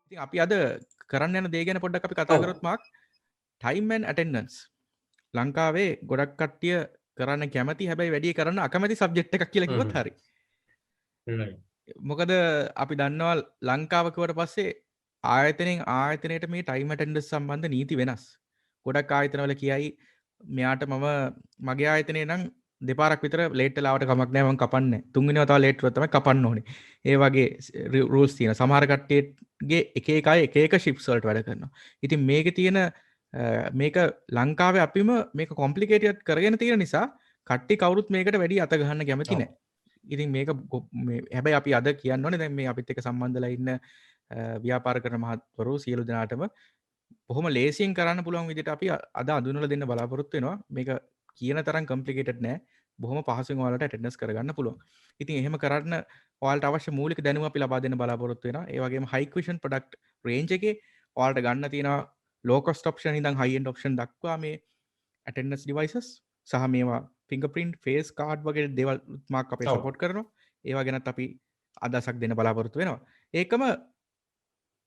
ඉතින් අපි අද කරන්න යන දේ ගැන පොඩ්ඩක් අපි කතා කරොත් මාක් time and attendance ලංකාවේ ගොඩක් කට්ටිය කරන්න කැමති හැබැයි වැඩි කරන්න අකමැති සබ්ජෙක්ට් එකක් කියලා කිව්වොත් හරි. මොකද අපි දන්නවා ලංකාව කිව්වට පස්සේ ආයතනයෙන් ආයතනයට මේ time attendance සම්බන්ධ නීති වෙනස්. ගොඩක් ආයතනවල කියයි මෙයාට මම මගේ ආයතනයේ නම් දෙපාරක් විතර ලේට් වෙලා ආවට කමක් නැහැ මම කපන්නේ. තුන්වෙනිව තව ලේට් වුණොත් තමයි කපන්න ඕනේ. ඒ වගේ රූල්ස් තියෙනවා. සමහර කට්ටියගේ එක එක අය එක එක ෂිප්ස් වලට වැඩ කරනවා. ඉතින් මේකේ තියෙන මේක ලංකාවේ අපිම මේක කොම්ප්ලිකේටඩ් කරගෙන තියෙන නිසා කට්ටි කවුරුත් මේකට වැඩි අත ගහන්න කැමති නැහැ. ඉතින් මේක හැබැයි අපි අද කියන්න ඕනේ දැන් මේ අපිත් එක්ක සම්බන්ධලා ඉන්න ව්‍යාපාර කරන මහත්වරු සියලු දෙනාටම බොහොම ලේසියෙන් කරන්න පුළුවන් විදිහට අපි අද අඳුනලා දෙන්න බලාපොරොත්තු වෙනවා. මේක කියන තරම් කොම්ප්ලිකේටඩ් නෑ. බොහොම පහසුවෙන් ඔයාලට ඇටෙන්ඩන්ස් කරගන්න පුළුවන්. ඉතින් එහෙම කරන්න ඔයාලට අවශ්‍ය මූලික දැනුම අපි ලබා දෙන්න බලාපොරොත්තු වෙනවා. ඒ වගේම high question product range එකේ ඔයාලට ගන්න තියෙනවා low cost option ඉඳන් high end option දක්වා මේ attendance devices සහ මේවා fingerprint face card වගේ දේවල් මාක් අපේ support කරනවා. ඒවා ගැනත් අපි අදහසක් දෙන්න බලාපොරොත්තු වෙනවා. ඒකම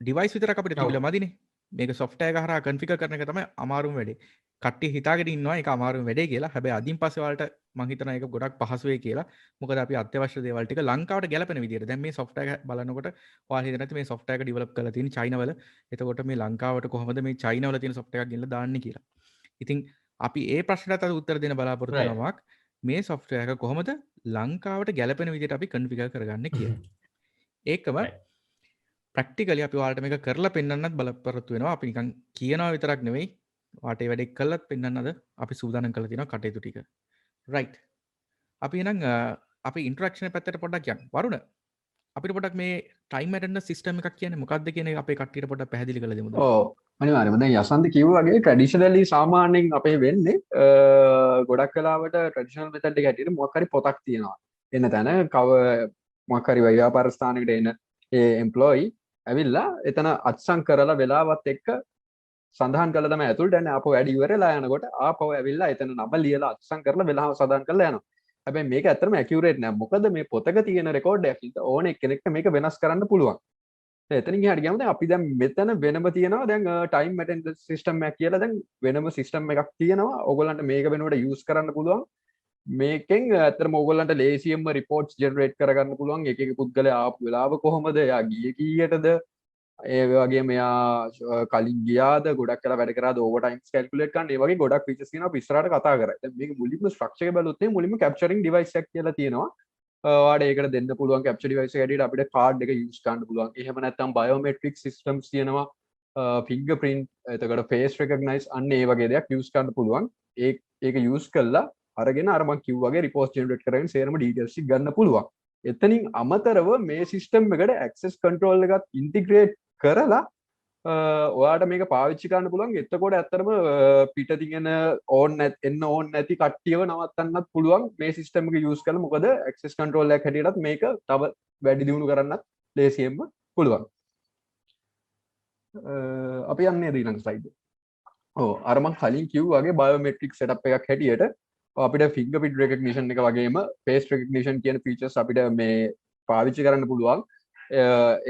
device විතරක් අපිට තිබිලා මදිනේ. මේක software එක හරහා configure කරන එක තමයි අමාරුම වැඩේ. කට්ටිය හිතාගෙන ඉන්නවා ඒක අමාරුම වැඩේ කියලා. හැබැයි අදින් පස්සේ ඔයාලට මම හිතනවා ඒක ගොඩක් පහසු වෙයි කියලා. මොකද අපි අත්‍යවශ්‍ය දේවල් ටික ලංකාවට ගැලපෙන විදිහට. දැන් මේ software එක බලනකොට ඔයාලා හිතන්නේ නැති මේ software එක develop කරලා තියෙන චයිනා වල. එතකොට මේ ලංකාවට කොහොමද මේ චයිනා වල තියෙන software එකක් ගෙනලා දාන්නේ කියලා. ඉතින් අපි ඒ ප්‍රශ්නට අද උත්තර දෙන්න බලාපොරොත්තු වෙනවා. මේ software එක කොහොමද ලංකාවට ගැලපෙන විදිහට අපි configure කරගන්නේ කියලා. ඒකම ප්‍රක්ටිකලි අපි ඔයාලට මේක කරලා පෙන්වන්නත් බලාපොරොත්තු වෙනවා. අපි නිකන් කියනවා විතරක් නෙවෙයි. ඔයාලට ඒ වැඩේ කළත් පෙන්වන්න අද අපි සූදානම් කරලා තියෙනවා කටයුතු ටික. රයිට්. අපි එහෙනම් අපි ඉන්ට්‍රොඩක්ෂන් එක පැත්තට පොඩ්ඩක් යමු. වරුණ අපිට පොඩ්ඩක් මේ ටයිම් ඇටෙන්ඩන්ස් සිස්ටම් එකක් කියන්නේ මොකක්ද කියන එක අපේ කට්ටියට පොඩ්ඩක් පැහැදිලි කරලා දෙමුද? ඔව් අනිවාර්යයෙන්ම දැන් යසන්ත කිව්වා වගේ ට්‍රැඩිෂනලි සාමාන්‍යයෙන් අපේ වෙන්නේ ගොඩක් වෙලාවට ට්‍රැඩිෂනල් මෙතඩ් එක හැටියට මොකක් හරි පොතක් තියෙනවා. එන්න තැන මොකක් හරි ව්‍යාපාර ස්ථානයකට එන ඒ එම්ප්ලොයි ඇවිල්ලා එතන අත්සන් කරලා වෙලාවත් එක්ක සඳහන් කරලා තමයි ඇතුළට යන්නේ. ආපහු වැඩි ඉවරලා යනකොට ආපහු ඇවිල්ලා එතන නම ලියලා අත්සන් කරලා වෙලාව සඳහන් කරලා යනවා. හැබැයි මේක ඇත්තටම ඇකියුරේට් නෑ. මොකද මේ පොතක තියෙන රෙකෝඩ් එකකින් ඕන එක්කෙනෙක්ට මේක වෙනස් කරන්න පුළුවන්. එතනින් එහාට ගියාම දැන් අපි දැන් මෙතන වෙනම තියෙනවා දැන් ටයිම් ඇටෙන්ඩන්ස් සිස්ටම් එකක් කියලා දැන් වෙනම සිස්ටම් එකක් තියෙනවා. ඕගොල්ලන්ට මේක වෙනුවට යූස් කරන්න පුළුවන්. මේකෙන් ඇත්තටම ඕගොල්ලන්ට ලේසියෙන්ම රිපෝට්ස් ජෙනරේට් කරගන්න පුළුවන්. එක එක පුද්ගලයා ආපු වෙලාව කොහොමද? එයා ගියේ කීයටද? ඒ වගේ මෙයා කලින් ගියාද? ගොඩක් වෙලා වැඩ කරාද? ඕවර් ටයිම්ස් කැල්කියුලේට් කරන්න. ඒ වගේ ගොඩක් ෆීචර්ස් තියෙනවා. අපි ඉස්සරහට කතා කරා. දැන් මේක මුලින්ම ස්ට්‍රක්චර් එක බැලුවොත් මුලින්ම කැප්චරින් ඩිවයිස් එකක් කියලා තියෙනවා. ඔයාලට ඒකට දෙන්න පුළුවන් කැප්චර් ඩිවයිස් එක හැටියට අපිට කාඩ් එක යූස් කරන්න පුළුවන්. එහෙම නැත්නම් බයෝමෙට්‍රික් සිස්ටම්ස් තියෙනවා. ෆින්ගර්ප්‍රින්ට් එතකොට ෆේස් රෙකග්නයිස් අන්න ඒ වගේ දෙයක් යූස් කරන්න පුළුවන්. ඒක යූස් කළා අරගෙන අර මම කිව්වාගේ රිපෝට් ජෙනරේට් කරගෙන සේරම ඩීටේල්ස් ටික ගන්න පුළුවන්. එතනින් අමතරව මේ සිස්ටම් එකට ඇක්සස් කන්ට්‍රෝල් එකත් ඉන්ටිග්‍රේට් කරලා ඔයාට මේක පාවිච්චි කරන්න පුළුවන්. එතකොට ඇත්තටම පිටින් එන එන්න ඕන නැති කට්ටියව නවත්තන්නත් පුළුවන් මේ සිස්ටම් එක යූස් කරලා. මොකද ඇක්සස් කන්ට්‍රෝල් එකක් හැටියටත් මේක තව වැඩි දියුණු කරන්නත් ලේසියෙන්ම පුළුවන්. අපි යන්නේ ඊළඟ ස්ලයිඩ් එක. ඔව් අර මම කලින් කිව්වාගේ බයෝමෙට්‍රික් සෙටප් එකක් හැටියට අපිට ෆින්ගර්ප්‍රින්ට් රෙකග්නිෂන් එක වගේම ෆේස් රෙකග්නිෂන් කියන ෆීචර්ස් අපිට මේ පාවිච්චි කරන්න පුළුවන්.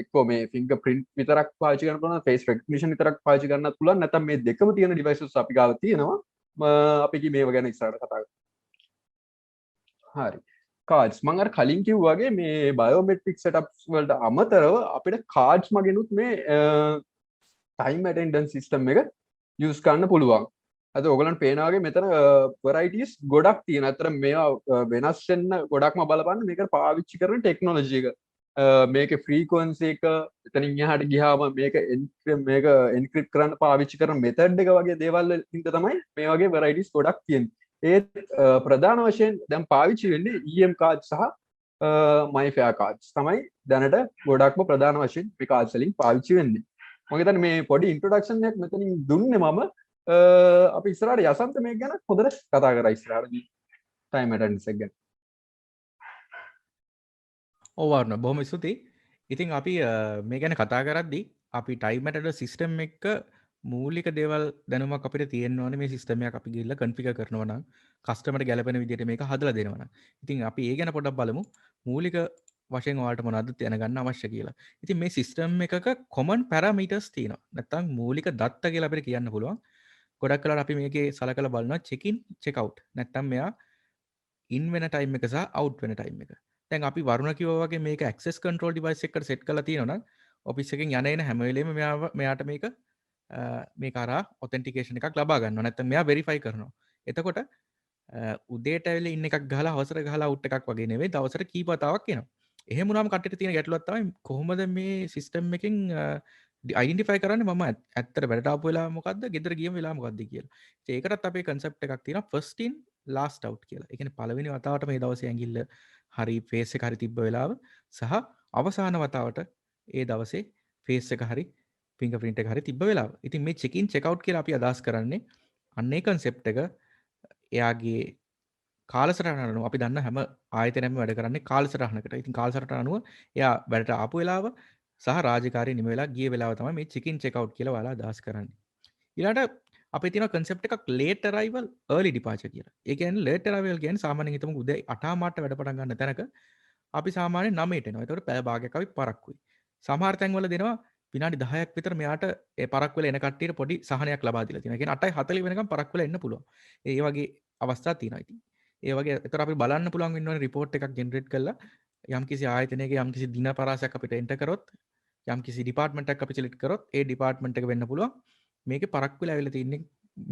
එක්කෝ මේ ෆින්ගර්ප්‍රින්ට් විතරක් පාවිච්චි කරන්න පුළුවන්, ෆේස් රෙකග්නිෂන් විතරක් පාවිච්චි කරන්නත් පුළුවන්. නැත්නම් මේ දෙකම තියෙන ඩිවයිසස් අපි ගාව තියෙනවා. අපි මේව ගැන ඉස්සරහට කතා කරමු. හරි. කාඩ්ස් මම අර කලින් කිව්වාගේ මේ බයෝමෙට්‍රික් සෙටප්ස් වලට අමතරව අපිට කාඩ්ස් මගිනුත් මේ ටයිම් ඇටෙන්ඩන්ස් සිස්ටම් එක යූස් කරන්න පුළුවන්. අද ඔයගලන්ට පේනවාගේ මෙතන වෙරයිටිස් ගොඩක් තියෙනවා. අතර මේවා වෙනස් වෙන්න ගොඩක්ම බලපන්න මේකට පාවිච්චි කරන ටෙක්නොලොජි එක. මේකේ ෆ්‍රීකවන්සි එක එතනින් එහාට ගියාම මේක එන්ක්‍රිප්ට් කරන්න පාවිච්චි කරන මෙතඩ් එක වගේ දේවල් වලින් තමයි මේ වගේ වෙරයිටිස් ගොඩක් තියෙන්නේ. ඒත් ප්‍රධාන වශයෙන් දැන් පාවිච්චි වෙන්නේ EM කාඩ් සහ MyFair කාඩ්ස් තමයි දැනට ගොඩක්ම ප්‍රධාන වශයෙන් මේ කාඩ්ස් වලින් පාවිච්චි වෙන්නේ. මම හිතන්නේ මේ පොඩි ඉන්ට්‍රොඩක්ෂන් එකක් මෙතනින් දුන්නේ මම. අපි ඉස්සරහට යසන්ත මේක ගැන හොඳට කතා කරා ඉස්සරහටදී ටයිම් ඇටෙන්ඩන්ස් එක ගැන. ඔව් වරුණ බොහොම ස්තුතියි. ඉතින් අපි මේ ගැන කතා කරද්දී අපි ටයිම් ඇටෙන්ඩන්ස් සිස්ටම් එක මූලික දේවල් දැනුමක් අපිට තියෙන්න ඕනේ. මේ සිස්ටම් එකක් අපි ගිහිල්ලා කන්ෆිගර් කරනවා නම් කස්ටමර්ට ගැලපෙන විදිහට මේක හදලා දෙනවා නම්. ඉතින් අපි ඒ ගැන පොඩ්ඩක් බලමු. මූලික වශයෙන් ඔයාලට මොනවද දැනගන්න අවශ්‍ය කියලා. ඉතින් මේ සිස්ටම් එකක කොමන් පැරාමීටර්ස් තියෙනවා. නැත්නම් මූලික දත්ත කියලා අපිට කියන්න පුළුවන්. ගොඩක් වෙලාවට අපි මේකේ සලකලා බලනවා චෙක් ඉන් චෙක් අවුට්. නැත්නම් මෙයා ඉන් වෙන ටයිම් එක සහ අවුට් වෙන ටයිම් එක. දැන් අපි වරුණ කිව්වා වගේ මේක ඇක්සස් කන්ට්‍රෝල් ඩිවයිස් එකකට සෙට් කරලා තියෙනවා නම් ඔෆිස් එකෙන් යන එන හැම වෙලෙම මෙයාට මේක අරහා ඔතෙන්ටිකේෂන් එකක් ලබා ගන්නවා. නැත්නම් මෙයා වෙරිෆයි කරනවා. එතකොට උදේට ඇවිල්ලා ඉන්න එකක් ගහලා හවසට ගහලා අවුට් එකක් වගේ නෙවෙයි දවසට කීප වතාවක් එනවා. එහෙම වුණාම කට්ටියට තියෙන ගැටලුවක් තමයි කොහොමද මේ සිස්ටම් එකෙන් අයිඩෙන්ටිෆයි කරන්නේ මම ඇත්තට වැඩට ආපු වෙලාව මොකද්ද ගෙදර ගියම වෙලාව මොකද්ද කියලා. ඉතින් ඒකටත් අපේ කන්සෙප්ට් එකක් තියෙනවා first in last out කියලා. ඒ කියන්නේ පළවෙනි වතාවට මේ දවසේ ඇඟිල්ල හරි ෆේස් එක හරි තිබ්බ වෙලාව සහ අවසාන වතාවට ඒ දවසේ ෆේස් එක හරි ෆින්ගර්ප්‍රින්ට් එක හරි තිබ්බ වෙලාව. ඉතින් මේ check in check out කියලා අපි අදහස් කරන්නේ අන්නේ කන්සෙප්ට් එක එයාගේ කාලසටහන අනුව අපි දන්න හැම ආයතනයක්ම වැඩ කරන්නේ කාලසටහනකට. ඉතින් කාලසටහන අනුව එයා වැඩට ආපු වෙලාව සහ රාජකාරිය නිම වෙලා ගිය වෙලාව තමයි මේ check in check out කියලා ඔයාලා අදහස් කරන්නේ. ඊළඟට අපේ තියෙන concept එකක් late arrival early departure කියලා. ඒ කියන්නේ late arrival කියන්නේ සාමාන්‍යයෙන් හිතමුකෝ උදේ 8 මාට වැඩ පටන් ගන්න තැනක අපි සාමාන්‍යයෙන් 9ට එනවා. ඒතකොට පැය භාගයක් අපි පරක්කුයි. සමහර තැන්වල දෙනවා විනාඩි 10ක් විතර මෙයාට ඒ පරක් වෙලා එන කට්ටියට පොඩි සහනයක් ලබා දීලා තියෙනවා. ඒ කියන්නේ 8:40 වෙනකම් පරක් වෙලා එන්න පුළුවන්. ඒ වගේ අවස්ථා තියෙනවා ඉතින්. ඒ වගේ ඒතර අපි බලන්න පුළුවන් වෙන්න ඕනේ රිපෝට් එකක් ජෙනරේට් කරලා යම්කිසි ආයතනයක යම්කිසි දින පරාසයක් අපිට එන්ටර් කරොත් යම්කිසි ඩිපාර්ට්මන්ට් එකක් අපි සිලෙක්ට් කරොත් ඒ ඩිපාර්ට්මන්ට් එක වෙන්න පුළුවන් මේකේ පරක් වෙලා ඇවිල්ලා තින්නේ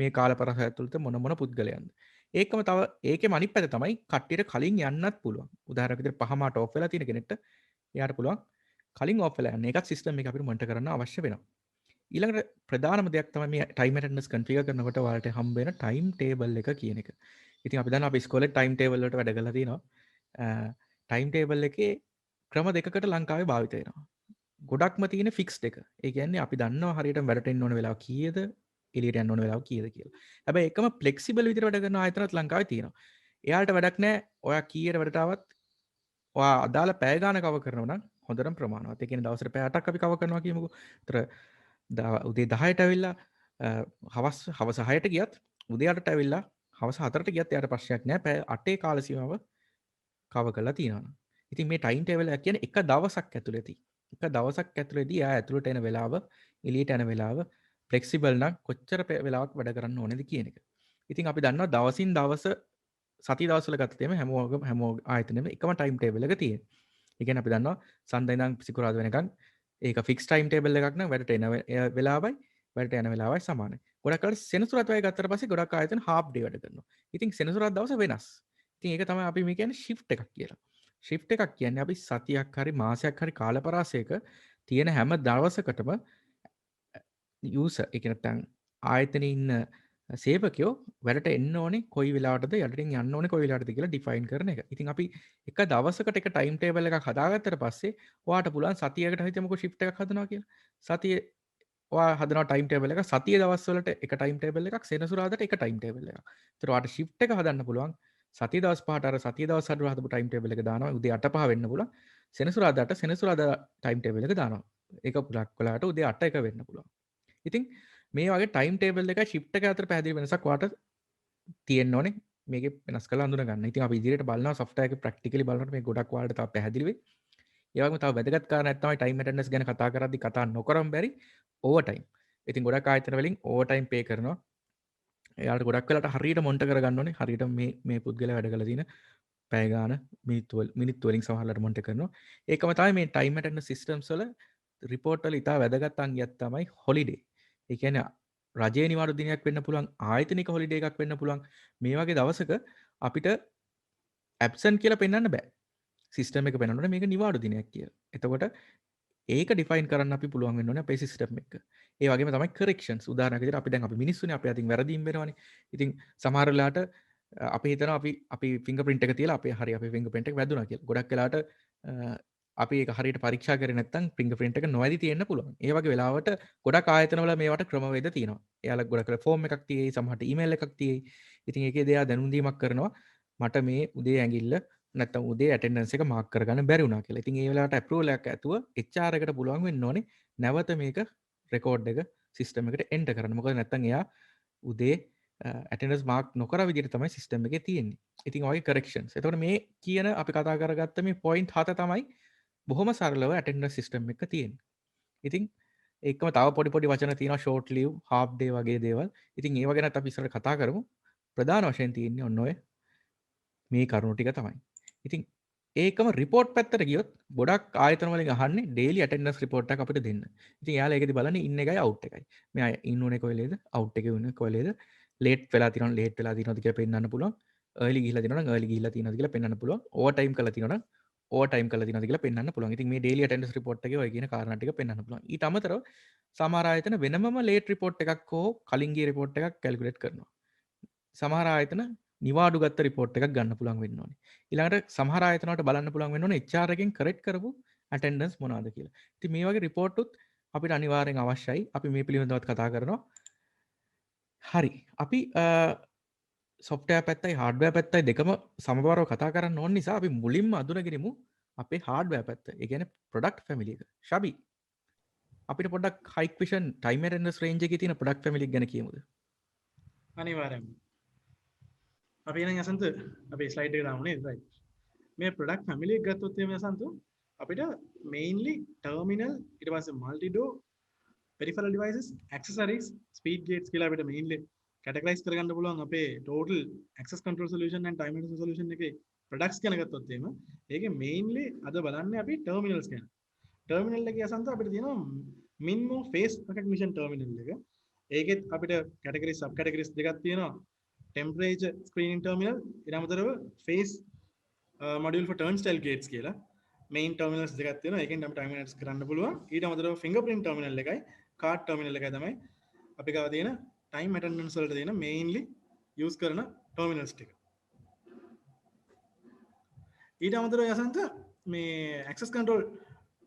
මේ කාල පරාසය ඇතුළත මොන පුද්ගලයන්ද. ඒකම තව ඒකෙම අනිත් පැත්ත තමයි කට්ටියට කලින් යන්නත් පුළුවන්. උදාහරණයක් විදිහට 5 මාට ඔෆ් වෙලා තියෙන කෙනෙක්ට එයාට පුළුවන් කලින් ඔෆ් වෙලා යන්න. ඒකත් සිස්ටම් එක අපිට මොනිටර් කරන්න අවශ්‍ය වෙනවා. ඊළඟට ප්‍රධානම දෙයක් තමයි මේ ටයිම් ඇටෙන්ඩන්ස් කන්ෆිගර් කරනකොට ඔයාලට හම්බ වෙන ටයිම් ටේබල් එක කියන එක. ඉතින් අපි දන්නවා අපි ඉස්කෝලේ ටයිම් ටේබල් වලට වැඩ කරලා තියෙනවා. ටයිම් ටේබල් එකේ ක්‍රම දෙකකට ලංකාවේ භාවිත වෙනවා. ගොඩක්ම තියෙන ෆික්ස්ඩ් එක. ඒ කියන්නේ අපි දන්නවා හරියට වැඩට එන්න ඕන වෙලාව කීයද, එළියට යන්න ඕන වෙලාව කීයද කියලා. හැබැයි එකම ෆ්ලෙක්සිබල් විදිහට වැඩ කරන ආයතනත් ලංකාවේ තියෙනවා. එයාට වැඩක් නැහැ. ඔයා කීයට වැඩට ආවත් ඔයා අදාළ පැය ගාන කව කරනවා නම් හොඳටම ප්‍රමාණවත්. ඒ කියන්නේ දවසට පැය 8ක් අපි කව කරනවා කියමුකෝ. ඒතර උදේ 10ට ඇවිල්ලා හවස 6ට ගියත් උදේ 8ට ඇවිල්ලා හවස 4ට ගියත් එයාට ප්‍රශ්නයක් නැහැ. පැය 8 කාල සීමාව කව කරලා තියෙනවා. ඉතින් මේ ටයිම් ටේබල් එක කියන්නේ එක දවසක් ඇතුළතදී එක දවසක් ඇතුළතදී එයා ඇතුළට එන වෙලාව, එළියට යන වෙලාව ෆ්ලෙක්සිබල් නම් කොච්චර වෙලාවක් වැඩ කරන්න ඕනේද කියන එක. ඉතින් අපි දන්නවා දවසින් දවස සති දවස්වල ගත්තේම හැම ආයතනෙම එකම ටයිම් ටේබල් එක තියෙනවා. ඒ කියන්නේ අපි දන්නවා සන්දේ ඉඳන් සිකුරාදා වෙනකන් ඒක ෆික්ස් ටයිම් ටේබල් එකක් නම් වැඩට එන වෙලාවයි වැඩට යන වෙලාවයි සමානයි. ගොඩක් අය සෙනසුරාදා වෙයි ගත්තට පස්සේ ගොඩක් ආයතන හාෆ් ඩේ වැඩ කරනවා. ඉතින් සෙනසුරාදා දවස වෙනස්. ඉතින් ඒක තමයි අපි මේ කියන්නේ ෂිෆ්ට් එකක් කියලා. ෂිෆ්ට් එකක් කියන්නේ අපි සතියක් හරි මාසයක් හරි කාල පරාසයක තියෙන හැම දවසකටම යූසර් ඒ කියන්නේ නැත්නම් ආයතනයේ ඉන්න සේවකයෝ වැඩට එන්න ඕනේ කොයි වෙලාවටද යටින් යන්න ඕනේ කොයි වෙලාවටද කියලා ඩිෆයින් කරන එක. ඉතින් අපි එක දවසකට එක ටයිම් ටේබල් එකක් හදාගත්තට පස්සේ ඔයාට පුළුවන් සතියකට හිතමුකෝ ෂිෆ්ට් එකක් හදනවා කියලා. සතියේ ඔයා හදනවා ටයිම් ටේබල් එක සතියේ දවස්වලට එක ටයිම් ටේබල් එකක් සෙනසුරාදාට එක ටයිම් ටේබල් එකක්. ඒතර ඔයාට ෂිෆ්ට් එක හදන්න පුළුවන්. සතිය දවස් පහට අර සතිය දවස් හදලා හදපු ටයිම් ටේබල් එක දානවා. උදේ 8:05 වෙන්න පුළුවන්. සෙනසුරාදාට සෙනසුරාදා ටයිම් ටේබල් එක දානවා. ඒක පුලක් වෙලාවට උදේ 8 එක වෙන්න පුළුවන්. ඉතින් මේ වගේ ටයිම් ටේබල් එකයි ෂිෆ්ට් එක අතර පැහැදිලි වෙනසක් ඔයාට තියෙන්න ඕනේ. මේකේ වෙනස් කරලා අඳුන ගන්න. ඉතින් අපි ඉදිරියට බලනවා software එකේ practically බලනකොට මේ ගොඩක් ඔයාලට තව පැහැදිලි වෙයි. ඒ වගේම තව වැදගත් කාරණයක් තමයි ටයිම් ඇටෙන්ඩන්ස් ගැන කතා කරද්දී කතා නොකරම බැරි ඕවර් ටයිම්. ඉතින් ගොඩක් ආයතන වලින් ඕවර් ටයිම් පේ කරනවා. එයාට ගොඩක් වෙලාට හරියට මොනිටර් කරගන්න ඕනේ. හරියට මේ පුද්ගලයා වැඩ කරලා තියෙන පැය ගාන මිනිත්තු වලින් සමහරවිට මොනිටර් කරනවා. ඒකම තමයි මේ ටයිම් ඇටෙන්ඩන්ස් සිස්ටම්ස් වල රිපෝට් වල ඉතා වැදගත් අංගයක් තමයි හොලිඩේ. ඒ කියන්නේ රජයේ නිවාඩු දිනයක් වෙන්න පුළුවන්, ආයතනික හොලිඩේ එකක් වෙන්න පුළුවන්. මේ වගේ දවසක අපිට ඇබ්සන්ට් කියලා පෙන්වන්න බෑ. සිස්ටම් එක පෙන්වනකොට මේක නිවාඩු දිනයක් කියලා. එතකොට ඒක ඩිෆයින් කරන්න අපි පුළුවන් වෙන්න ඕනේ අපේ සිස්ටම් එක. ඒ වගේම තමයි කරෙක්ෂන්ස්. උදාහරණයක් විදිහට අපි දැන් අපි මිනිස්සුනේ අපි අතින් වැරදීම් වෙනවනේ. ඉතින් සමහර වෙලාවට අපි හිතනවා අපි ෆින්ගර්ප්‍රින්ට් එක තියලා අපේ ෆින්ගර්ප්‍රින්ට් එක වැදුනා කියලා. ගොඩක් වෙලාවට අපි ඒක හරියට පරීක්ෂා කරේ නැත්නම් ෆින්ගර්ප්‍රින්ට් එක නොවැදි තියෙන්න පුළුවන්. ඒ වගේ වෙලාවට ගොඩක් ආයතනවල මේවට ක්‍රමවේද තියෙනවා. එයාලා ගොඩක් වෙලා ෆෝම් එකක් තියෙයි, සමහරට ඊමේල් එකක් තියෙයි. ඉතින් ඒකේදී එයා දැනුම් දීමක් කරනවා. මට මේ උදේ ඇඟිල්ල නැත්තම් උදේ ඇටෙන්ඩන්ස් එක මාක් කරගන්න බැරි වුණා කියලා. ඉතින් ඒ වෙලාවට අප්‍රූවල් එකක් ඇතුව HR එකට පුළුවන් වෙන්න ඕනේ නැවත මේක රෙකෝඩ් එක සිස්ටම් එකට එන්ටර් කරන්න. මොකද නැත්තම් එයා උදේ ඇටෙන්ඩන්ස් මාක් නොකර විදිහට තමයි සිස්ටම් එකේ තියෙන්නේ. ඉතින් ඔය කරෙක්ෂන්ස්. එතකොට මේ කියන අපි කතා කරගත්ත මේ පොයින්ට් 7 තමයි බොහොම සරලව ඇටෙන්ඩන්ස් සිස්ටම් එක තියෙන්නේ. ඉතින් ඒකම තව පොඩි වචන තියෙනවා ෂෝට් ලිව්, හාෆ් ඩේ වගේ දේවල්. ඉතින් ඒව ගැනත් අපි ඉස්සරට කතා කරමු. ප්‍රධාන වශයෙන් තියෙන්නේ ඔන්න ඔය මේ කරුණු ටික තමයි. ඉතින් ඒකම රිපෝට් පැත්තට ගියොත් ගොඩක් ආයතන වලින් අහන්නේ ඩේලි ඇටෙන්ඩන්ස් රිපෝට් එකක් අපිට දෙන්න. ඉතින් එයාලා ඒකෙදි බලන්නේ ඉන්න එකයි අවුට් එකයි. මෙයා ඉන්න උනේ කොහෙලද? අවුට් එකේ උනේ කොහෙලද? ලේට් වෙලා තියෙනවනම් ලේට් වෙලා තියෙනවද කියලා පෙන්වන්න පුළුවන්. early ගිහිල්ලා තියෙනවනම් early ගිහිල්ලා තියෙනවද කියලා පෙන්වන්න පුළුවන්. ඕවර් ටයිම් කරලා තියෙනවනම් ඕවර් ටයිම් කරලා තියෙනවද කියලා පෙන්වන්න පුළුවන්. ඉතින් මේ ඩේලි ඇටෙන්ඩන්ස් රිපෝට් එකේ ඔය කියන කාරණා ටික පෙන්වන්න පුළුවන්. ඊට අමතරව සමහර ආයතන වෙනමම ලේට් රිපෝට් එකක් හෝ කලින් ගිය රිපෝට් එකක් කැල්කියුලේට් කරනවා. සමහර ආයතන නිවාඩු ගත්ත රිපෝට් එකක් ගන්න පුළුවන් වෙන්න ඕනේ. ඊළඟට සමහර ආයතන වලට බලන්න පුළුවන් වෙන්න ඕනේ HR එකෙන් කරෙක්ට් කරපු ඇටෙන්ඩන්ස් මොනවද කියලා. ඉතින් මේ වගේ රිපෝට් උත් අපිට අනිවාර්යෙන් අවශ්‍යයි. අපි මේ පිළිබඳවත් කතා කරනවා. හරි. අපි සොෆ්ට්වෙයාර් පැත්තයි හાર્ඩ්වෙයාර් පැත්තයි දෙකම සමබරව කතා කරන්න ඕන නිසා අපි මුලින්ම අඳුනගනිමු අපේ හાર્ඩ්වෙයාර් පැත්ත. ඒ කියන්නේ ප්‍රොඩක්ට් ෆැමිලි එක. ශබි අපිට පොඩ්ඩක් hike vision time attendance Range එකේ තියෙන ප්‍රොඩක්ට් ෆැමිලි එක ගැන කියමුද? අනිවාර්යයෙන්ම. අපි එහෙනම් යසන්ත අපේ ස්ලයිඩ් එක දාමු නේද? right. මේ ප්‍රොඩක්ට් ෆැමිලි එක ගත්තොත් එහෙම යසන්ත අපිට මේන්ලි ටර්මිනල් ඊට පස්සේ multi ඩෝ peripheral devices accessories speed gates කියලා අපිට මේන්ලි කැටගරයිස් කරගන්න පුළුවන් අපේ total access control solution and time management solution එකේ products ගැන ගත්තොත් එහෙම ඒකේ මේන්ලි අද බලන්නේ අපි terminals ගැන. terminal එකේ යසන්ත අපිට තියෙනවා minmo face recognition terminal එක. ඒකෙත් අපිට categories sub categories දෙකක් තියෙනවා. temperature screening terminal ඊට අමතරව face module for turnstile gates කියලා main terminals දෙකක් තියෙනවා. ඒකෙන් අපිට time manage කරන්න පුළුවන්. ඊට අමතරව fingerprint terminal එකයි card terminal එකයි තමයි අපි ගාව තියෙන time attendance වලට තියෙන mainly use කරන terminals ටික. ඊට අමතරව යසන්ත මේ access control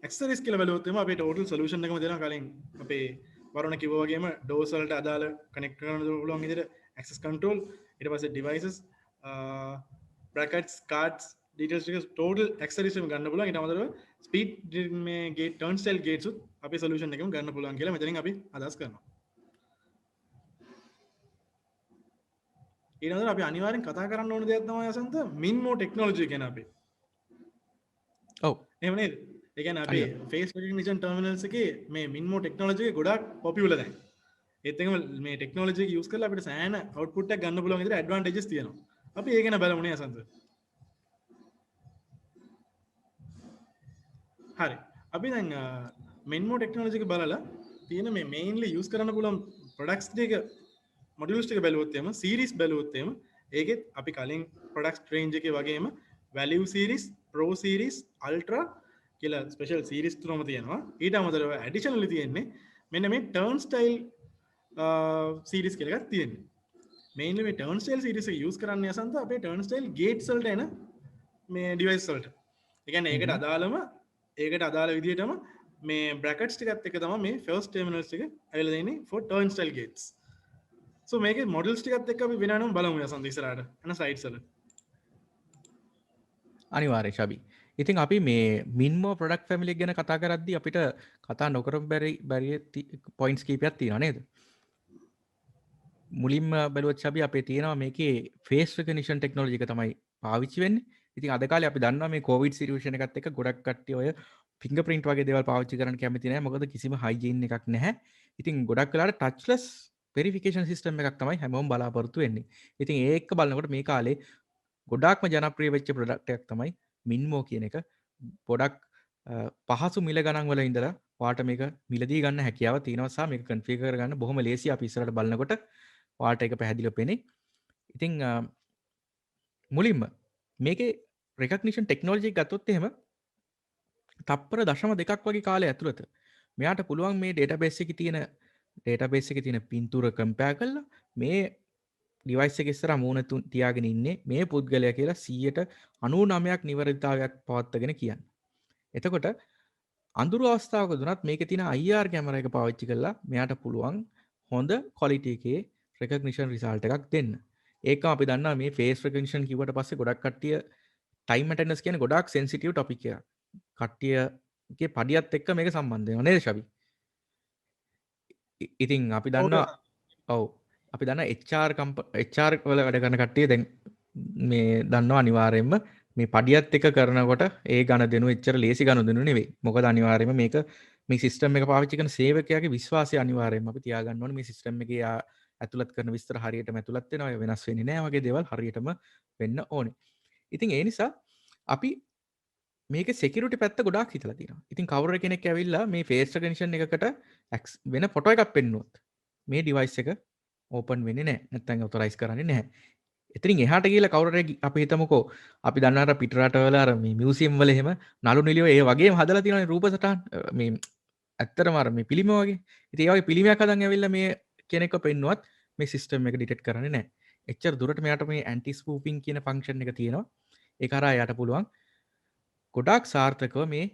accessories කියලා බලුවොත් එම අපේ total solution එකම දෙනවා කලින් අපේ වරුණ කිව්වා වගේම doors වලට අදාළ connect කරන්න පුළුවන් විදිහට access control ඊට පස්සේ devices brackets cards details ටික total accessories එකම ගන්න පුළුවන්. ඊට අමතරව speed මේ gate turnstile gates උත් අපේ solution එකම ගන්න පුළුවන් කියලා මෙතනින් අපි අදහස් කරනවා. ඊළඟට අපි අනිවාර්යෙන් කතා කරන්න ඕන දෙයක් තමයි අසන්ත minmo technology ගැන අපි. ඔව්. එහෙම නේද? ඒ කියන්නේ අපි face recognition terminals එකේ මේ minmo technology එක ගොඩාක් popular දැන්. ඒත් එකම මේ technology එක use කරලා අපිට සෑහෙන output එකක් ගන්න පුළුවන් විදිහට advantages තියෙනවා. අපි ඒක ගැන බලමු නේ අසන්ත. හරි. අපි දැන් minmo technology එක බලලා තියෙන මේ mainly use කරන්න පුළුවන් products ටික modules ටික බැලුවොත් එම series බැලුවොත් එම ඒකෙත් අපි කලින් products range එකේ වගේම value series, pro series, ultra කියලා special series තුනම තියෙනවා. ඊට අමතරව additionally තියෙන්නේ මෙන්න මේ turnstile series කියලා එකක් තියෙනවා. mainly මේ turnstile series එක use කරන්නේ අසන්ත අපේ turnstile gates වලට එන මේ device වලට. ඒ කියන්නේ ඒකට අදාළ විදිහටම මේ brackets ටිකත් එක තමයි මේ first terminals ටික ඇවිල්ලා දෙන්නේ for turnstile gates. so මේකේ models ටිකත් එක්ක අපි වෙනවම බලමු යසන්ත ඉස්සරහට එන slides වල. අනිවාර්යයෙන් ශබි. ඉතින් අපි මේ මින්මෝ ප්‍රොඩක්ට් ෆැමිලි එක ගැන කතා කරද්දී අපිට කතා නොකරම බැරි පොයින්ට්ස් කීපයක් තියෙනවා නේද? මුලින්ම බැලුවොත් ශබි අපේ තියෙනවා මේකේ ෆේස් රිකගනිෂන් ටෙක්නොලොජි එක තමයි පාවිච්චි වෙන්නේ. ඉතින් අද කාලේ අපි දන්නවා මේ කොවිඩ් සිටුේෂන් එකත් එක්ක ගොඩක් කට්ටිය ඔය ෆින්ගර්ප්‍රින්ට් වගේ දේවල් පාවිච්චි කරන්න කැමති නැහැ. මොකද කිසිම හයිජීන් එකක් නැහැ. ඉතින් ගොඩක් වෙලාවට ටච්ලස් වෙරිෆිකේෂන් සිස්ටම් එකක් තමයි හැමෝම බලාපොරොත්තු වෙන්නේ. ඉතින් ඒක බලනකොට මේ කාලේ ගොඩාක්ම ජනප්‍රිය වෙච්ච ප්‍රොඩක්ට් එකක් තමයි මින්මෝ කියන එක. පොඩක් පහසු මිල ගණන් වල ඉඳලා වාට මේක මිලදී ගන්න හැකියාව තියෙනවා සහ මේක කන්ෆිගර් කරගන්න බොහොම ලේසි. අපි ඉස්සරහට බලනකොට වාට එක පැහැදිලිව පෙනේ. ඉතින් මුලින්ම මේකේ රෙකග්නිෂන් ටෙක්නොලොජි එක ගත්තොත් එහෙම තප්පර 0.2ක් වගේ කාලය ඇතුළත මෙයාට පුළුවන් මේ ඩේටාබේස් එකේ තියෙන පින්තූර කම්පෙයාර් කරලා මේ ඩිවයිස් එක ඉස්සරහා මූණ තියාගෙන ඉන්නේ මේ පුද්ගලයා කියලා 99%ක් නිවැරදිතාවයක් පවත්වාගෙන කියන්න. එතකොට අඳුරු අවස්ථාවක දුනත් මේකේ තියෙන IR කැමරා එක පාවිච්චි කරලා මෙයාට පුළුවන් හොඳ ක්වොලිටි එකේ රෙකග්නිෂන් රිසල්ට් එකක් දෙන්න. ඒක අපි දන්නවා මේ ෆේස් රෙකග්නිෂන් කිව්වට පස්සේ ගොඩක් කට්ටිය ටයිම් ඇටෙන්ඩන්ස් කියන්නේ ගොඩාක් සෙන්සිටිව් ටොපික් එකක්. කට්ටියගේ පඩියත් එක්ක මේක සම්බන්ධ වෙනවා නේද ශබි? ඉතින් අපි දන්නවා ඔව් අපි දන්න HR වල වැඩ කරන කට්ටිය දැන් මේ දන්නවා අනිවාර්යයෙන්ම මේ පඩියත් එක කරනකොට ඒ ගණදෙනු එච්චර ලේසි ගණදෙනු නෙවෙයි. මොකද අනිවාර්යයෙන්ම මේක මේ සිස්ටම් එක පාවිච්චි කරන සේවකයාගේ විශ්වාසය අනිවාර්යයෙන්ම අපි තියාගන්න ඕනේ මේ සිස්ටම් එකේ ඇතුළත් කරන විස්තර හරියටම ඇතුළත් වෙනවා. ඒ වෙනස් වෙන්නේ නැහැ වගේ දේවල් හරියටම වෙන්න ඕනේ. ඉතින් ඒ නිසා අපි මේක security පැත්ත ගොඩාක් හිතලා තියෙනවා. ඉතින් කවුරු කෙනෙක් ඇවිල්ලා මේ face recognition එකකට වෙන ෆොටෝ එකක් පෙන්නුවොත් මේ device එක open වෙන්නේ නැහැ. නැත්නම් authorize කරන්නේ නැහැ. එතින් එහාට ගිහලා කවුරු හරි අපි හිතමුකෝ අපි දන්නා අර පිට රටවල අර මේ මියුසියම් වල එහෙම නළු නිළියෝ ඒ වගේම හදලා තියෙනවානේ රූප සටහන් මේ ඇත්තටම අර මේ පිළිම වගේ. ඉතින් ඒ වගේ පිළිමයක් හදන් ඇවිල්ලා මේ කෙනෙක්ව පෙන්නුවත් මේ සිස්ටම් එක ඩිටෙක්ට් කරන්නේ නැහැ. එච්චර දුරට මෙයාට මේ ඇන්ටි ස්පූෆින් කියන ෆන්ක්ෂන් එක තියෙනවා. ඒක හරහා එයාට පුළුවන් ගොඩාක් සාර්ථකව මේ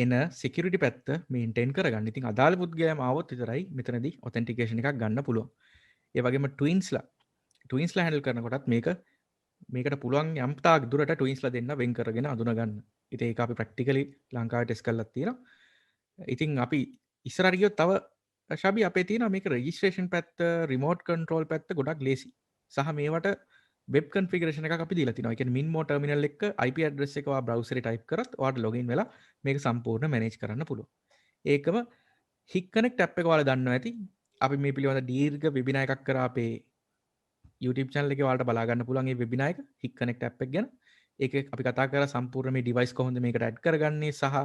එන සිකියුරිටි පැත්ත මේන්ටේන් කරගන්න. ඉතින් අදාළ පුද්ගලයාම ආවොත් විතරයි මෙතනදී ඔතෙන්ටිකේෂන් එකක් ගන්න පුළුවන්. ඒ වගේම ට්වින්ස්ලා හැන්ඩල් කරනකොටත් මේකට පුළුවන් යම් තාක් දුරට ට්වින්ස්ලා දෙන්න වෙන් කරගෙන අඳුනගන්න. ඉතින් ඒක අපි ප්‍රැක්ටිකලි ලංකාවේ ටෙස්ට් කරලා තියෙනවා. ඉතින් අපි ඉස්සරහට ගියොත් තව ශබි අපේ තියෙනවා මේක රෙජිස්ට්‍රේෂන් පැත්ත, රිමෝට් කන්ට්‍රෝල් පැත්ත ගොඩක් ලේසි. සහ මේවට වෙබ් කන්ෆිගරේෂන් එකක් අපි දීලා තිනවා. ඒ කියන්නේ මින්මෝ ටර්මිනල් එක IP ඇඩ්‍රස් එක ඔයා බ්‍රවුසරේ ටයිප් කරත් ඔයාට ලොගින් වෙලා මේක සම්පූර්ණ මැනේජ් කරන්න පුළුවන්. ඒකම හික් කනෙක්ට් ඇප් එක ඔයාලා දන්නවා ඇති. අපි මේ පිළිබඳ දීර්ඝ වෙබිනාර් එකක් කරා අපේ YouTube channel එකේ ඔයාලට බලා ගන්න පුළුවන් මේ වෙබිනාර් එක හික් කනෙක්ට් ඇප් එක ගැන. ඒක අපි කතා කරා සම්පූර්ණ මේ ඩිවයිස් කොහොමද මේකට ඇඩ් කරගන්නේ සහ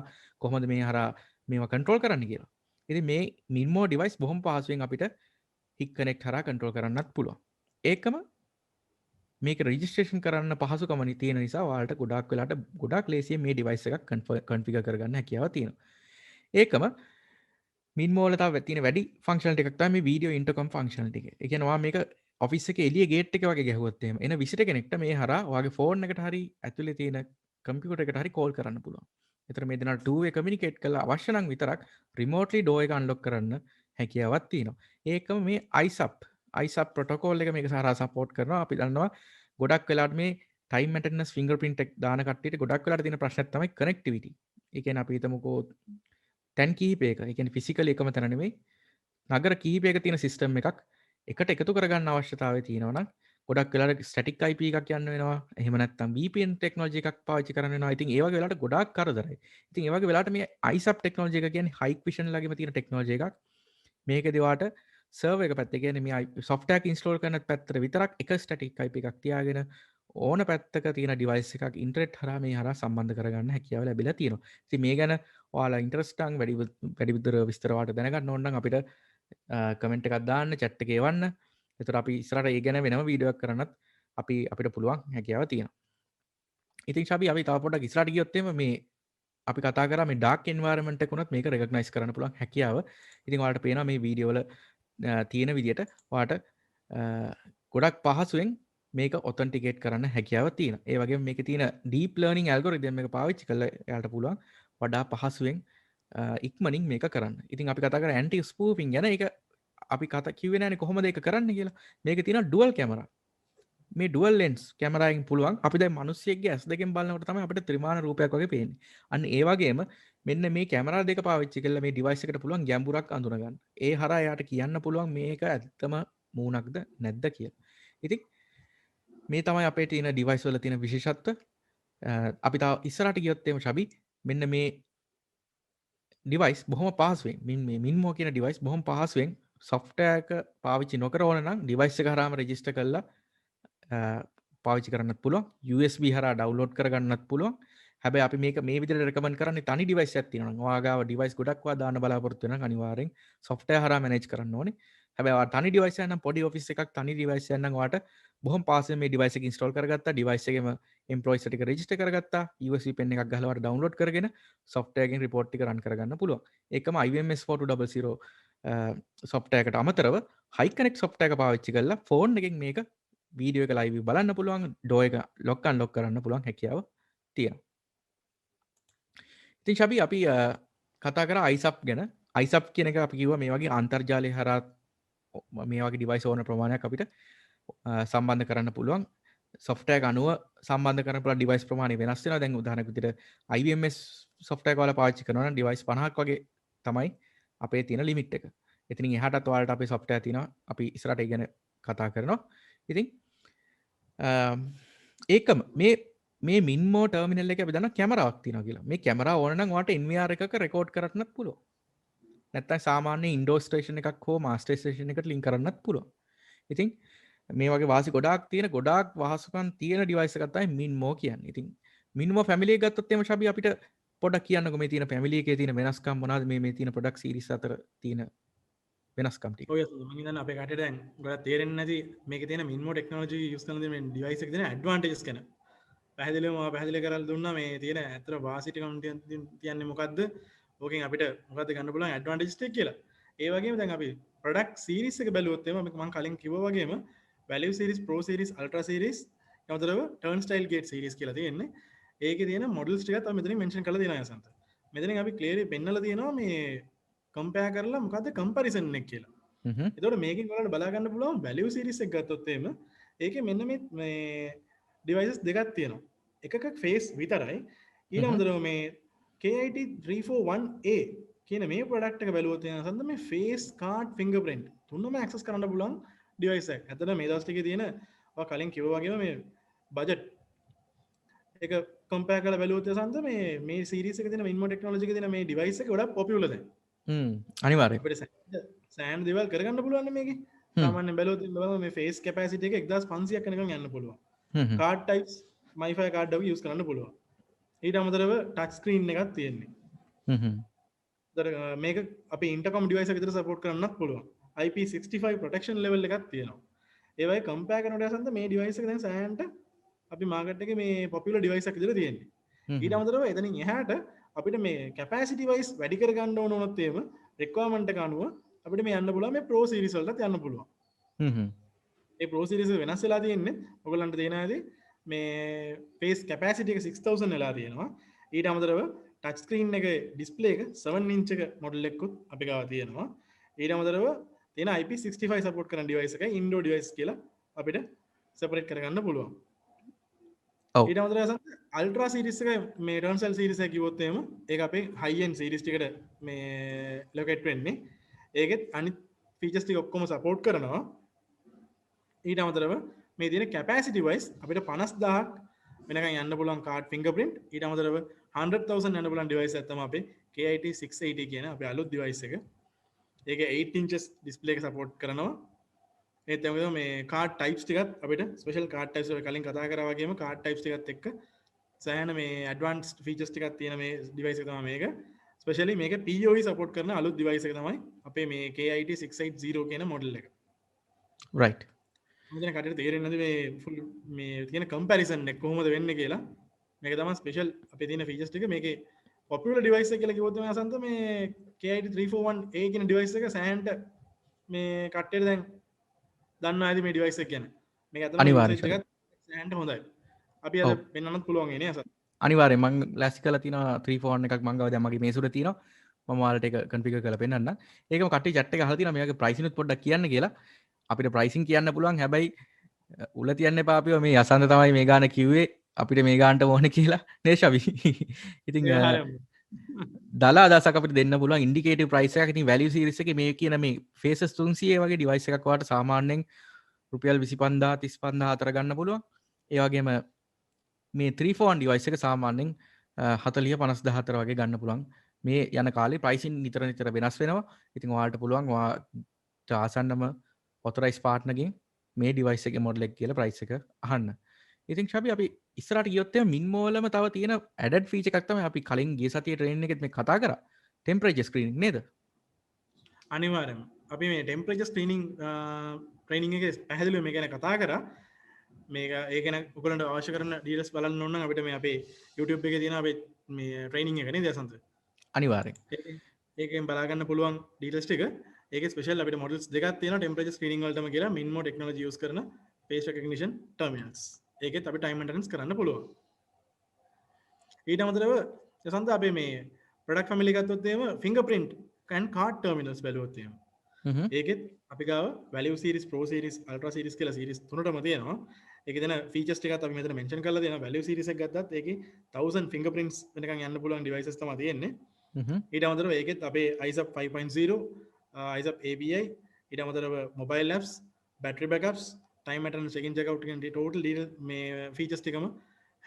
කොහොමද මේ හරහා මේවා කන්ට්‍රෝල් කරන්න කියලා. ඉතින් මේ මින්මෝ ඩිවයිස් බොහොම පහසුවෙන් අපිට හික් කනෙක්ට් හරහා කන්ට්‍රෝල් කරන්නත් පුළුවන්. ඒකම මේක රෙජිස්ට්‍රේෂන් කරන්න පහසුකම තියෙන නිසා ඔයාලට ගොඩාක් වෙලාට ගොඩාක් ලේසියෙන් මේ ඩිවයිස් එකක් කන්ෆිගර් කරගන්න හැකියාව තියෙනවා. ඒකම මින්මෝ වල තව තියෙන වැඩි ෆන්ක්ෂනලිටි එකක් තමයි මේ වීඩියෝ ඉන්ටර්කම් ෆන්ක්ෂනලිටි එක. ඒ කියන්නේ ඔයා මේක ඔෆිස් එකේ එළිය ගේට් එක වගේ ගැහුවොත් එහෙම එන විසිට කෙනෙක්ට මේ හරහා ඔයාගේ ෆෝන් එකට හරි ඇතුලේ තියෙන කම්පියුටර් එකට හරි කෝල් කරන්න පුළුවන්. ඒතර මේ දෙනාට two way communicate කරලා අවශ්‍ය නම් විතරක් remotely door එක unlock කරන්න හැකියාවක් තියෙනවා. ඒකම මේ ISAP protocol එක මේක සහරා support කරනවා. අපි දන්නවා ගොඩක් වෙලාට මේ time attendance fingerprint එක දාන කට්ටියට ගොඩක් වෙලාට තියෙන ප්‍රශ්නයක් තමයි connectivity. ඒ කියන්නේ අපි හිතමුකෝ තැන් කිහිපයක, ඒ කියන්නේ physically එකම තැන නෙමෙයි නගර කිහිපයක තියෙන සිස්ටම් එකක් එකට එකතු කරගන්න අවශ්‍යතාවය තියෙනවා නම් ගොඩක් වෙලාවට ස්ටැටික් IP එකක් යන්න වෙනවා. එහෙම නැත්නම් VPN ටෙක්නොලොජි එකක් පාවිච්චි කරන්න වෙනවා. ඉතින් ඒ වගේ වෙලාවට ගොඩාක් කරදරයි. ඉතින් ඒ වගේ වෙලාවට මේ ISAP ටෙක්නොලොජි එක කියන්නේ Hikvision ලගේම තියෙන ටෙක්නොලොජි එකක්. මේකදී ඔයාට සර්වර් එක පැත්තේ කියන්නේ මේ software එක install කරන පැත්තට විතරක් එක ස්ටැටික් IP එකක් තියාගෙන ඕන පැත්තක තියෙන ඩිවයිස් එකක් ඉන්ටර්නෙට් හරහා මේ හරහා සම්බන්ධ කරගන්න හැකියාව ලැබිලා තියෙනවා. ඉතින් මේ ගැන ඔයාලා ඉන්ටරෙස්ට් නම් වැඩි විස්තර ඔයාලට දැනගන්න ඕන නම් අපිට කමෙන්ට් එකක් දාන්න, chat එකේ එවන්න. එතකොට අපි ඉස්සරහට ඒ ගැන වෙනම වීඩියෝ එකක් කරන්නත් අපිට පුළුවන් හැකියාව තියෙනවා. ඉතින් ශාබි අපි තව පොඩ්ඩක් ඉස්සරහට ගියොත් එimhe මේ අපි කතා කරා මේ ඩාර්ක් එන්වයරන්මන්ට් එක උනත් මේක රෙකග්නයිස් කරන්න පුළුවන් හැකියාව. ඉතින් ඔයාලට පේනවා මේ වීඩියෝ වල තියෙන විදිහට ඔයාලට ගොඩක් පහසුවෙන් මේක ඔතෙන්ටිකේට් කරන්න හැකියාව තියෙනවා. ඒ වගේම මේකේ තියෙන ඩීප් ලර්නින් ඇල්ගොරිතම් එක පාවිච්චි කරලා එයාලට පුළුවන් වඩා පහසුවෙන් ඉක්මනින් මේක කරන්න. ඉතින් අපි කතා කරා ඇන්ටි ස්පූෆින් ගැන. ඒක අපි කතා කිව්වේ නෑනේ කොහොමද ඒක කරන්න කියලා. මේකේ තියෙනවා ඩුවල් කැමරා. මේ ඩුවල් ලෙන්ස් කැමරාවෙන් පුළුවන් අපි දැන් මිනිස්සෙක්ගේ ඇස් දෙකෙන් බලනකොට තමයි අපිට ත්‍රිමාන රූපයක් වගේ පේන්නේ. අන්න ඒ වගේම මෙන්න මේ කැමරා දෙක පාවිච්චි කරලා මේ ඩිවයිස් එකට පුළුවන් ගැඹුරක් අඳුනගන්න. ඒ හරහා එයාට කියන්න පුළුවන් මේක ඇත්තම මූණක්ද නැද්ද කියලා. ඉතින් මේ තමයි අපේ තියෙන ඩිවයිස් වල තියෙන විශේෂත්ව. අපි තව ඉස්සරහට ගියොත් එimhe ශබි මෙන්න මේ ඩිවයිස් බොහොම පහසුවෙන් මේ මින්මෝ කියන ඩිවයිස් බොහොම පහසුවෙන් software එක පාවිච්චි නොකර ඕන නම් ඩිවයිස් එක හරහාම රෙජිස්ටර් කරලා පාවිච්චි කරන්නත් පුළුවන්. USB හරහා ඩවුන්ලෝඩ් කරගන්නත් පුළුවන්. හැබැයි අපි මේක මේ විදිහට රෙකමන්ඩ් කරන්නේ තනි ඩිවයිස් එකක් තියෙනවා නම් ඔයා ගාව ඩිවයිස් ගොඩක් ඔයා දාන්න බලාපොරොත්තු වෙනවා නම් අනිවාර්යෙන් software හරහා manage කරන්න ඕනේ. හැබැයි ඔයා තනි ඩිවයිස් එකක් නම් පොඩි ඔෆිස් එකක් තනි ඩිවයිස් එකක් නම් ඔයාට බොහොම පහසුවෙන් මේ ඩිවයිස් එක ඉන්ස්ටෝල් කරගත්තා. ඩිවයිස් එකේම එම්ප්ලොයිස් ටික රෙජිස්ටර් කරගත්තා. USB pen එකක් ගහලා ඔයාට ඩවුන්ලෝඩ් කරගෙන software එකෙන් report ටික run කරගන්න පුළුවන්. ඒකම IMS 4200 software එකට අමතරව HiConnect software එක පාවිච්චි කරලා ෆෝන් එකෙන් මේක වීඩියෝ එක ලයිව් බලන්න පුළුවන්. ඩෝ එක ලොක් අන්ලොක් කරන්න පුළුවන් හැකියාව තියෙනවා. ඉතින් ශබි අපි කතා කරා ISAP ගැන. ISAP කියන එක අපි කිව්වා මේ වගේ අන්තර්ජාලය හරහා මේ වගේ ඩිවයිස් ඕන ප්‍රමාණයක් අපිට සම්බන්ධ කරන්න පුළුවන්. software එක අනුව සම්බන්ධ කරන්න පුළුවන් ඩිවයිස් ප්‍රමාණය වෙනස් වෙනවා. දැන් උදාහරණයක් විදිහට IBMS software එක ඔයාලා පාවිච්චි කරනවා නම් ඩිවයිස් 50ක් වගේ තමයි අපේ තියෙන ලිමිට් එක. එතනින් එහාටත් ඔයාලට අපේ software තියෙනවා. අපි ඉස්සරහට ඒ ගැන කතා කරනවා. ඉතින් ඒකම මේ මින්මෝ ටර්මිනල් එක බෙදන්න කැමරාවක් තියෙනවා කියලා. මේ කැමරාව ඕන නම් ඔයාලට NVR එකක රෙකෝඩ් කරන්නත් පුළුවන්. නැත්නම් සාමාන්‍ය ඉන්ඩෝර් ස්ටේෂන් එකක් හෝ මාස්ටර් ස්ටේෂන් එකට ලින්ක් කරන්නත් පුළුවන්. ඉතින් මේ වගේ වාසි ගොඩාක් වහසුකම් තියෙන ඩිවයිස් එකක් තමයි මින්මෝ කියන්නේ. ඉතින් මින්මෝ ෆැමිලි එක ගත්තොත් එimhe ශබි අපිට පොඩ්ඩක් කියන්නකෝ මේ තියෙන ෆැමිලි එකේ තියෙන වෙනස්කම් මොනවද මේ තියෙන ප්‍රොඩක්ට් සීරීස් අතර තියෙන වෙනස්කම් ටික. ඔය මම හිතන්නේ අපේ කටට දැන් ගොඩක් තේරෙන්නේ නැති මේකේ තියෙන මින්මෝ ටෙක්නොලොජි යූස් කරන දේ මේ ඩිවයිස් එකේ තියෙන ඇඩ්වාන්ටේජස් ගැන පැහැදිලිවම පැහැදිලි කරලා දුන්නා මේ තියෙන ඇත්තට වාසි ටික කියන්නේ මොකද්ද? ඕකෙන් අපිට මොකද්ද ගන්න පුළුවන් ඇඩ්වාන්ටේජස් ටික කියලා. ඒ වගේම දැන් අපි ප්‍රොඩක්ට් සීරීස් එක බැලුවොත් එimhe මම කලින් කිව්වා වගේම value series, pro series, ultra series, ඊටතරව ටර්න් ස්ටයිල් ගේට් සීරීස් කියලා තියෙන්නේ. ඒකේ තියෙන මොඩල්ස් ටිකත් අපි මෙතනින් මෙන්ෂන් කරලා දෙනවා යසන්ත. මෙතනින් අපි ක්ලියර්ලි පෙන්නලා තියෙනවා මේ කම්පෙයාර් කරලා මොකද්ද කම්පැරිසන් එක කියලා. එතකොට මේකෙන් ඔයාලට බලා ගන්න පුළුවන් වැලියු සීරීස් එක ගත්තොත් එimhe ඒකේ මෙන්න මේ ඩිවයිසස් දෙකක් තියෙනවා. එකක ෆේස් විතරයි. ඊළඟට මේ KIT 341A කියන මේ ප්‍රොඩක්ට් එක බැලුවොත් එන සඳ මේ ෆේස් කාඩ් ෆින්ගර්ප්‍රින්ට් තුනම ඇක්සස් කරන්න පුළුවන් ඩිවයිස් එකක්. ඇත්තට මේ දවස් ටිකේ තියෙන ඔය කලින් කිව්වා වගේම මේ බජට් එක කම්පෙයාර් කරලා බැලුවොත් එසන්ත මේ සීරීස් එකේ තියෙන මින්මෝ ටෙක්නොලොජි එකේ තියෙන මේ ඩිවයිස් එක ගොඩක් පොපියුලර් දැන්. අනිවාර්යයෙන්. අපිට සෑන් දේවල් කරගන්න පුළුවන් මේකේ. සාමාන්‍යයෙන් බැලුවොත් බලන්න මේ ෆේස් කැපැසිටි එක 1500ක් වෙනකන් යන්න පුළුවන්. කාඩ් ටයිප්ස් MiFi කාඩ් එක යූස් කරන්න පුළුවන්. ඊට අමතරව ටච් ස්ක්‍රීන් එකක් තියෙන්නේ. මේක අපි ඉන්ටර්කොම් ඩිවයිස් එක විතර සපෝට් කරන්නත් පුළුවන්. IP65 ප්‍රොටෙක්ෂන් ලෙවල් එකක් තියෙනවා. ඒ වගේ කම්පෙයාර් කරනකොට යසන්ත මේ ඩිවයිස් එක දැන් සෑන්ට අපි මාකට් එකේ මේ පොපියුලර් ඩිවයිස් එකක් විතර තියෙන්නේ. ඊට අමතරව එතනින් එහාට අපිට මේ කැපැසිටි වයිස් වැඩි කර ගන්න ඕන වුණොත් එහෙම රික්වයර්මන්ට් එක අනුව අපිට මේ යන්න පුළුවන් මේ ප්‍රෝ සීරීස් වලට යන්න පුළුවන්. ඒ ප්‍රෝ සීරීස් වෙනස් වෙලා තියෙන්නේ ඔයගලන්ට තේරෙනවාදී මේ ෆේස් කැපැසිටි එක 6000 වෙලා තියෙනවා. ඊට අමතරව ටච් ස්ක්‍රීන් එක ඩිස්ප්ලේ එක 7 ඉන්ච් එක මොඩල් එකකුත් අපි ගාව තියෙනවා. ඊට අමතරව තියෙන IP65 සපෝට් කරන ඩිවයිස් එකයි ඉන්ඩෝර් ඩිවයිස් කියලා අපිට සෙපරේට් කරගන්න පුළුවන්. ඊට අමතරව අල්ට්‍රා සීරීස් එක මේ ටර්න්සල් සීරීස් එක කිව්වොත් එහෙම ඒක අපේ හයි එන්ඩ් සීරීස් ටිකට මේ ලොකේට් වෙන්නේ. ඒකෙත් අනිත් ෆීචර්ස් ටික ඔක්කොම සපෝට් කරනවා. ඊට අමතරව මේ තියෙන කැපැසිටි වයිස් අපිට 50000ක් වෙනකන් යන්න පුළුවන් කාඩ් ෆින්ගර්ප්‍රින්ට්. ඊට අමතරව 100,000 යන්න පුළුවන් ඩිවයිස් එකක් තමයි අපේ KIT 680 කියන අපේ අලුත් ඩිවයිස් එක. ඒක 8 inches ඩිස්ප්ලේ එක සපෝට් කරනවා. ඒත් එමෙන්න මේ කාඩ් ටයිප්ස් ටිකත් අපිට ස්පෙෂල් කාඩ් ටයිප්ස් වල කලින් කතා කරා වගේම කාඩ් ටයිප්ස් ටිකත් එක්ක සෑහෙන මේ ඇඩ්වාන්ස්ඩ් ෆීචර්ස් ටිකක් තියෙන මේ ඩිවයිස් එක තමයි මේක. ස්පෙෂලි මේක PoE සපෝට් කරන අලුත් ඩිවයිස් එක තමයි අපේ මේ KIT 680 කියන මොඩල් එක. රයිට්. මම කටට තේරෙන්නේ නැති මේ ෆුල් මේ තියෙන කම්පැරිසන් එක කොහොමද වෙන්නේ කියලා. මේක තමයි ස්පෙෂල් අපේ තියෙන ෆීචර්ස් ටික. මේකේ පොපියුලර් ඩිවයිස් එක කියලා කිව්වොත් මේ අසන්ත මේ KIT 341A කියන ඩිවයිස් එක සෑහෙන්ට මේ කට්ටියට දැන් දන්නවා ඇති මේ ඩිවයිස් එක ගැන. මේක අතන අනිවාර්යයෙන් සෑහෙන්ට හොඳයි. අපි අද පෙන්වන්නත් පුළුවන් නේ අසන්ත. අනිවාර්යෙන් මම ලෑස්ති කරලා තියෙනවා 341 එකක් මම ගාව දැන් මගේ මේසුර තියෙනවා. මම ඔයාලට ඒක කන්ෆිගර් කරලා පෙන්නන්නම්. ඒකම කට්ටිය chat එක අහලා තියෙනවා මේකේ ප්‍රයිසින් උත් පොඩ්ඩක් කියන්න කියලා. අපිට ප්‍රයිසින් කියන්න පුළුවන්. හැබැයි උල තියන්න එපා අපිව මේ අසන්ත තමයි මේ ගාන කිව්වේ අපිට මේ ගානට ඕන කියලා නේ ශවි. ඉතින් දලා අදසක් අපිට දෙන්න පුළුවන් ඉන්ඩිකේටිව් ප්‍රයිස් එකක්. ඉතින් වැලියු සීරීස් එකේ මේ කියන මේ ෆේසස් 300 වගේ ඩිවයිස් එකක් ඔයාලට සාමාන්‍යයෙන් රුපියල් 25000 35000 අතර ගන්න පුළුවන්. ඒ වගේම මේ 341 ඩිවයිස් එක සාමාන්‍යයෙන් 40 50000 අතර වගේ ගන්න පුළුවන්. මේ යන කාලේ ප්‍රයිසින් නිතර වෙනස් වෙනවා. ඉතින් ඔයාලට පුළුවන් ඔයාට ආසන්නම ඔතොරයිස් පාර්ට්නර්ගෙන් මේ ඩිවයිස් එකේ මොඩල් එක කියලා ප්‍රයිස් එක අහන්න. ඉතින් ශබි අපි ඉස්සරහට ගියොත් එහම මින්මෝ වලම තව තියෙන ඇඩඩ් ෆීචර් එකක් තමයි අපි කලින් ගිය සතියේ ට්‍රේනින් එකෙත් මේ කතා කරා. ටෙම්පරේචර් ස්ක්‍රීනින් නේද? අනිවාර්යයෙන්ම. අපි මේ ටෙම්පරේචර් ස්ක්‍රීනින් ට්‍රේනින් එකේ පැහැදිලිව මේ ගැන කතා කරා. මේක ඒ ගැන ඔයගලන්ට අවශ්‍ය කරන ඩීටේල්ස් බලන්න ඕන නම් අපිට මේ අපේ YouTube එකේ තියෙන අපේ මේ ට්‍රේනින් එක නේද අසන්ත? අනිවාර්යෙන්. ඒකෙන් බලා ගන්න පුළුවන් ඩීටේල්ස් ටික. ඒකේ ස්පෙෂල් අපිට මොඩල්ස් දෙකක් තියෙනවා ටෙම්පරේචර් ස්ක්‍රීනින් වලටම කියලා මින්මෝ ටෙක්නොලොජි යූස් කරන face recognition terminals. ඒකෙත් අපි ටයිම් මේන්ටනන්ස් කරන්න පුළුවන්. ඊට අමතරව යසන්ත අපේ මේ ප්‍රොඩක්ට් ෆැමිලි ගත්තොත් එහෙම fingerprint and card terminals බැලුවොත් එහෙම. ඒකෙත් අපි ගාව value series, pro series, ultra series කියලා series තුනටම තියෙනවා. ඒකේ දෙන features ටිකත් අපි මෙතන mention කරලා දෙනවා. value series එක ගත්තත් ඒකේ 1000 fingerprints වෙනකන් යන්න පුළුවන් devices තමයි තියෙන්නේ. ඊට අමතරව ඒකෙත් අපේ ISAP 5.0, ISAP ABI, ඊට අමතරව mobile apps, battery backups, time attendance check in check out කියන total detail මේ features ටිකම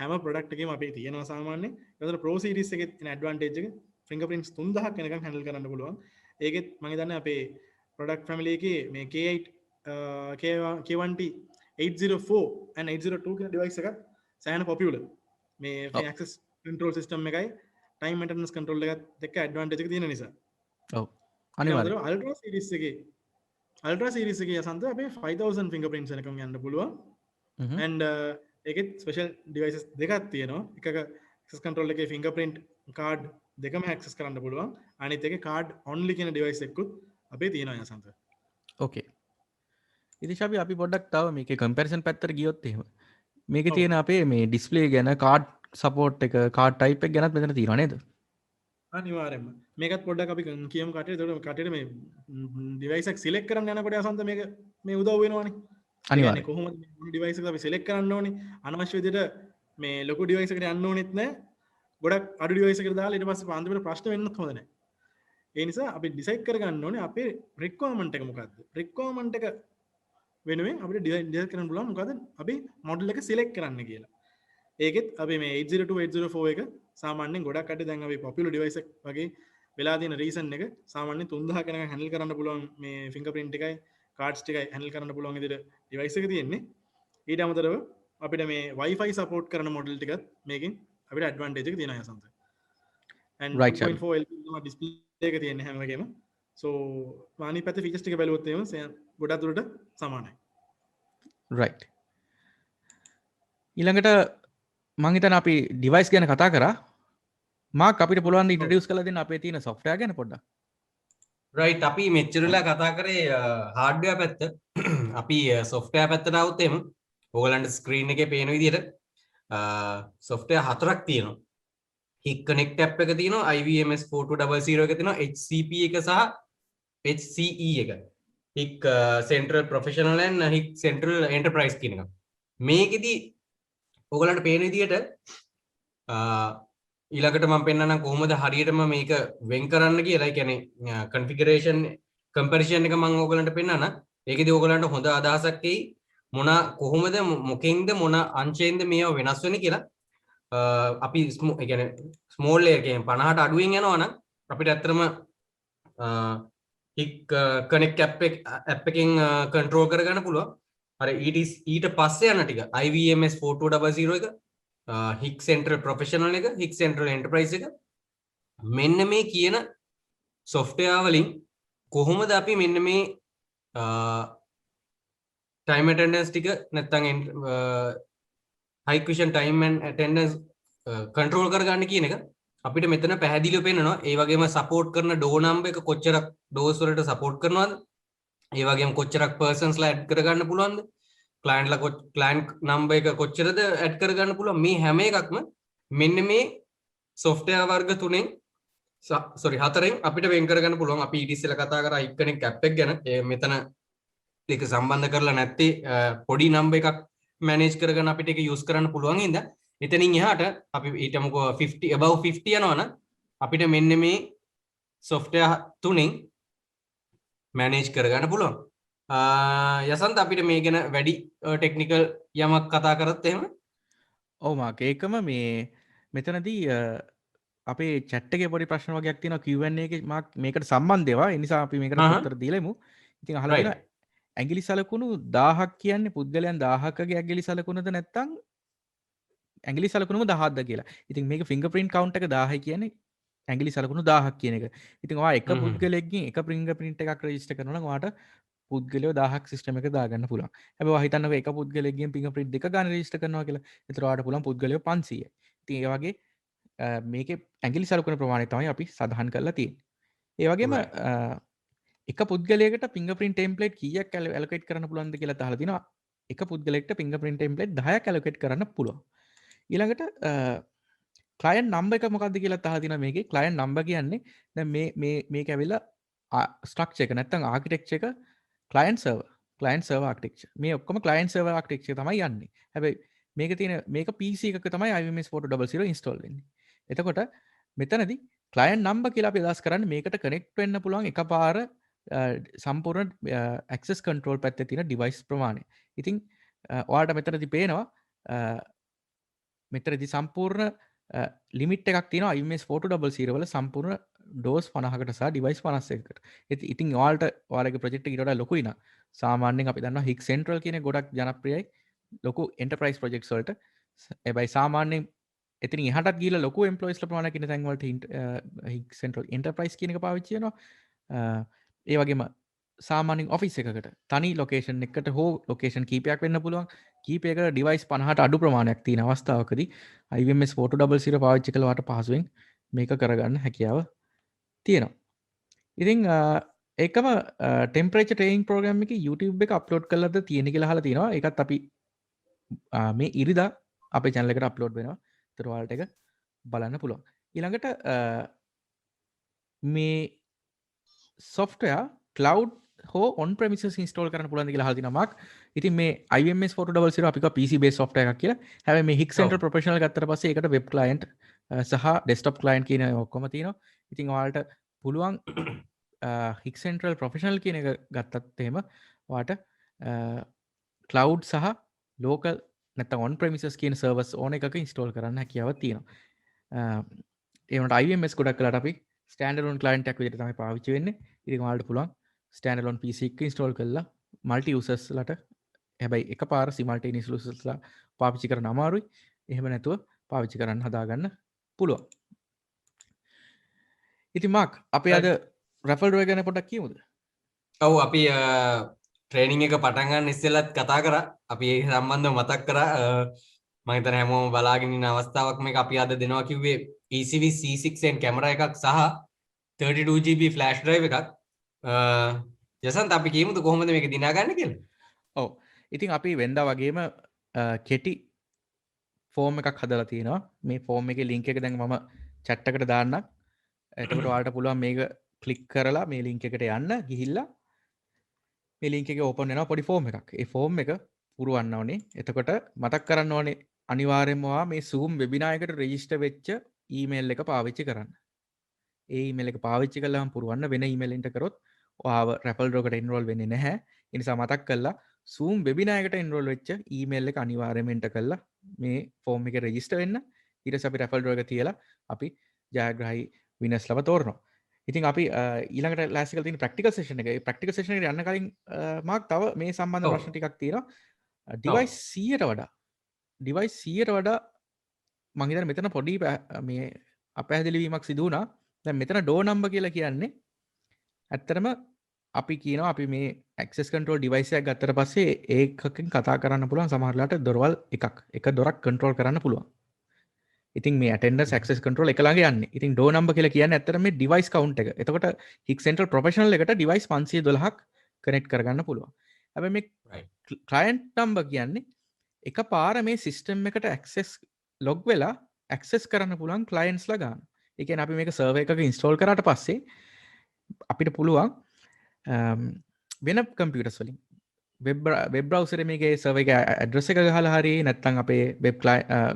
හැම product එකේම අපේ තියෙනවා සාමාන්‍යයෙන්. ඒතර Pro series එකේ තියෙන advantage එක fingerprints 3000ක් වෙනකන් handle කරන්න පුළුවන්. ඒකෙත් මම හිතන්නේ අපේ product family එකේ මේ K8 K1T 804 and 802 කියන device එක සෑහෙන popular. මේ access control system එකයි time maintenance control එකත් දෙක advantage එක තියෙන නිසා. ඔව්. අනිවාර්යයෙන්. Ultra series එකේ Ultra series එකේ යසන්ත අපේ 5000 fingerprints වෙනකම් යන්න පුළුවන්. and ඒකෙත් special devices දෙකක් තියෙනවා. එකක access control එකේ fingerprint card දෙකම access කරන්න පුළුවන්. අනිත් එකේ card only කියන device එකකුත් අපේ තියෙනවා යසන්ත. ඕකේ. ඉතින් ශාපි අපි පොඩ්ඩක් තව මේකේ comparison පැත්තට ගියොත් එහෙම මේකේ තියෙන අපේ මේ display ගැන card support එක card type එක ගැනත් මෙතන තියෙනවා නේද? අනිවාර්යයෙන්ම මේකත් පොඩ්ඩක් අපි කියමු කටේ. ඒකට කටේට මේ device එක select කරන්න යනකොට යසන්ත මේක මේ උදව් වෙනවනේ. අනිවාර්යයෙන්. කොහොමද මේ device එක අපි select කරන්න ඕනේ? අනවශ්‍ය විදිහට මේ ලොකු device එකකට යන්න ඕනෙත් නැහැ. ගොඩක් අඩු device එකකට දාලා ඊට පස්සේ අන්තිමට ප්‍රශ්න වෙන්නත් හොඳ නැහැ. ඒ නිසා අපි decide කරගන්න ඕනේ අපේ requirement එක මොකක්ද? requirement එක වෙනුවෙන් අපිට decide කරන්න පුළුවන් මොකද අපි model එක select කරන්න කියලා. ඒකෙත් අපි මේ 802 804 එක සාමාන්‍යයෙන් ගොඩක් කට්ටිය දැන් අපි popular device එක වගේ වෙලා තියෙන reason එක සාමාන්‍යයෙන් 3000 කනක handle කරන්න පුළුවන් මේ fingerprint එකයි cards ටිකයි handle කරන්න පුළුවන් විදිහට device එක තියෙන්නේ. ඊට අමතරව අපිට මේ Wi-Fi support කරන model ටිකත් මේකෙන් අපිට advantage එක තියෙනවා යසන්ත. and Right, 2.4 LCD display එක තියෙන හැම එකෙම. so අනිත් පැත්තේ features ටික බැලුවොත් එහෙම ගොඩක් දුරට සමානයි. right. ඊළඟට මං හිතන අපි ඩිවයිස් ගැන කතා කරා. මාක් අපිට පුළුවන් ද ඉන්ට්‍රොඩියුස් කරලා දෙන්න අපේ තියෙන software ගැන පොඩ්ඩක්. රයිට් අපි මෙච්චරලා කතා කරේ හાર્ඩ්වෙයාර් පැත්ත. අපි software පැත්තට આવුත් එහෙම ඕගලන්ට ස්ක්‍රීන් එකේ පේන විදිහට software හතරක් තියෙනවා. HIC Connect app එක තියෙනවා, IVMS 4200 එක තියෙනවා, HCP එක සහ HCE එක. HIC Central Professional and HIC Central Enterprise කියන එක. මේකෙදි ඔයගලන්ට පේන විදිහට ඊළඟට මම පෙන්නන්නම් කොහොමද හරියටම මේක වෙන් කරන්න කියලා. ඒ කියන්නේ configuration comparison එක මම ඔයගලන්ට පෙන්නන්න. ඒකෙදි ඔයගලන්ට හොඳ අදහසක් එයි මොන කොහොමද මොකෙන්ද මොන අංශයෙන්ද මේවා වෙනස් වෙන්නේ කියලා. අපි ඒ කියන්නේ small layer එකෙන් 50ට අඩුවෙන් යනවා නම් අපිට ඇත්තටම HIC Connect app එකෙන් control කරගන්න පුළුවන්. අර ඊට පස්සේ යන ටික IVMS 4200 එක, HIC Central Professional එක, HIC Central Enterprise එක, මෙන්න මේ කියන software වලින් කොහොමද අපි මෙන්න මේ time attendance ටික නැත්නම් high vision time and attendance control කරගන්න කියන එක අපිට මෙතන පැහැදිලිව පෙන්නනවා. ඒ වගේම support කරන door number එක කොච්චරක් doors වලට support කරනවද, ඒ වගේම කොච්චරක් persons ලා add කරගන්න පුළුවන්ද, client number එක කොච්චරද add කරගන්න පුළුවන්. මේ හැම එකක්ම මෙන්න මේ software වර්ග තුනෙන් හතරෙන් අපිට වෙන් කරගන්න පුළුවන්. අපි ඊට ඉස්සෙල්ලා කතා කරා HIC Connect app එක ගැන. මෙතන ඒක සම්බන්ධ කරලා නැත්තේ පොඩි number එකක් manage කරගෙන අපිට ඒක use කරන්න පුළුවන් හින්දා එතනින් එහාට අපි ඊටමකෝ 50 above 50 යනවනම් අපිට මෙන්න මේ software තුනෙන් manage කරගන්න පුළුවන්. යසන්ත අපිට මේ ගැන වැඩි ටෙක්නිකල් යමක් කතා කරත් එහෙම. ඔව් මාක් ඒකම මේ මෙතනදී අපේ chat එකේ පොඩි ප්‍රශ්න වගේක් තියෙනවා Q&A එකේ මාක් මේකට සම්බන්ධ ඒවා. ඒ නිසා අපි මේකට උත්තර දීලෙමු. ඉතින් අහලා තියෙනවා ඇඟිලි සලකුණු 1000ක් කියන්නේ පුද්ගලයන් 1000කගේ ඇඟිලි සලකුණද නැත්නම් ඇඟිලි සලකුණුම 1000ක්ද කියලා. ඉතින් මේක fingerprint count එක 1000යි කියන්නේ ඇඟිලි සලකුණු 1000ක් කියන එක. ඉතින් ඔයා එක පුද්ගලයෙක්ගෙන් එක fingerprint එකක් register කරනවා නම් ඔයාට පුද්ගලයෝ 1000ක් සිස්ටම් එක දාගන්න පුළුවන්. හැබැයි ඔයා හිතන්නකෝ එක පුද්ගලයෙක්ගෙන් fingerprint දෙක ගන්න register කරනවා කියලා. ඒතර ඔයාට පුළුවන් පුද්ගලයෝ 500යි. ඉතින් ඒ වගේ මේකේ ඇඟිලි සලකුණු ප්‍රමාණය තමයි අපි සඳහන් කරලා තියෙන්නේ. ඒ වගේම එක පුද්ගලයකට fingerprint template කීයක් allocate කරන්න පුළුවන්ද කියලා අහලා තිනවා. එක පුද්ගලයෙක්ට fingerprint template 10ක් allocate කරන්න පුළුවන්. ඊළඟට client number එක මොකක්ද කියලා අහලා තිනවා. මේකේ client number කියන්නේ දැන් මේක ඇවිල්ලා structure එක නැත්නම් architecture එක client server architecture. මේ ඔක්කොම client server architecture තමයි යන්නේ. හැබැයි මේක PC එකක තමයි IVMS 4200 install වෙන්නේ. එතකොට මෙතනදී client number කියලා අපි අදහස් කරන්නේ මේකට connect වෙන්න පුළුවන් එකපාර සම්පූර්ණ ඇක්සස් කන්ට්‍රෝල් පැත්තේ තියෙන ඩිවයිස් ප්‍රමාණය. ඉතින් ඔයාලට මෙතනදී පේනවා මෙතනදී සම්පූර්ණ ලිමිට් එකක් තියෙනවා IMS 4200 වල සම්පූර්ණ ඩෝස් 50කට සහ ඩිවයිස් 51කට. ඉතින් ඔයාලට ඔයාලගේ ප්‍රොජෙක්ට් එක ඊට වඩා ලොකුයි නම් සාමාන්‍යයෙන් අපි දන්නවා හික් සෙන්ට්‍රල් කියන ගොඩක් ජනප්‍රියයි ලොකු එන්ටර්ප්‍රයිස් ප්‍රොජෙක්ට්ස් වලට. හැබැයි සාමාන්‍යයෙන් එතින් එහටත් ගිහිල්ලා ලොකු එම්ප්ලොයිස්ලා ප්‍රමාණයක් ඉන්න තැන් වලට හික් සෙන්ට්‍රල් එන්ටර්ප්‍රයිස් කියන එක පාවිච්චි කරනවා. ඒ වගේම සාමාන්‍යයෙන් ඔෆිස් එකකට තනි ලොකේෂන් එකට හෝ ලොකේෂන් කීපයක් වෙන්න පුළුවන්. කීපයකට ඩිවයිස් 50ට අඩු ප්‍රමාණයක් තියෙන අවස්ථාවකදී IMS 4200 පාවිච්චි කළාට පහසුවෙන් මේක කරගන්න හැකියාව තියෙනවා. ඉතින් ඒකම ටෙම්පරේචර් ට්‍රේනින් ප්‍රෝග්‍රෑම් එකේ YouTube එක අප්ලෝඩ් කරලාද තියෙන කියලා අහලා තියෙනවා. ඒකත් අපි මේ ඉරිදා අපේ channel එකට අප්ලෝඩ් වෙනවා. ඒතර ඔයාලට ඒක බලන්න පුළුවන්. ඊළඟට මේ software cloud හෝ on premises install කරන්න පුළුවන්ද කියලා අහලා තිනවා මාක්. ඉතින් මේ IMS 4200 අපි කිව්වා PC based software එකක් කියලා. හැබැයි මේ HIG Central Professional ගත්තට පස්සේ ඒකට web client සහ desktop client කියන ඔක්කොම තියෙනවා. ඉතින් ඔයාලට පුළුවන් HIG Central Professional කියන එක ගත්තත් එහෙම ඔයාලට cloud සහ local නැත්නම් on premises කියන servers ඕන එකක install කරන්න හැකියාවක් තියෙනවා. ඒ වුණාට IMS ගොඩක් වෙලාට අපි standalone client එකක් විදිහට තමයි පාවිච්චි වෙන්නේ. ඉතින් ඔයාලට පුළුවන් standalone PC එක install කරලා multi users ලට හැබැයි එකපාර simultaneous users ලා පාවිච්චි කරන්න අමාරුයි. එහෙම නැතුව පාවිච්චි කරන්න හදාගන්න පුළුවන්. ඉතින් මාක් අපි අද රැෆල් ඩ්‍රොයි ගැන පොඩ්ඩක් කියමුද? ඔව් අපි ට්‍රේනින් එක පටන් ගන්න ඉස්සෙල්ලත් කතා කරා. අපි ඒ සම්බන්ධව මතක් කරා. මම හිතන හැමෝම බලාගෙන ඉන්න අවස්ථාවක් මේක අපි අද දෙනවා කිව්වේ ECV C6n කැමරා එකක් සහ 32GB ෆ්ලෑෂ් ඩ්‍රයිව් එකක්. ජසන්ත අපි කියමුද කොහොමද මේක දිනාගන්නේ කියලා? ඔව්. ඉතින් අපි වෙන්දා වගේම කෙටි ෆෝම් එකක් හදලා තියෙනවා. මේ ෆෝම් එකේ ලින්ක් එක දැන් මම chat එකට දාන්නම්. එතකොට ඔයාලට පුළුවන් මේක ක්ලික් කරලා මේ ලින්ක් එකට යන්න ගිහිල්ලා මේ ලින්ක් එකේ ඕපන් වෙනවා පොඩි ෆෝම් එකක්. ඒ ෆෝම් එක පුරවන්න ඕනේ. එතකොට මතක් කරන්න ඕනේ අනිවාර්යයෙන්ම ඔයා මේ Zoom webinar එකට රෙජිස්ටර් වෙච්ච ඊමේල් එක පාවිච්චි කරන්න. ඒ ඊමේල් එක පාවිච්චි කළාම පුරවන්න වෙන ඊමේල් එකකට කරොත් ඔයාව රැපල් ඩ්‍රොකට එන්රෝල් වෙන්නේ නැහැ. ඒ නිසා මතක් කරලා Zoom webinar එකට එන්රෝල් වෙච්ච ඊමේල් එක අනිවාර්යයෙන්ම එන්ටර් කරලා මේ ෆෝම් එකේ රෙජිස්ටර් වෙන්න. ඊට පස්සේ අපි රැපල් ඩ්‍රො එක තියලා අපි ජයග්‍රාහී විනර්ස්ලව තෝරනවා. ඉතින් අපි ඊළඟට ලෑස්ති කරලා තියෙන ප්‍රැක්ටිකල් සෙෂන් එක. ඒ ප්‍රැක්ටිකල් සෙෂන් එකට යන්න කලින් මාක් තව මේ සම්බන්ධ ප්‍රශ්න ටිකක් තියෙනවා. ඩිවයිස් 100ට වඩා මං හිතන්නේ මෙතන පොඩි මේ අපැහැදිලි වීමක් සිදු වුණා. දැන් මෙතන ඩෝ නම්බර් කියලා කියන්නේ ඇත්තටම අපි කියනවා අපි මේ access control device එකක් ගත්තට පස්සේ ඒකකින් කතා කරන්න පුළුවන් සමහරලාට දොරවල් එකක්. එක දොරක් control කරන්න පුළුවන්. ඉතින් මේ attendance access control එක ළඟ යන්නේ. ඉතින් door number කියලා කියන්නේ ඇත්තටම මේ device count එක. එතකොට HIG Central Professional එකට device 512ක් connect කරගන්න පුළුවන්. හැබැයි මේ client number කියන්නේ එකපාර මේ system එකට access log වෙලා access කරන්න පුළුවන් clients ලා ගන්න. ඒ කියන්නේ අපි මේක server එකක install කරාට පස්සේ අපිට පුළුවන් වෙන computers වලින් වෙබ් බ්‍රවුසර් මේකේ සර්වර් එක ඇඩ්‍රස් එක ගහලා හරි නැත්නම් අපේ වෙබ්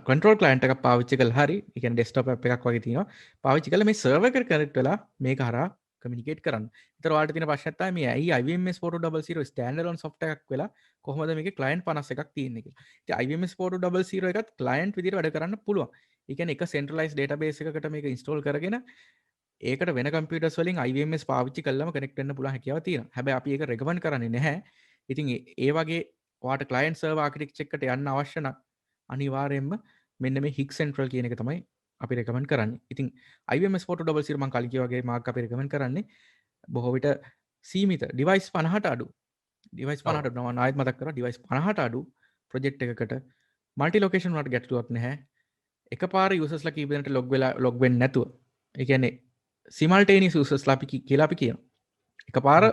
කන්ට්‍රෝල් ක්ලයන්ට් එකක් පාවිච්චි කරලා හරි ඒ කියන්නේ ඩෙස්ක්ටොප් ඇප් එකක් වගේ තියෙනවා පාවිච්චි කරලා මේ සර්වර් එකට කනෙක්ට් වෙලා මේක හරහා කමියුනිකේට් කරන්න. ඒතර ඔයාලට තියෙන ප්‍රශ්නයක් තමයි මේ ඇයි IVMS 4200 ස්ටෑන්ඩඩ් software එකක් වෙලා කොහොමද මේකේ client 51ක් තියෙන්නේ කියලා. ඉතින් IVMS 4200 එකත් client විදිහට වැඩ කරන්න පුළුවන්. ඒ කියන්නේ එක centralized database එකකට මේක install කරගෙන ඒකට වෙන කම්පියුටර්ස් වලින් IVMS පාවිච්චි කළාම කනෙක්ට් වෙන්න පුළුවන් හැකියාව තියෙනවා. හැබැයි අපි ඒක රෙකමන්ඩ් කරන්නේ නැහැ. ඉතින් ඒ වගේ ඔයාට client server architecture එකට යන්න අවශ්‍ය නම් අනිවාර්යයෙන්ම මෙන්න මේ HIG Central කියන එක තමයි අපි රෙකමන්ඩ් කරන්නේ. ඉතින් IVMS 4200 මම කලින් කිව්වා වගේ මාක් අපි රෙකමන්ඩ් කරන්නේ බොහෝ විට සීමිත device 50ට අඩු. device 50ට අඩු නම් ආයෙත් මතක් කරා device 50ට අඩු project එකකට multi location වලට ගැටලුවක් නැහැ. එකපාර users ලා කීප දෙනෙක්ට log වෙන්නේ නැතුව. ඒ කියන්නේ simultaneous users ලා අපි කියලා අපි කියනවා. එකපාර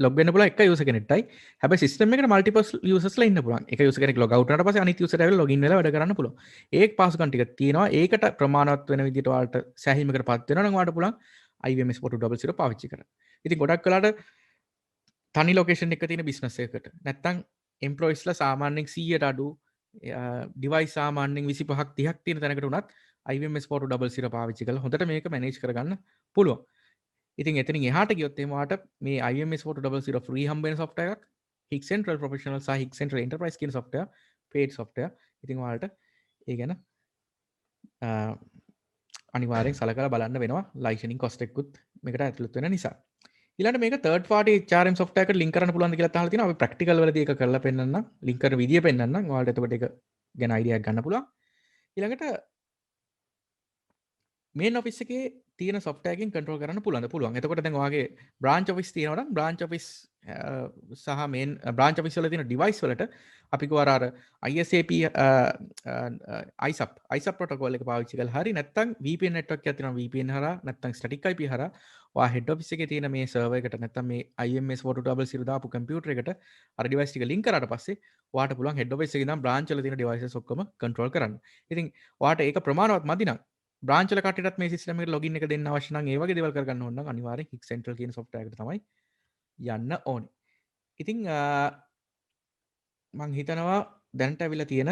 log වෙන්න පුළුවන් එක user කෙනෙක්ටයි. හැබැයි system එකට multiple users ලා ඉන්න පුළුවන්. එක user කෙනෙක් log out වුණාට පස්සේ අනිත් user ඇවිල්ලා login වෙලා වැඩ කරන්න පුළුවන්. ඒක පාසුකම් ටික තියෙනවා. ඒකට ප්‍රමාණවත් වෙන විදිහට ඔයාලට සෑහීමකටපත් වෙනවා නම් ඔයාලට පුළුවන් IVMS 4200 පාවිච්චි කරන්න. ඉතින් ගොඩක් වෙලාට තනි location එක තියෙන business එකකට නැත්නම් employees ලා සාමාන්‍යයෙන් 100ට අඩු device සාමාන්‍යයෙන් 25ක් 30ක් තියෙන තැනකට උනත් IVMS 4200 පාවිච්චි කරලා හොඳට මේක manage කරගන්න පුළුවන්. ඉතින් එතනින් එහාට ගියොත් එහෙම ඔයාට මේ IMS 400 free හම්බ වෙන software එකක් Hik Central Professional සහ Hik Central Enterprise කියන software paid software. ඉතින් ඔයාලට ඒ ගැන අනිවාර්යෙන් සලකලා බලන්න වෙනවා licensing cost එකකුත් මේකට ඇතුළත් වෙන නිසා. ඊළඟට මේක third party HRM software එකට link කරන්න පුළුවන්ද කියලා අහලා තියෙනවා. අපි practical වලදී ඒක කරලා පෙන්නන්නම්. link කරන විදිය පෙන්නන්නම්. ඔයාලට එතකොට ඒක ගැන idea එකක් ගන්න පුළුවන්. ඊළඟට මේන් ඔෆිස් එකේ තියෙන software එකකින් control කරන්න පුළුවන්. එතකොට දැන් ඔයාගේ branch office තියෙනවා නම් branch office සහ මේන් branch office වල තියෙන device වලට අපි කෝ අර ISAP ISAP protocol එක පාවිච්චි කරලා හරි නැත්නම් VPN network එකක් තියෙනවා VPN හරහා නැත්නම් static IP හරහා ඔයා head office එකේ තියෙන මේ server එකට නැත්නම් මේ IMS 4200 දාපු computer එකට අර device ටික link කරාට පස්සේ ඔයාට පුළුවන් head office එකේ ඉඳන් branch වල තියෙන devices ඔක්කොම control කරන්න. ඉතින් ඔයාට ඒක ප්‍රමාණවත් මදි නම් branch වල කට්ටියටත් මේ system එකට login එක දෙන්න අවශ්‍ය නම් ඒ වගේ දේවල් කරගන්න ඕන නම් අනිවාර්යෙන් Hik Central කියන software එකට තමයි යන්න ඕනේ. ඉතින් මං හිතනවා දැනට ඇවිල්ලා තියෙන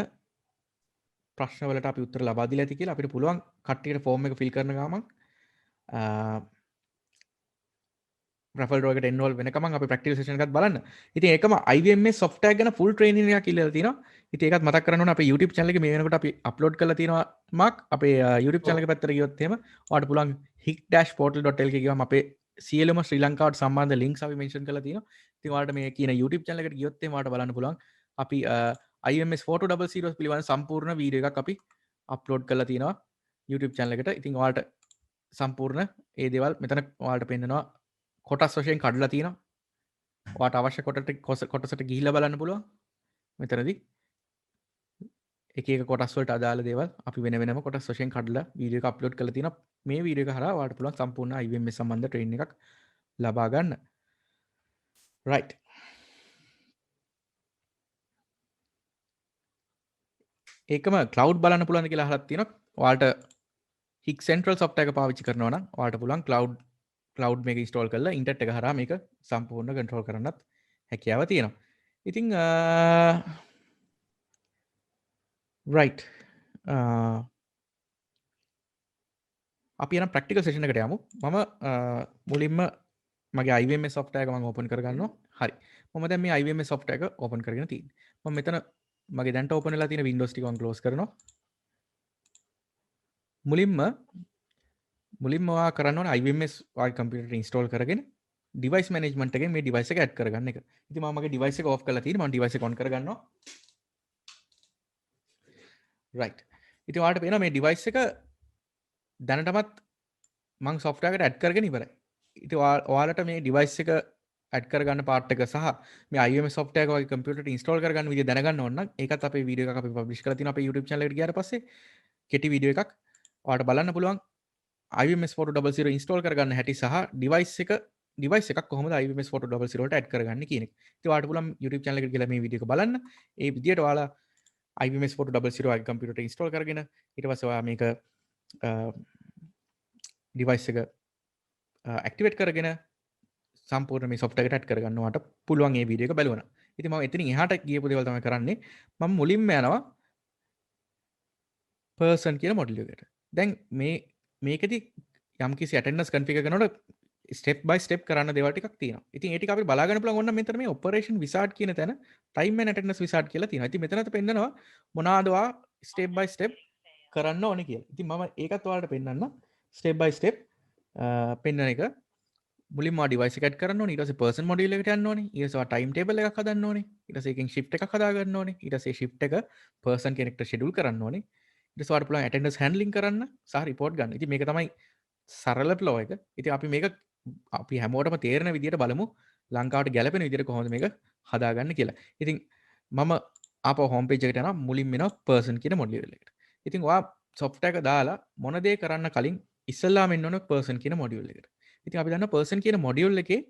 ප්‍රශ්න වලට අපි උත්තර ලබා දීලා ඇති කියලා. අපිට පුළුවන් කට්ටියට ෆෝම් එක ෆිල් කරන ගමන් රෆල් ඩ්‍රෝ එකට එන්රෝල් වෙනකම් අපි ප්‍රැක්ටිකල් සෙෂන් එකක් බලන්න. ඉතින් ඒකම IVMS software ගැන full training එකක් ඉල්ලලා තිනවා. ඉතින් ඒකත් මතක් කරගන්න ඕනේ අපේ YouTube channel එකේ මේ වෙනකොට අපි අප්ලෝඩ් කරලා තිනවා මාක් අපේ YouTube channel එක පැත්තට ගියොත් එහෙම ඔයාලට පුළුවන් hik-portal.lk ගියාම අපේ සියලුම ශ්‍රී ලංකාවට සම්බන්ධ links අපි mention කරලා තිනවා. ඉතින් ඔයාලට මේ කියන YouTube channel එකට ගියොත් එහෙම ඔයාලට බලන්න පුළුවන් අපි IMS 4200 පිළිබඳ සම්පූර්ණ වීඩියෝ එකක් අපි අප්ලෝඩ් කරලා තිනවා YouTube channel එකට. ඉතින් ඔයාලට සම්පූර්ණ ඒ දේවල් මෙතන ඔයාලට පෙන්නනවා කොටස් වශයෙන් කඩලා තියෙනවා. ඔයාට අවශ්‍ය කොටසට ගිහිල්ලා බලන්න පුළුවන්. මෙතනදී එක එක කොටස් වලට අදාළ දේවල් අපි වෙන වෙනම කොටස් වශයෙන් කඩලා වීඩියෝ එක අප්ලෝඩ් කරලා තියෙනවා. මේ වීඩියෝ එක හරහා ඔයාලට පුළුවන් සම්පූර්ණ IVMS සම්බන්ධ ට්‍රේනින් එකක් ලබා ගන්න. right. ඒකම cloud බලන්න පුළුවන්ද කියලා අහලා තියෙනවා. ඔයාලට Hik Central software එක පාවිච්චි කරනවා නම් ඔයාලට පුළුවන් cloud මේක ඉන්ස්ටෝල් කරලා ඉන්ටර්නෙට් එක හරහා මේක සම්පූර්ණ කන්ට්‍රෝල් කරන්නත් හැකියාව තියෙනවා. ඉතින් right අපි යන ප්‍රැක්ටිකල් සෙෂන් එකට යමු. මම මුලින්ම මගේ IVMS software එක මම ඕපන් කරගන්නවා. හරි. මම දැන් මේ IVMS software එක ඕපන් කරගෙන තියෙන්නේ. මම මෙතන මගේ දැන්ට ඕපන් වෙලා තියෙන Windows ටික මම ක්ලෝස් කරනවා. මුලින්ම ඔයා කරන්න ඕනේ IVMS ඔයාගේ කම්පියුටර් එකට ඉන්ස්ටෝල් කරගෙන device management එකෙන් මේ device එක add කරගන්න එක. ඉතින් මම මගේ device එක off කරලා තියෙනවා. මම device එක on කරගන්නවා. right. ඉතින් ඔයාලට පේනවා මේ device එක දැනටමත් මම software එකට add කරගෙන ඉවරයි. ඉතින් ඔයාලට මේ device එක add කරගන්න part එක සහ මේ IVMS software එක ඔයාගේ කම්පියුටර් එකට ඉන්ස්ටෝල් කරගන්න විදිය දැනගන්න ඕන නම් ඒකත් අපේ වීඩියෝ එකක් අපි පබ්ලිෂ් කරලා තියෙනවා අපේ YouTube channel එකට ගියාට පස්සේ කෙටි වීඩියෝ එකක් ඔයාලට බලන්න පුළුවන් IVMS 400 ඉන්ස්ටෝල් කරගන්න හැටි සහ device එකක් කොහොමද IVMS 400 වලට add කරගන්නේ කියන එක. ඉතින් ඔයාලට පුළුවන් YouTube channel එකට ගිහලා මේ වීඩියෝ එක බලන්න. ඒ විදියට ඔයාලා IVMS 400 ඔයාගේ කම්පියුටර් එකට ඉන්ස්ටෝල් කරගෙන ඊට පස්සේ ඔයා මේක device එක activate කරගෙන සම්පූර්ණ මේ software එකට add කරගන්න ඔයාලට පුළුවන් මේ වීඩියෝ එක බලවන්න. ඉතින් මම එතනින් එහාට ගියපු දේවල් තමයි කරන්නේ. මම මුලින්ම යනවා person කියන මොඩියුල් එකට. දැන් මේකෙදි යම්කිසි attendance configure කරනකොට step by step කරන්න දේවල් ටිකක් තියෙනවා. ඉතින් ඒ ටික අපිට බලා ගන්න පුළුවන් ඕන මෙතන මේ operation wizard කියන තැන time and attendance wizard කියලා තියෙනවා. ඉතින් මෙතනත් පෙන්නනවා මොනවාද ඔයා step by step කරන්න ඕනේ කියලා. ඉතින් මම ඒකත් ඔයාලට පෙන්නන්න step by step පෙන්නන එක මුලින්ම device එක add කරන්න ඕනේ. ඊට පස්සේ person module එකට යන්න ඕනේ. ඊට පස්සේ time table එකක් හදන්න ඕනේ. ඊට පස්සේ එකෙන් shift එකක් හදා ගන්න ඕනේ. ඊට පස්සේ shift එක person කෙනෙක්ට schedule කරන්න ඕනේ. ඊට පස්සේ ඔයාලට පුළුවන් attendance handling කරන්න සහ report ගන්න. ඉතින් මේක තමයි සරල flow එක. ඉතින් අපි හැමෝටම තේරෙන විදිහට බලමු ලංකාවට ගැලපෙන විදිහට කොහොමද මේක හදාගන්නේ කියලා. ඉතින් මම ආපහු home page එකට යනවා. මුලින්ම එනවා person කියන module එකට. ඉතින් ඔයා software එක දාලා මොන දේ කරන්න කලින් ඉස්සල්ලාම එන්න ඕන person කියන module එකට. ඉතින් අපි දන්නවා person කියන module එකේ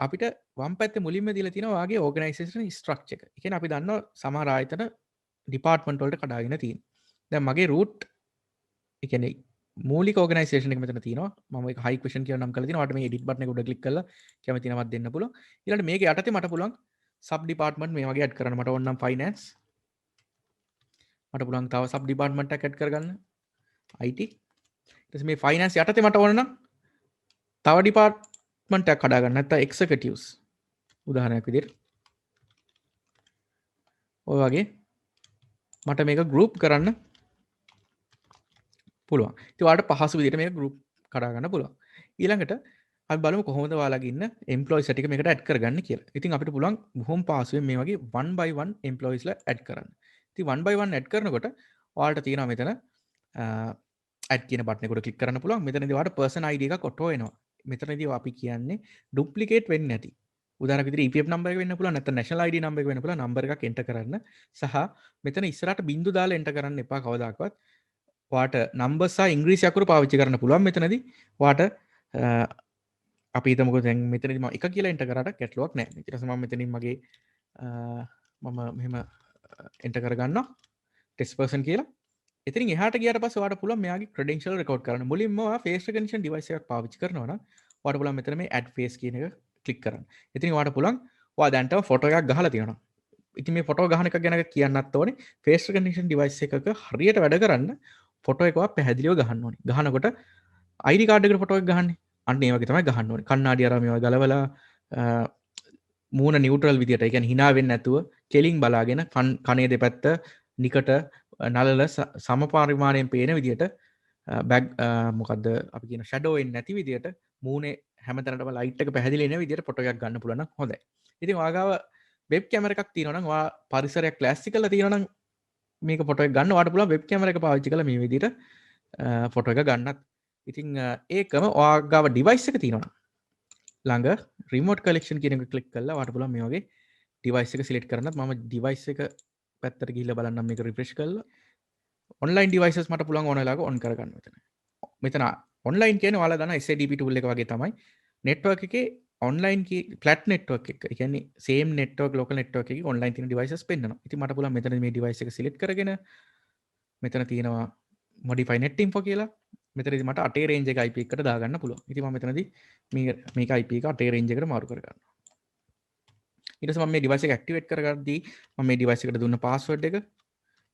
අපිට වම් පැත්තේ මුලින්ම දීලා තියෙනවා ඔයාගේ organization structure එක. ඒ කියන්නේ අපි දන්නවා සමහර ආයතන department වලට කඩාගෙන තියෙනවා. දැන් මගේ root ඒ කියන්නේ මූලික organization එක මෙතන තියෙනවා. මම ඒක high question කියලා නම් කරලා තියෙනවා. ඔයාලට මේ edit button එක උඩ click කරලා කැමති නමක් දෙන්න පුළුවන්. ඊළඟට මේක යටතේ මට පුළුවන් sub department මේ වගේ add කරන්න. මට ඕන නම් finance. මට පුළුවන් තව sub department එකක් add කරගන්න. IT. ඊට පස්සේ මේ finance යටතේ මට ඕන නම් තව ඩිපාර්ට්මන්ට් එකක් හදා ගන්න නැත්නම් එක්සිකියුටිව්ස් උදාහරණයක් විදිහට ඔය වගේ මට මේක ගෲප් කරන්න පුළුවන්. ඉතින් ඔයාලට පහසු විදිහට මේක ගෲප් කඩා ගන්න පුළුවන්. ඊළඟට අපි බලමු කොහොමද ඔයාලගේ ඉන්න එම්ප්ලොයිස්ලා ටික මේකට ඇඩ් කරගන්න කියලා. ඉතින් අපිට පුළුවන් බොහොම පහසුවෙන් මේ වගේ 1 by 1 එම්ප්ලොයිස්ලා ඇඩ් කරන්න. ඉතින් 1 by 1 ඇඩ් කරනකොට ඔයාලට තියෙනවා මෙතන ඇඩ් කියන බටන් එකට ක්ලික් කරන්න පුළුවන්. මෙතනදී ඔයාලට පර්සන් ID එකක් ඔටෝ එනවා. මෙතනදී අපි කියන්නේ ඩුප්ලිකේට් වෙන්නේ නැති. උදාහරණයක් විදිහට EPF නම්බර් එක වෙන්න පුළුවන් නැත්නම් national ID නම්බර් එක වෙන්න පුළුවන් නම්බර් එකක් එන්ටර් කරන්න සහ මෙතන ඉස්සරහට බිංදු දාලා එන්ටර් කරන්න එපා කවදාකවත්. ඔයාට නම්බර් සහ ඉංග්‍රීසි අකුරු පාවිච්චි කරන්න පුළුවන් මෙතනදී. ඔයාට අපි හිතමුකෝ දැන් මෙතනදී මම එක කියලා එන්ටර් කරාට ගැටලුවක් නැහැ. ඊට පස්සේ මම මෙතනින් මගේ මම මෙහෙම එන්ටර් කරගන්නවා test person කියලා. එතනින් එහාට ගියාට පස්සේ ඔයාට පුළුවන් මෙයාගේ credential record කරන්න. මුලින්ම ඔයා face recognition device එකක් පාවිච්චි කරනවා නම් ඔයාට පුළුවන් මෙතන මේ add face කියන එක ක්ලික් කරන්න. ඉතින් ඔයාට පුළුවන් ඔයා දැන්ට ෆොටෝ එකක් ගහලා තියෙනවා. ඉතින් මේ ෆොටෝ ගහන එක ගැන කියන්නත් ඕනේ. face recognition device එකක හරියට වැඩ කරන්න ෆොටෝ එක ඔයා පැහැදිලිව ගහන්න ඕනේ. ගහනකොට ID card එකට ෆොටෝ එක ගහන්නේ. අන්න ඒ වගේ තමයි ගහන්න ඕනේ. කණ්ණාඩි අරන් මේවා ගලවලා මූණ නියුට්‍රල් විදියට, ඒ කියන්නේ hina වෙන්නේ නැතුව කෙලින් බලාගෙන කනේ දෙපැත්ත නිකට නලල සම පරිමාණයෙන් පේන විදියට බැක් මොකද්ද අපි කියන ෂැඩෝ එන්නේ නැති විදියට මූණේ හැමතැනටම ලයිට් එක පැහැදිලි එන විදියට ෆොටෝ එකක් ගන්න පුළුවන් නම් හොඳයි. ඉතින් ඔයාගාව වෙබ් කැමරා එකක් තියෙනවා නම් ඔයා පරිසරයක් ක්ලාසික් කරලා තියෙනවා නම් මේක ෆොටෝ එක ගන්න ඔයාට පුළුවන් වෙබ් කැමරා එක පාවිච්චි කරලා මේ විදියට ෆොටෝ එක ගන්නත්. ඉතින් ඒකම ඔයාගාව ඩිවයිස් එක තියෙනවා නම් ළඟ රිමෝට් කලෙක්ෂන් කියන එක ක්ලික් කරලා ඔයාට පුළුවන් මේ වගේ ඩිවයිස් එක සිලෙක්ට් කරන්නත්. මම ඩිවයිස් එක පැත්තට ගිහිල්ලා බලන්නම් මේක රිෆ්‍රෙෂ් කරලා. ඔන්ලයින් ඩිවයිසස් මට පුළුවන් ඕන වෙලාවක ඔන් කරගන්න මෙතන. මෙතන ඔන්ලයින් කියන්නේ ඔයාලා දන්න SADP tool එක වගේ තමයි. නෙට්වර්ක් එකේ ඔන්ලයින් ෆ්ලැට් නෙට්වර්ක් එක. ඒ කියන්නේ සේම් නෙට්වර්ක් ලෝකල් නෙට්වර්ක් එකේ ඔන්ලයින් තියෙන ඩිවයිසස් පෙන්නනවා. ඉතින් මට පුළුවන් මෙතන මේ ඩිවයිස් එක සිලෙක්ට් කරගෙන මෙතන තියෙනවා modify net info කියලා. මෙතනදී මට 8 රේන්ජ් එක IP එකට දාගන්න පුළුවන්. ඉතින් මම මෙතනදී මේක IP එක 8 රේන්ජ් එකට මාරු කරගන්නවා. ඊට පස්සේ මම මේ ඩිවයිස් එක ඇක්ටිවේට් කරගද්දී මම මේ ඩිවයිස් එකට දුන්න පාස්වර්ඩ් එක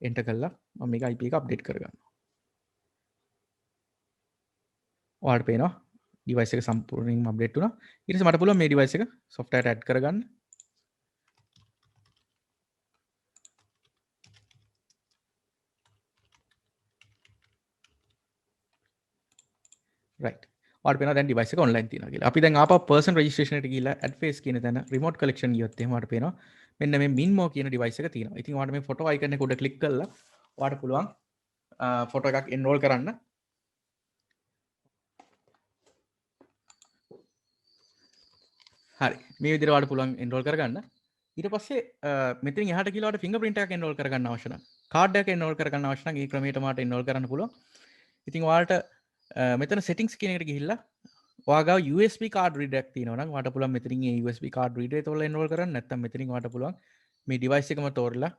එන්ටර් කරලා මම මේක IP එක අප්ඩේට් කරගන්නවා. ඔයාලට පේනවා ඩිවයිස් එක සම්පූර්ණයෙන්ම අප්ඩේට් වුණා. ඊට පස්සේ මට පුළුවන් මේ ඩිවයිස් එක software add කරගන්න. right. ඔයාලට පේනවා දැන් ඩිවයිස් එක ඔන්ලයින් තියෙනවා කියලා. අපි දැන් ආපහු person registration එකට ගිහිල්ලා add face කියන තැන remote collection ගියොත් එහෙම ඔයාලට පේනවා මෙන්න මේ minmo කියන ඩිවයිස් එක තියෙනවා. ඉතින් ඔයාලට මේ ෆොටෝ අයිකන් එක උඩ ක්ලික් කරලා ඔයාලට පුළුවන් ෆොටෝ එකක් enroll කරන්න. හරි. මේ විදිහට ඔයාලට පුළුවන් enroll කරගන්න. ඊට පස්සේ මෙතනින් එහාට ගිහලා ඔයාලට fingerprint එකක් enroll කරගන්න අවශ්‍ය නම් card එකක් enroll කරගන්න අවශ්‍ය නම් ඒ ක්‍රමයට මාට enroll කරන්න පුළුවන්. ඉතින් ඔයාලට මෙතන settings කියන එකට ගිහිල්ලා ඔයාගාව USB card reader එකක් තියෙනවා නම් ඔයාලට පුළුවන් මෙතනින් ඒ USB card reader එක තෝරලා enroll කරන්න. නැත්නම් මෙතනින් ඔයාලට පුළුවන් මේ device එකම තෝරලා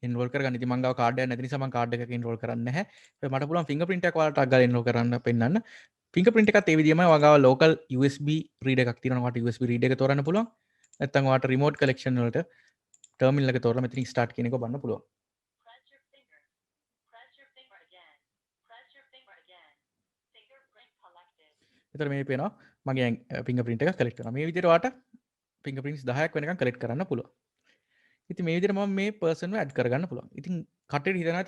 enroll කරගන්න. ඉතින් මම ගාව card එකක් නැති නිසා මම card එකක enroll කරන්නේ නැහැ. මට පුළුවන් fingerprint එකක් ඔයාලට අග්ගාලා enroll කරන්න පෙන්නන්න. fingerprint එකත් ඒ විදිහමයි ඔයාගාව local USB reader එකක් තියෙනවා නම් ඔයාලට USB reader එක තෝරන්න පුළුවන්. නැත්නම් ඔයාලට remote collection වලට terminal එක තෝරලා මෙතනින් start කියන එක බලන්න පුළුවන්. එතකොට මේ පේනවා මගේ fingerprint එක collect කරනවා. මේ විදිහට ඔයාලට fingerprints 10ක් වෙනකන් collect කරන්න පුළුවන්. ඉතින් මේ විදිහට මම මේ person ව add කරගන්න පුළුවන්. ඉතින් කට්ටියට හිතනවා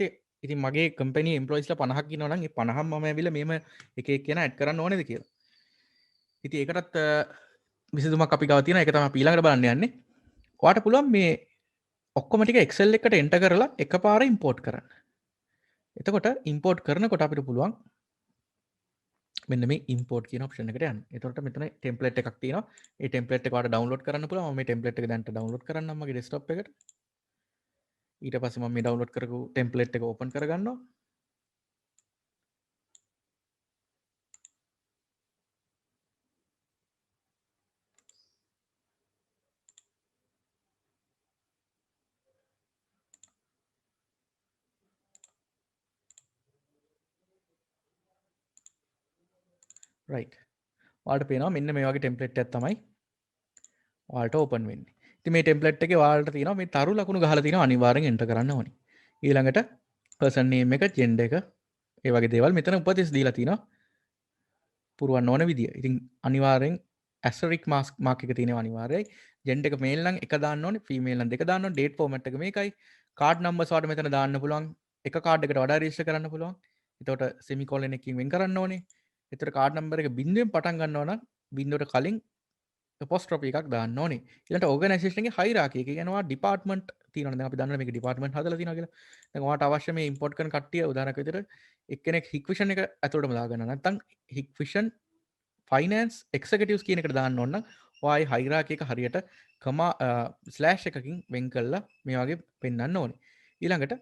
ඉතින් මගේ company employeesලා 50ක් ඉන්නවා නම් ඒ 50ම මම ඇවිල්ලා මේම එක එක කෙනා add කරන්න ඕනේද කියලා. ඉතින් ඒකටත් විසඳුමක් අපි ගාව තියෙනවා. ඒක තමයි අපි ඊළඟට බලන්න යන්නේ. ඔයාට පුළුවන් මේ ඔක්කොම ටික Excel එකට enter කරලා එකපාර import කරන්න. එතකොට import කරනකොට අපිට පුළුවන් මෙන්න මේ import කියන option එකට යන්න. එතකොට මෙතන template එකක් තියෙනවා. ඒ template එක ඔයාලට download කරන්න පුළුවන්. මම මේ template එක දැන්ට download කරන්නම් මගේ desktop එකට. ඊට පස්සේ මම මේ download කරපු template එක open කරගන්නවා. right. ඔයාලට පේනවා මෙන්න මේ වගේ template එකක් තමයි ඔයාලට open වෙන්නේ. ඉතින් මේ template එකේ ඔයාලට තියෙනවා මේ තරු ලකුණු ගහලා තියෙනවා අනිවාර්යෙන් enter කරන්න ඕනේ. ඊළඟට person name එක, gender එක, ඒ වගේ දේවල් මෙතන උපදෙස් දීලා තියෙනවා. පුරුවන්න ඕන විදිය. ඉතින් අනිවාර්යෙන් ඇස්ටරික් මාක් එක තියෙනවා අනිවාර්යයි. ජෙන්ඩර් එක මේල් නම් එක දාන්න ඕනේ, ෆීමේල් නම් දෙක දාන්න ඕනේ. ඩේට් ෆෝමැට් එක මේකයි. කාඩ් නම්බර්ස් වලට මෙතන දාන්න පුළුවන්. එක කාඩ් එකට වඩා රෙජිස්ටර් කරන්න පුළුවන්. එතකොට සෙමිකෝලන් එකකින් වෙන් කරන්න ඕනේ. එතකොට කාඩ් නම්බර් එක බිංදුවෙන් පටන් ගන්නවා නම් බිංදුවට කලින් පොස්ට්‍රොපි එකක් දාන්න ඕනේ. ඊළඟට ඕගනයිසේෂන් එකේ හයිරාකි එක කියනවා ඩිපාර්ට්මන්ට් තියෙනවා. දැන් අපි දන්නවා මේක ඩිපාර්ට්මන්ට් හදලා තියෙනවා කියලා. දැන් ඔයාලට අවශ්‍ය මේ ඉම්පෝට් කරන කට්ටිය උදාහරණයක් විදිහට එක්කෙනෙක් හික්විෂන් එක ඇතුළටම දාගන්න. නැත්නම් හික්විෂන් ෆයිනන්ස් එක්සිකියුටිව්ස් කියන එකට දාන්න ඕන නම් ඔයායි හයිරාකි එක හරියට ස්ලෑෂ් එකකින් වෙන් කරලා මේ වගේ පෙන්වන්න ඕනේ. ඊළඟට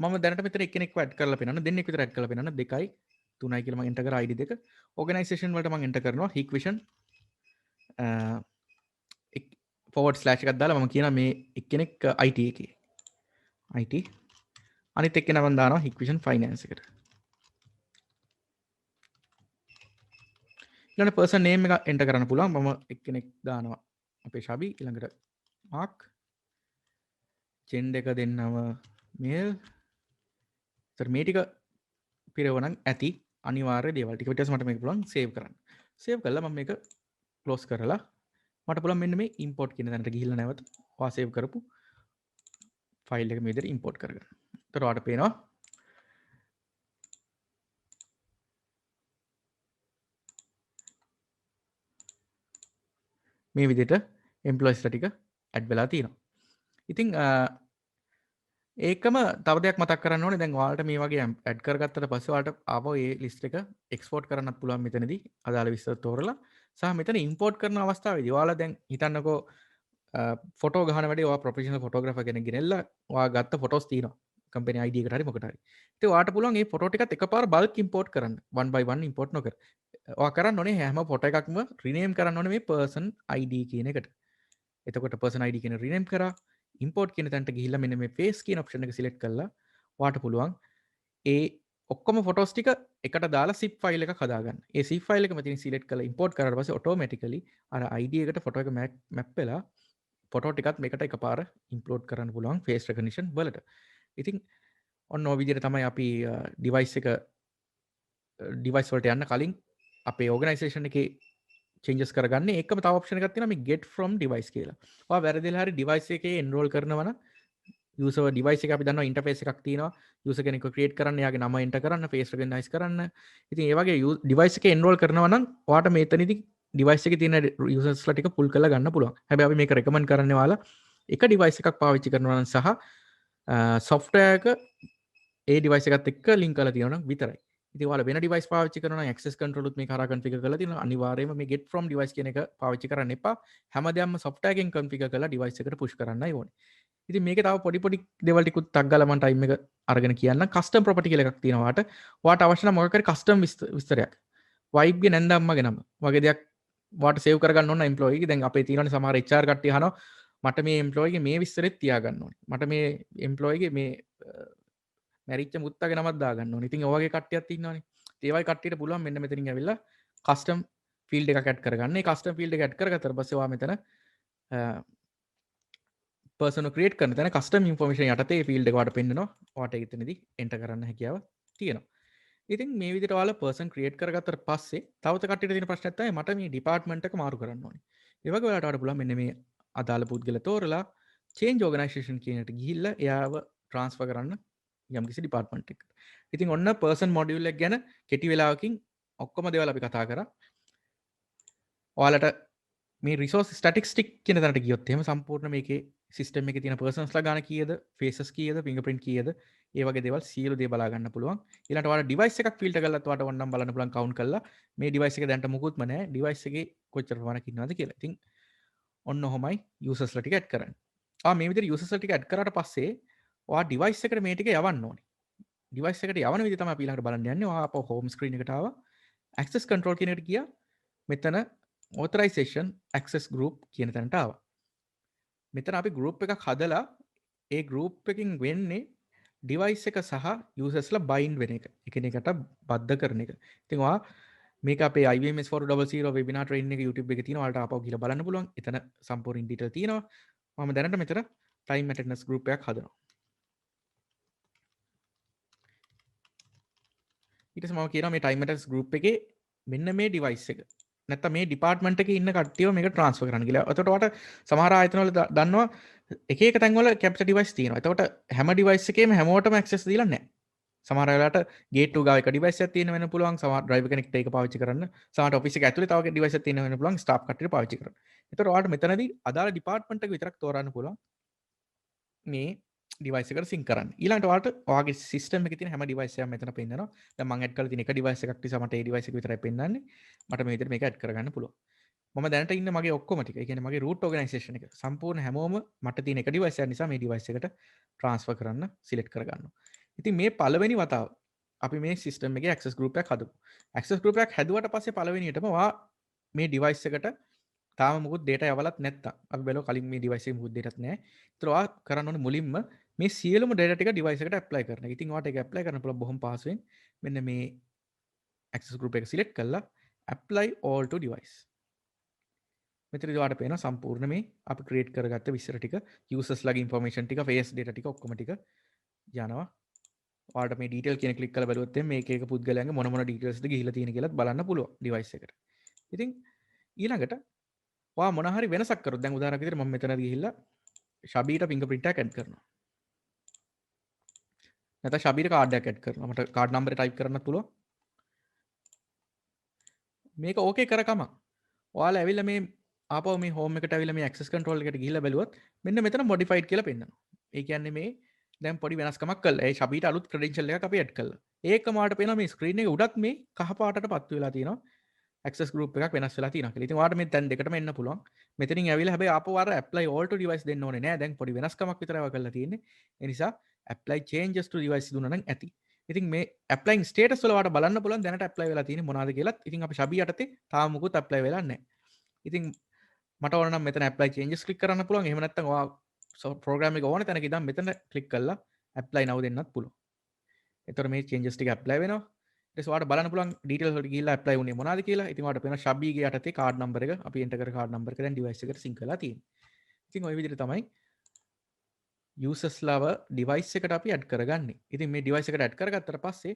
මම දැනට මෙතන එක්කෙනෙක්ව ඇඩ් කරලා පෙන්නන්න, දෙන්නෙක් විතර ඇඩ් කරලා පෙන්නන්න, 2යි 3යි කියලා මම එන්ටර් කරා ID දෙක. ඕගනයිසේෂන් වලට මම එන්ටර් කරනවා හික්විෂන් ෆෝවර්ඩ් ස්ලෑෂ් එකක් දාලා මම කියනවා මේ එක්කෙනෙක් IT එකේ. IT අනිත් එක්කෙනා මම දානවා හික්විෂන් ෆයිනන්ස් එකට. ඊළඟ පර්සන් නේම් එක එන්ටර් කරන්න පුළුවන්. මම එක්කෙනෙක් දානවා අපේ ශබි. ඊළඟට මාක් ජෙන්ඩර් එක දෙන්නම මේල්. ඒතර මේ ටික පිරවනම් ඇති අනිවාර්ය දේවල් ටික. ඊට පස්සේ මට මේක පුළුවන් සේව් කරන්න. සේව් කළා මම මේක ක්ලෝස් කරලා මට පුළුවන් මෙන්න මේ ඉම්පෝට් කියන තැනට ගිහිල්ලා නැවත ඔයා සේව් කරපු ෆයිල් එක මේ විදිහට ඉම්පෝට් කරගන්න. ඒතර ඔයාලට පේනවා මේ විදිහට එම්ප්ලොයිස්ලා ටික ඇඩ් වෙලා තියෙනවා. ඉතින් ඒකම තව දෙයක් මතක් කරන්න ඕනේ. දැන් ඔයාලට මේ වගේ ඇඩ් කරගත්තට පස්සේ ඔයාලට ආපහු ඒ ලිස්ට් එක එක්ස්පෝර්ට් කරන්නත් පුළුවන් මෙතනදී අදාළ විස්තර තෝරලා. සහ මෙතන ඉම්පෝර්ට් කරන අවස්ථාවේදී ඔයාලා දැන් හිතන්නකෝ ෆොටෝ ගහන වැඩේ ඔයා ප්‍රොෆෙෂනල් ෆොටෝග්‍රැෆර් කෙනෙක් ගෙනල්ලා ඔයා ගත්ත ෆොටෝස් තියෙනවා. කම්පැනි ID එකට හරි මොකට හරි. ඉතින් ඔයාට පුළුවන් මේ ෆොටෝ ටිකත් එකපාර බල්ක් ඉම්පෝර්ට් කරන්න. one by one ඉම්පෝර්ට් නොකර. ඔයා කරන්න ඕනේ හැම ෆොටෝ එකක්ම රීනේම් කරන්න ඕනේ මේ පර්සන් ID කියන එකට. එතකොට පර්සන් ID කියන රීනේම් කරා ඉම්පෝර්ට් කියන තැනට ගිහිල්ලා මෙන්න මේ ෆේස් කියන ඔප්ෂන් එක සිලෙක්ට් කරලා ඔයාට පුළුවන් ඒ ඔක්කොම ෆොටෝස් ටික එකට දාලා zip ෆයිල් එකක් හදාගන්න. ඒ zip ෆයිල් එක මෙතනින් සිලෙක්ට් කරලා ඉම්පෝර්ට් කරාට පස්සේ ඔටෝමැටිකලි අර ID එකට ෆොටෝ එක මැප් වෙලා ෆොටෝ ටිකත් මේකට එකපාර ඉම්ප්ලෝඩ් කරන්න පුළුවන් ෆේස් රෙකග්නිෂන් වලට. ඉතින් ඔන්න ඔය විදිහට තමයි අපි ඩිවයිස් වලට යන්න කලින් අපේ ඕගනයිසේෂන් එකේ චේන්ජස් කරගන්න. ඒකම තව ඔප්ෂන් එකක් තියෙනවා මේ get from device කියලා. ඔයා වැරදිලා හරි ඩිවයිස් එකේ එන්රෝල් කරනවා නම් යූසර් ඩිවයිස් එක අපි දන්නවා ඉන්ටර්ෆේස් එකක් තියෙනවා. යූසර් කෙනෙක්ව ක්‍රියේට් කරන්න, එයාගේ නම එන්ටර් කරන්න, ෆේස් රෙකග්නයිස් කරන්න. ඉතින් ඒ වගේ ඩිවයිස් එකේ එන්රෝල් කරනවා නම් ඔයාට මෙතනදී ඩිවයිස් එකේ තියෙන යූසර්ස්ලා ටික පුල් කරලා ගන්න පුළුවන්. හැබැයි අපි මේක රෙකමන්ඩ් කරන්නේ ඔයාලා එක ඩිවයිස් එකක් පාවිච්චි කරනවා නම් සහ software එක ඒ ඩිවයිස් එකත් එක්ක ලින්ක් කරලා තියෙනවා නම් විතරයි. ඉතින් ඔයාලා වෙන ඩිවයිස් පාවිච්චි කරනවා නම් access control උත් මේක හරහා configure කරලා තියෙනවා. අනිවාර්යයෙන්ම මේ get from device කියන එක පාවිච්චි කරන්න එපා. හැමදාම software එකෙන් configure කරලා device එකට push කරන්නයි ඕනේ. ඉතින් මේකේ තව පොඩි දේවල් ටිකුත් ටක් ගාලා මම ටයිම් එක අරගෙන කියන්නම්. custom property කියලා එකක් තියෙනවා වාට. ඔයාට අවශ්‍ය නම් මොකක් හරි custom විස්තරයක්. vibe ගේ නැන්දම්මගේ නම වගේ දෙයක් වාට සේව් කරගන්න ඕන එම්ප්ලොයී ගේ. දැන් අපේ තියෙනවානේ සමහර HR කට්ටිය අහනවා මට මේ එම්ප්ලොයී ගේ මේ විස්තරෙත් තියාගන්න ඕනේ. මට මේ එම්ප්ලොයී ගේ මේ මැරිච්ච මුත්තගේ නමක් දාගන්න ඕනේ. ඉතින් ඔය වගේ කට්ටියක් ඉන්නවනේ. ඒ වගේ කට්ටියට පුළුවන් මෙන්න මෙතනින් ඇවිල්ලා custom field එකක් ඇඩ් කරගන්න. මේ custom field එක ඇඩ් කරගත්තට පස්සේ ඔයා මෙතන person ක්‍රියේට් කරන තැන custom information යටතේ field එක වාට පෙන්නනවා. ඔයාට එතනදී enter කරන්න හැකියාව තියෙනවා. ඉතින් මේ විදිහට ඔයාලා person ක්‍රියේට් කරගත්තට පස්සේ තව කට්ටියට තියෙන ප්‍රශ්නයක් තමයි මට මේ department එක මාරු කරන්න ඕනේ. ඒ වගේ ඔයාලට වඩා පුළුවන් මෙන්න මේ අදාළ පුද්ගලයා තෝරලා change organization කියන එකට ගිහිල්ලා එයාව transfer කරන්න යම්කිසි department එකකට. ඉතින් ඔන්න person module එක ගැන කෙටි වෙලාවකින් ඔක්කොම දේවල් අපි කතා කරා. ඔයාලට මේ රිසෝස් ස්ටැටිස්ටික් කියන තැනට ගියොත් එහෙම සම්පූර්ණ මේකේ සිස්ටම් එකේ තියෙන පර්සන්ස්ලා ගාන කීයද, ෆේසස් කීයද, ෆින්ගර්ප්‍රින්ට් කීයද, ඒ වගේ දේවල් සියලු දේ බලා ගන්න පුළුවන්. ඊළඟට ඔයාලා ඩිවයිස් එකක් ෆිල්ටර් කරලත් ඔයාලට ඕනනම් බලන්න පුළුවන් කවුන්ට් කරලා මේ ඩිවයිස් එකේ දැනට මුකුත්ම නැහැ. ඩිවයිස් එකේ කොච්චර ප්‍රමාණයක් ඉන්නවද කියලා. ඉතින් ඔන්න ඔහොමයි යූසර්ස්ලා ටික ඇඩ් කරන්නේ. මේ විදිහට යූසර්ස්ලා ටික ඇඩ් කරාට පස්සේ ඔයා ඩිවයිස් එකට මේ ටික යවන්න ඕනේ. ඩිවයිස් එකට යවන විදිහ තමයි අපි ඊළඟට බලන්න යන්නේ. ඔයා අපෝ හෝම් ස්ක්‍රීන් එකට ආවා. access control කියන එකට ගියා. මෙතන authorization access group කියන තැනට ආවා. මෙතන අපි group එකක් හදලා ඒ group එකකින් වෙන්නේ device එක සහ usersලා bind වෙන එක. එකිනෙකට බද්ධ කරන එක. ඉතින් ඔයා මේක අපේ IBMS 400 webinar training එක YouTube එකේ තියෙනවා. ඔයාලට ආපහු ගිහලා බලන්න පුළුවන්. එතන සම්පූර්ණ detail තියෙනවා. මම දැනට මෙතන time attendance group එකක් හදනවා. ඊට පස්සේ මම කියනවා මේ time attendance group එකේ මෙන්න මේ ඩිවයිස් එක නැත්නම් මේ ඩිපාර්ට්මන්ට් එකේ ඉන්න කට්ටියව මේක ට්‍රාන්ස්ෆර් කරන්න කියලා. එතකොට ඔයාලට සමහර ආයතන වල දන්නවා එක එක තැන් වල කැප්චර් ඩිවයිස් තියෙනවා. එතකොට හැම ඩිවයිස් එකේම හැමෝටම ඇක්සස් දීලා නැහැ. සමහර වෙලාවට ගේට් ටු ගාව එක ඩිවයිස් එකක් තියෙන වෙන්න පුළුවන්. සමහර ඩ්‍රයිවර් කෙනෙක්ට ඒක පාවිච්චි කරන්න. සමහරට ඔෆිස් එක ඇතුලේ තව ඩිවයිස් එකක් තියෙන වෙන්න පුළුවන්. ස්ටාෆ් කට්ටියට පාවිච්චි කරන්න. එතකොට ඔයාලට මෙතනදී අදාළ ඩිපාර්ට්මන්ට් එක විතරක් තෝරන්න පුළුවන්. මේ ඩිවයිස් එකට සිංක් කරන්න. ඊළඟට ඔයාලට ඔයාගේ සිස්ටම් එකේ තියෙන හැම ඩිවයිස් එකක්ම මෙතන පෙන්නනවා. දැන් මම ඇඩ් කරලා තියෙන එක ඩිවයිස් එකක් නිසා මට ඒ ඩිවයිස් එක විතරයි පෙන්නන්නේ. මට මේ විදිහට මේක ඇඩ් කරගන්න පුළුවන්. මම දැනට ඉන්න මගේ ඔක්කොම ටික. ඒ කියන්නේ මගේ root organization එක සම්පූර්ණ හැමෝම මට තියෙන එක ඩිවයිස් එකක් නිසා මේ ඩිවයිස් එකට transfer කරන්න select කරගන්නවා. ඉතින් මේ පළවෙනි වතාව අපි මේ සිස්ටම් එකේ access group එකක් හදමු. access group එකක් හැදුවට පස්සේ පළවෙනියටම ඔයා මේ ඩිවයිස් එකට තාම මුකුත් data යවලත් නැත්තම් අපි බලමු කලින් මේ ඩිවයිස් එකේ මුකුත් dataත් නැහැ. ඒතර ඔයා කරන්න ඕනේ මුලින්ම මේ සියලුම data ටික ඩිවයිස් එකට apply කරන එක. ඉතින් ඔයාට ඒක apply කරන්න පුළුවන් බොහොම පහසුවෙන්. මෙන්න මේ access group එක select කරලා apply all to device. මෙතනදී ඔයාලට පේනවා සම්පූර්ණ මේ අපි create කරගත්ත විස්තර ටික users ලගේ information ටික face data ටික ඔක්කොම ටික යනවා. ඔයාලට මේ detail කියන click කරලා බලුවොත් එimhe මේක එක පුද්ගලයන්ගේ මොන මොන details ද ගිහිලා තියෙන කියලාත් බලන්න පුළුවන් device එකට. ඉතින් ඊළඟට ඔයා මොන හරි වෙනසක් කරොත් දැන් උදාහරණයක් විදිහට මම මෙතනදී ගිහිල්ලා ශබීට fingerprint එකක් add කරනවා. නැත්නම් ශබීට card එකක් add කරනවා. මට card number එක type කරන්නත් පුළුවන්. මේක ඕකේ කරකම. ඔයාලා ඇවිල්ලා මේ ආපහු මේ home එකට ඇවිල්ලා මේ access control එකට ගිහිල්ලා බැලුවොත් මෙන්න මෙතන modified කියලා පෙන්නනවා. ඒ කියන්නේ මේ දැන් පොඩි වෙනස්කමක් කළා. ඒ ශබීට අලුත් credential එකක් අපි add කළා. ඒකම ඔයාලට පේනවා මේ screen එකේ උඩත් මේ කහ පාටටපත් වෙලා තියෙනවා. access group එකක් වෙනස් වෙලා තියෙනවා කියලා. ඉතින් ඔයාලට මේ දැන් දෙකටම එන්න පුළුවන්. මෙතනින් ඇවිල්ලා හැබැයි ආපහු අර apply all to device දෙන්න ඕනේ නෑ. දැන් පොඩි වෙනස්කමක් විතරයි ඔයා කරලා තියෙන්නේ. ඒ නිසා apply changes to device දුන්නා නම් ඇති. ඉතින් මේ applying status වල ඔයාලට බලන්න පුළුවන් දැනට apply වෙලා තියෙන්නේ මොනවද කියලාත්. ඉතින් අපි ශබී යටතේ තාම මුකුත් apply වෙලා නැහැ. ඉතින් මට ඕන නම් මෙතන apply changes click කරන්න පුළුවන්. එහෙම නැත්නම් ඔයා program එක ඕන තැනක ඉඳන් මෙතන click කරලා apply now දෙන්නත් පුළුවන්. එතකොට මේ changes ටික apply වෙනවා. ඊට පස්සේ ඔයාලට බලන්න පුළුවන් details වලට ගිහිල්ලා apply වුණේ මොනවද කියලා. ඉතින් ඔයාලට පේනවා ශබීගේ යටතේ card number එක අපි enter කර card number එක දැන් device එකට sync කරලා තියෙනවා. ඉතින් ওই විදිහට තමයි users ලව device එකට අපි add කරගන්නේ. ඉතින් මේ device එකට add කරගත්තට පස්සේ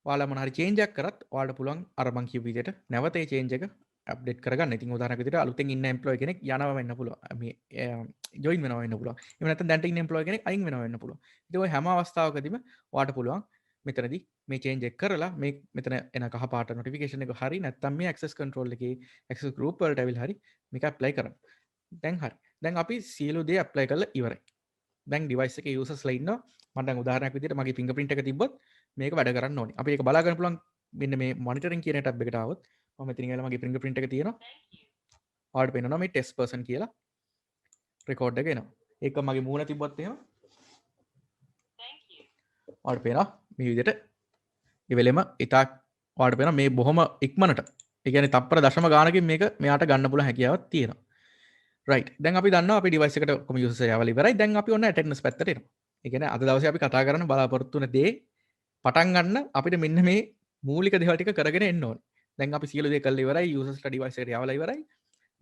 ඔයාලා මොන හරි change එකක් කරත් ඔයාලට පුළුවන් අර මං කියපු විදිහට නැවත ඒ change එක අප්ඩේට් කරගන්න. ඉතින් උදාහරණයක් විදිහට අලුතෙන් ඉන්න employee කෙනෙක් යනවා වෙන්න පුළුවන්. මේ join වෙනවා වෙන්න පුළුවන්. එහෙම නැත්නම් දැන්ට ඉන්න employee කෙනෙක් අයින් වෙනවා වෙන්න පුළුවන්. ඉතින් ওই හැම අවස්ථාවකදීම ඔයාලට පුළුවන් මෙතනදී මේ change එක කරලා මේ මෙතන එන කහ පාට notification එක හරි නැත්නම් මේ access control එකේ access group වලට ඇවිල්ලා හරි මේක apply කරන්න. දැන් හරි. දැන් අපි සියලු දේ apply කරලා ඉවරයි. දැන් device එකේ users ලා ඉන්නවා. මම දැන් උදාහරණයක් විදිහට මගේ fingerprint එක තිබ්බොත් මේක වැඩ කරන්න ඕනේ. අපි ඒක බලා ගන්න පුළුවන් මෙන්න මේ monitoring කියන tab එකට ආවොත් මම මෙතනින් ගිහලා මගේ fingerprint එක තියෙනවා. ඔයාලට පේනවා මේ test person කියලා record එක එනවා. ඒක මගේ මූණ තිබ්බොත් එහෙම ඔයාලට පේනවා මේ විදිහට ඉවෙලෙම ඉතා ඔයාලට පේනවා මේ බොහොම ඉක්මනට ඒ කියන්නේ තප්පර දශම ගානකින් මේක මෙයාට ගන්න පුළුවන් හැකියාවක් තියෙනවා. right. දැන් අපි දන්නවා අපේ device එකට ඔක්කොම users යවලා ඉවරයි. දැන් අපි ඔන්න attendance පැත්තට එනවා. ඒ කියන්නේ අද දවසේ අපි කතා කරන්න බලාපොරොත්තු වෙන දේ පටන් ගන්න අපිට මෙන්න මේ මූලික දේවල් ටික කරගෙන එන්න ඕනේ. දැන් අපි සියලු දේ කරලා ඉවරයි. users ලා device එකට යවලා ඉවරයි.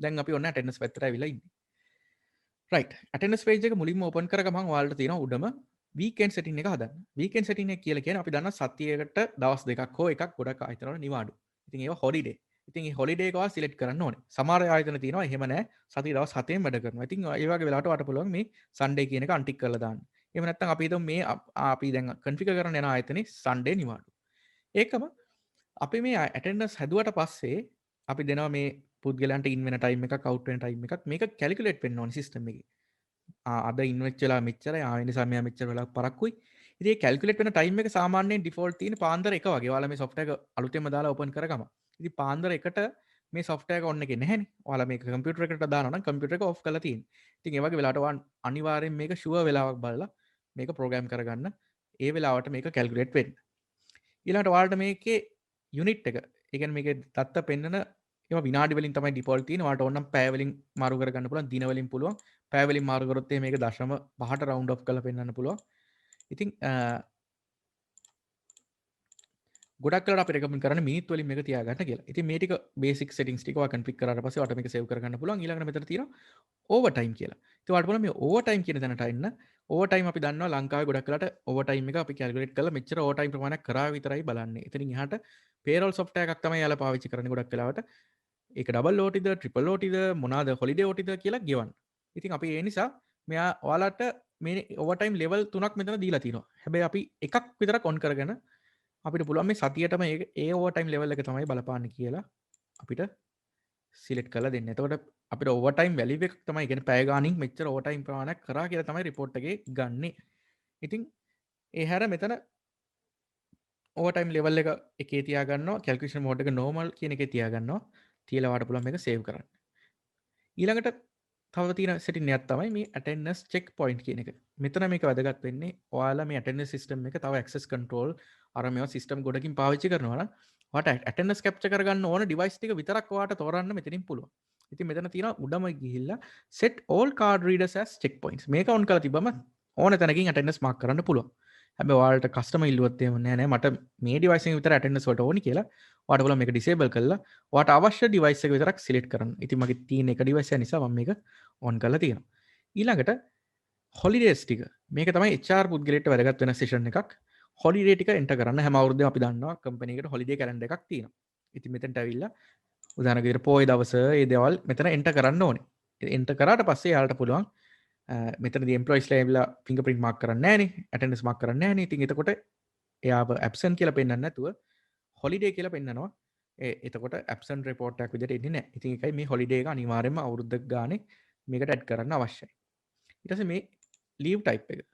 දැන් අපි ඔන්න attendance පැත්තට ඇවිල්ලා ඉන්නේ. right. attendance page එක මුලින්ම open කරගමන් ඔයාලට තියෙනවා උඩම weekend setting එක හදන්න. weekend setting එක කියලා කියන්නේ අපි දන්නවා සතියකට දවස් දෙකක් හෝ එකක් ගොඩක් ආයතන වල නිවාඩු. ඉතින් ඒවා holiday. ඉතින් මේ holiday එක ඔයා select කරන්න ඕනේ. සමහර ආයතන තියෙනවා එහෙම නැහැ. සතිය දවස් 7ෙන් වැඩ කරනවා. ඉතින් ඒ වගේ වෙලාවට ඔයාලට පුළුවන් මේ Sunday කියන එක untick කරලා දාන්න. එහෙම නැත්නම් අපි හිතමු මේ අපි දැන් configure කරන්න යන ආයතනේ Sunday නිවාඩු. ඒකම අපි මේ attendance හැදුවට පස්සේ අපි දෙනවා මේ පුද්ගලයන්ට in වෙන time එකක් out වෙන time එකක් මේක calculate වෙන්න ඕනේ system එකේ. අද in වෙච්ච වෙලාව මෙච්චරයි ආයෙ නිසා මෙයා මෙච්චර වෙලාවක් පරක්කුයි. ඉතින් මේ calculate වෙන time එක සාමාන්‍යයෙන් default තියෙන පාන්දර 1 වගේ. ඔයාලා මේ software එක අලුතෙන්ම දාලා open කරගම. ඉතින් පාන්දර 1ට මේ software එක on එකේ නැහැනේ. ඔයාලා මේක computer එකට දානවා නම් computer එක off කරලා තියෙන්නේ. ඉතින් ඒ වගේ වෙලාවට ඔයා අනිවාර්යෙන් මේක sure වෙලාවක් බලලා මේක program කරගන්න. ඒ වෙලාවට මේක calculate වෙන්න. ඊළඟට ඔයාලට මේකේ unit එක, ඒ කියන්නේ මේකේ දත්ත පෙන්නන ඒවා විනාඩි වලින් තමයි default තියෙන්නේ. ඔයාලට ඕන නම් පැය වලින් මාරු කරගන්න පුළුවන්, දින වලින් පුළුවන්. පැය වලින් මාරු කරොත් මේක 0.5ට round off කරලා පෙන්වන්න පුළුවන්. ඉතින් ගොඩක් වෙලාවට අපි recommend කරන්නේ මිනිත් වලින් මේක තියාගන්න කියලා. ඉතින් මේ ටික basic settings ටික ඔයා configure කරාට පස්සේ ඔයාලට මේක save කරගන්න පුළුවන්. ඊළඟට මෙතන තියෙනවා overtime කියලා. ඉතින් ඔයාලට බලන්න මේ overtime කියන තැනට එන්න ඕවර්ටයිම් අපි දන්නවා ලංකාවේ ගොඩක් වෙලාට ඕවර්ටයිම් එක අපි කැල්කියුලේට් කරලා මෙච්චර ඕවර්ටයිම් ප්‍රමාණයක් කරා විතරයි බලන්නේ. එතනින් එහාට පේරෝල් සොෆ්ට්වෙයාර් එකක් තමයි යාලා පාවිච්චි කරන්නේ ගොඩක් වෙලාවට. ඒක ඩබල් ඕටිද ට්‍රිපල් ඕටිද මොනවාද හොලිඩේ ඕටිද කියලා ගෙවන්න. ඉතින් අපි ඒ නිසා මෙයා ඔයාලට මේ ඕවර්ටයිම් ලෙවල් 3ක් මෙතන දීලා තියෙනවා. හැබැයි අපි එකක් විතරක් ඔන් කරගෙන අපිට පුළුවන් මේ සතියටම ඒ ඕවර්ටයිම් ලෙවල් එක තමයි බලපාන්න කියලා අපිට සිලෙක්ට් කරලා දෙන්න. එතකොට අපිට ඕවර්ටයිම් වැලියු එක තමයි කියන්නේ පැය ගානින් මෙච්චර ඕවර්ටයිම් ප්‍රමාණයක් කරා කියලා තමයි රිපෝට් එකේ ගන්නෙ. ඉතින් ඒ හැර මෙතන ඕවර්ටයිම් ලෙවල් එක එකේ තියාගන්නවා කැල්කියුලේෂන් මෝඩ් එක නෝමල් කියන එකේ තියාගන්නවා. තියලා වාට පුළුවන් මේක සේව් කරන්න. ඊළඟට තව තියෙන සෙටින් එකක් තමයි මේ attendance check point කියන එක. මෙතන මේක වැදගත් වෙන්නේ ඔයාලා මේ attendance system එක තව access control අර මේවා system ගොඩකින් පාවිච්චි කරනවා නම් ඔයාලට attendance capture කරගන්න ඕන device ටික විතරක් ඔයාලට තෝරන්න මෙතනින් පුළුවන්. ඉතින් මෙතන තියෙනවා උඩම ගිහිල්ලා set all card readers as check points. මේක on කරලා තිබ්බම ඕන තැනකින් attendance mark කරන්න පුළුවන්. හැබැයි ඔයාලට කස්ටමර් ඉල්ලුවොත් එහෙම නෑ මට මේ device එකෙන් විතර attendance වලට ඕනි කියලා ඔයාලට පුළුවන් මේක disable කරලා ඔයාලට අවශ්‍ය device එක විතරක් select කරන්න. ඉතින් මගේ තියෙන එක device එක නිසා මම මේක on කරලා තියෙනවා. ඊළඟට holidays ටික. මේක තමයි HR පුද්ගලයාට වැදගත් වෙන session එකක්. holiday ටික enter කරන්න හැම අවුරුද්දෙම අපි දන්නවා company එකට holiday calendar එකක් තියෙනවා. ඉතින් මෙතනට ඇවිල්ලා උදාහරණයක් විදිහට පොයි දවස ඒ දේවල් මෙතන enter කරන්න ඕනේ. enter කරාට පස්සේ යාලට පුළුවන් මෙතනදී employees ලා ඇවිල්ලා fingerprint mark කරන්නේ නැහනේ, attendance mark කරන්නේ නැහනේ. ඉතින් එතකොට එයාව absent කියලා පෙන්නන්න නැතුව holiday කියලා පෙන්නනවා. එතකොට absent report එකක් විදිහට එන්නේ නැහැ. ඉතින් ඒකයි මේ holiday එක අනිවාර්යයෙන්ම අවුරුද්දක ගානේ මේකට add කරන්න අවශ්‍යයි. ඊට පස්සේ මේ leave type එක.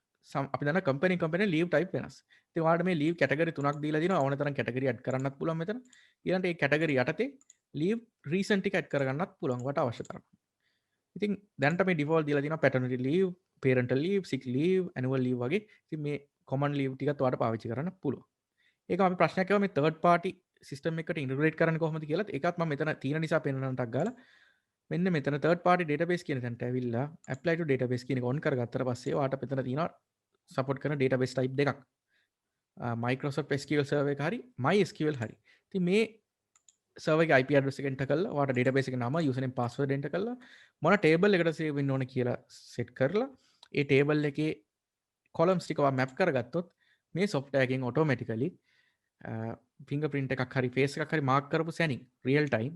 අපි දන්නා company leave type වෙනස්. ඉතින් ඔයාලට මේ leave category තුනක් දීලා දිනවා. ඕන තරම් category add කරන්නත් පුළුවන් මෙතන. ඊළඟට මේ category යටතේ leave reason ටික add කරගන්නත් පුළුවන් වට අවශ්‍ය තරම්. ඉතින් දැන්ට මේ default දීලා තියෙනවා paternity leave, parental leave, sick leave, annual leave වගේ. ඉතින් මේ common leave ටිකත් ඔයාලට පාවිච්චි කරන්න පුළුවන්. ඒක අපි ප්‍රශ්නයක් කරා මේ third party system එකකට integrate කරන්නේ කොහොමද කියලා. ඒකත් මම මෙතන තියෙන නිසා පෙන්නන්නටක් ගාලා මෙන්න මෙතන third party database කියන තැනට ඇවිල්ලා apply to database කියන එක on කරගත්තට පස්සේ ඔයාලට මෙතන තියෙනවා support කරන database type දෙකක්. Microsoft SQL server එක හරි MySQL හරි. ඉතින් මේ server එකේ IP address එක enter කරලා ඔයාලට database එකේ නම username password enter කරලා මොන table එකකට save වෙන්න ඕන කියලා set කරලා ඒ table එකේ columns ටික ඔයා map කරගත්තොත් මේ software එකෙන් automatically fingerprint එකක් හරි face එකක් හරි mark කරපු සැනින් real time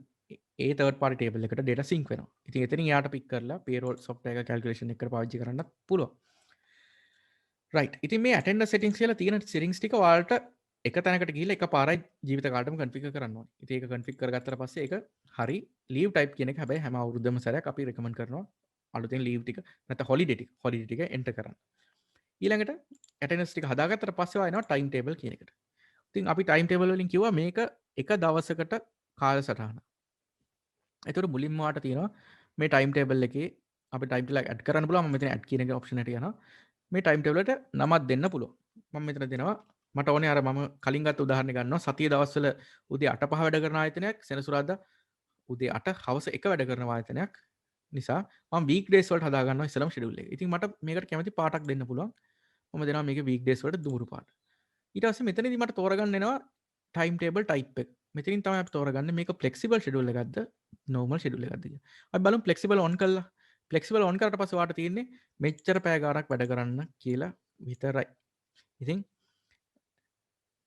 ඒ third party table එකට data sync වෙනවා. ඉතින් එතනින් යාට pick කරලා payroll software එක calculation එකකට පාවිච්චි කරන්නත් පුළුවන්. right. ඉතින් මේ attendance settings කියලා තියෙන settings ටික ඔයාලට එක තැනකට ගිහිල්ලා එකපාරයි ජීවිත කාලෙම configure කරන්න ඕනේ. ඉතින් ඒක configure කරගත්තට පස්සේ ඒක හරි leave type කියන එක හැබැයි හැම අවුරුද්දම සැරයක් අපි recommend කරනවා අලුතෙන් leave ටික නැත්නම් holiday ටික enter කරන්න. ඊළඟට attendance ටික හදාගත්තට පස්සේ ආයෙනවා time table කියන එකට. ඉතින් අපි time table වලින් කිව්වා මේක එක දවසකට කාලසටහන. එතකොට මුලින්ම වාට තියෙනවා මේ time table එකේ අපි time table add කරන්න පුළුවන්. මම මෙතන add කියන එක option එකට යනවා. මේ time table එකට නමක් දෙන්න පුළුවන්. මම මෙතන දෙනවා මට ඕනේ අර මම කලින් ගත්ත උදාහරණයක් ගන්නවා. සතිය දවස්වල උදේ 8:05 වැඩ කරන ආයතනයක් සෙනසුරාදා උදේ 8 හවස 1 වැඩ කරන ආයතනයක් නිසා මම weekdays වලට හදා ගන්නවා ඉස්සලම schedule එක. ඉතින් මට මේකට කැමති පාටක් දෙන්න පුළුවන්. මම දෙනවා මේකේ weekdays වලට දුමුරු පාට. ඊට පස්සේ මෙතනදී මට තෝරගන්න එනවා time table type එක. මෙතනින් තමයි අපි තෝරගන්නේ මේක flexible schedule එකක්ද normal schedule එකක්ද කියලා. අපි බලමු flexible on කළා. flexible on කරාට පස්සේ ඔයාලට තියෙන්නේ මෙච්චර පැය ගාණක් වැඩ කරන්න කියලා විතරයි. ඉතින්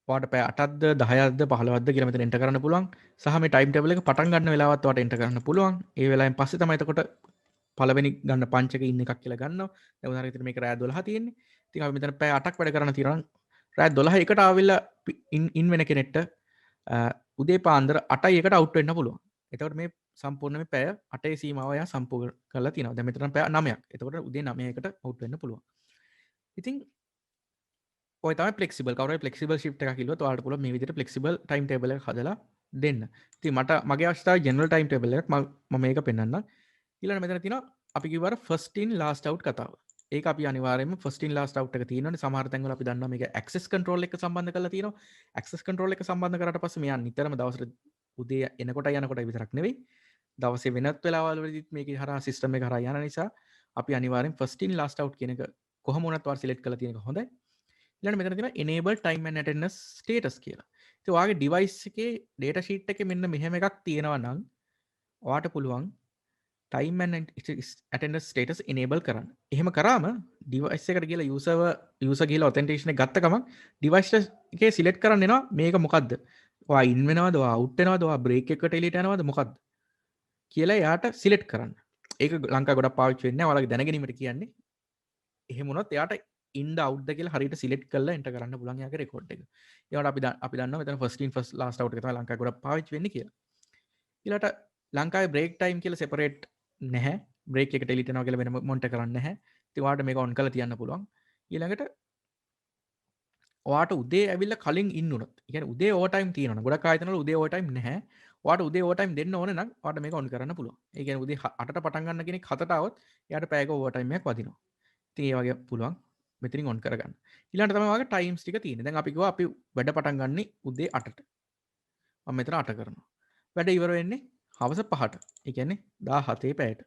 ඔයාලට පැය 8ක්ද 10ක්ද 15ක්ද කියලා මෙතන enter කරන්න පුළුවන්. සහ මේ time table එක පටන් ගන්න වෙලාවත් ඔයාලට enter කරන්න පුළුවන්. ඒ වෙලාවෙන් පස්සේ තමයි එතකොට පළවෙනි ගන්න පංච එකේ ඉන්න එකක් කියලා ගන්නවා. දැන් උදාහරණයක් විදිහට මේක රෑ 12 තියෙන්නේ. ඉතින් අපි මෙතන පැය 8ක් වැඩ කරන්න තියෙනවා. රෑ 12 එකට ආවිල්ලා ඉන් වෙන කෙනෙක්ට උදේ පාන්දර 8යි එකට අවුට් වෙන්න පුළුවන්. එතකොට මේ සම්පූර්ණ මේ පැය 8ේ සීමාව එයා සම්පූර්ණ කරලා තියෙනවා. දැන් මෙතන පැය 9ක්. එතකොට උදේ 9 එකට අවුට් වෙන්න පුළුවන්. ඉතින් ඔය තමයි flexible. කවුරුහරි flexible shift එකක් කිව්වොත් ඔයාලට පුළුවන් මේ විදිහට flexible time table එකක් හදලා දෙන්න. ඉතින් මගේ අවශ්‍යතාවය general time table එකක් මම මේක පෙන්නන්නම්. ඊළඟ මෙතන තියෙනවා අපි කිව්වා first in last out කතාව. ඒක අපි අනිවාර්යයෙන්ම first in last out එක තියෙනවනේ. සමහර තැන්වල අපි දන්නවා මේක access control එක සම්බන්ධ කරලා තියෙනවා. access control එක සම්බන්ධ කරාට පස්සේ මෙයා නිතරම දවසට උදේ එනකොට යනකොට විතරක් නෙවෙයි දවසේ වෙනත් වෙලාවල් වලදීත් මේක හරහා system එක හරහා යන නිසා අපි අනිවාර්යෙන් first in last out කියන එක කොහොම වුණත් වාර select කරලා තියෙන එක හොඳයි. ඊළඟට මෙතන තියෙනවා enable time and attendance status කියලා. ඉතින් ඔයාගේ device එකේ data sheet එකේ මෙන්න මෙහෙම එකක් තියෙනවා නම් ඔයාට පුළුවන් time and attendance status enable කරන්න. එහෙම කරාම device එකට ගිහලා user ගිහලා authentication එක ගත්ත ගමන් device එකේ select කරන්න එනවා මේක මොකද්ද? ඔයා in වෙනවද? ඔයා out වෙනවද? ඔයා break එකකට එළියට යනවද? මොකද්ද? කියලා එයාට select කරන්න. ඒක ලංකාවේ ගොඩක් පාවිච්චි වෙන්නේ නැහැ. ඔයාලගේ දැනගැනීමට කියන්නේ. එහෙම වුණොත් එයාට in the out ද කියලා හරියට select කරලා enter කරන්න පුළුවන් යාගේ record එක. ඒවට අපි දන්නවා මෙතන first in first last out එක තමයි ලංකාවේ ගොඩක් පාවිච්චි වෙන්නේ කියලා. ඊළඟට ලංකාවේ break time කියලා separate නැහැ. break එකට එළියට යනවා කියලා වෙන මොනිටර් කරන්නේ නැහැ. ඉතින් ඔයාලට මේක on කරලා තියන්න පුළුවන්. ඊළඟට ඔයාට උදේ ඇවිල්ලා කලින් ඉන්න උනොත්. ඒ කියන්නේ උදේ ඕවර් ටයිම් තියෙනවා. ගොඩක් ආයතනවල උදේ ඕවර් ටයිම් නැහැ. ඔයාට උදේ ඕවර් ටයිම් දෙන්න ඕනේ නම් ඔයාට මේක on කරන්න පුළුවන්. ඒ කියන්නේ උදේ 8ට පටන් ගන්න කෙනෙක් 7ට આવොත් එයාට පැයක ඕවර් ටයිම් එකක් වදිනවා. ඉතින් ඒ වගේ පුළුවන් මෙතනින් on කරගන්න. ඊළඟට තමයි ඔයාගේ ටයිම්ස් ටික තියෙන්නේ. දැන් අපි කිව්වා අපි වැඩ පටන් ගන්නෙ උදේ 8ට. මම මෙතන 8 කරනවා. වැඩ ඉවර වෙන්නේ හවස 5ට. ඒ කියන්නේ 17 පැයට.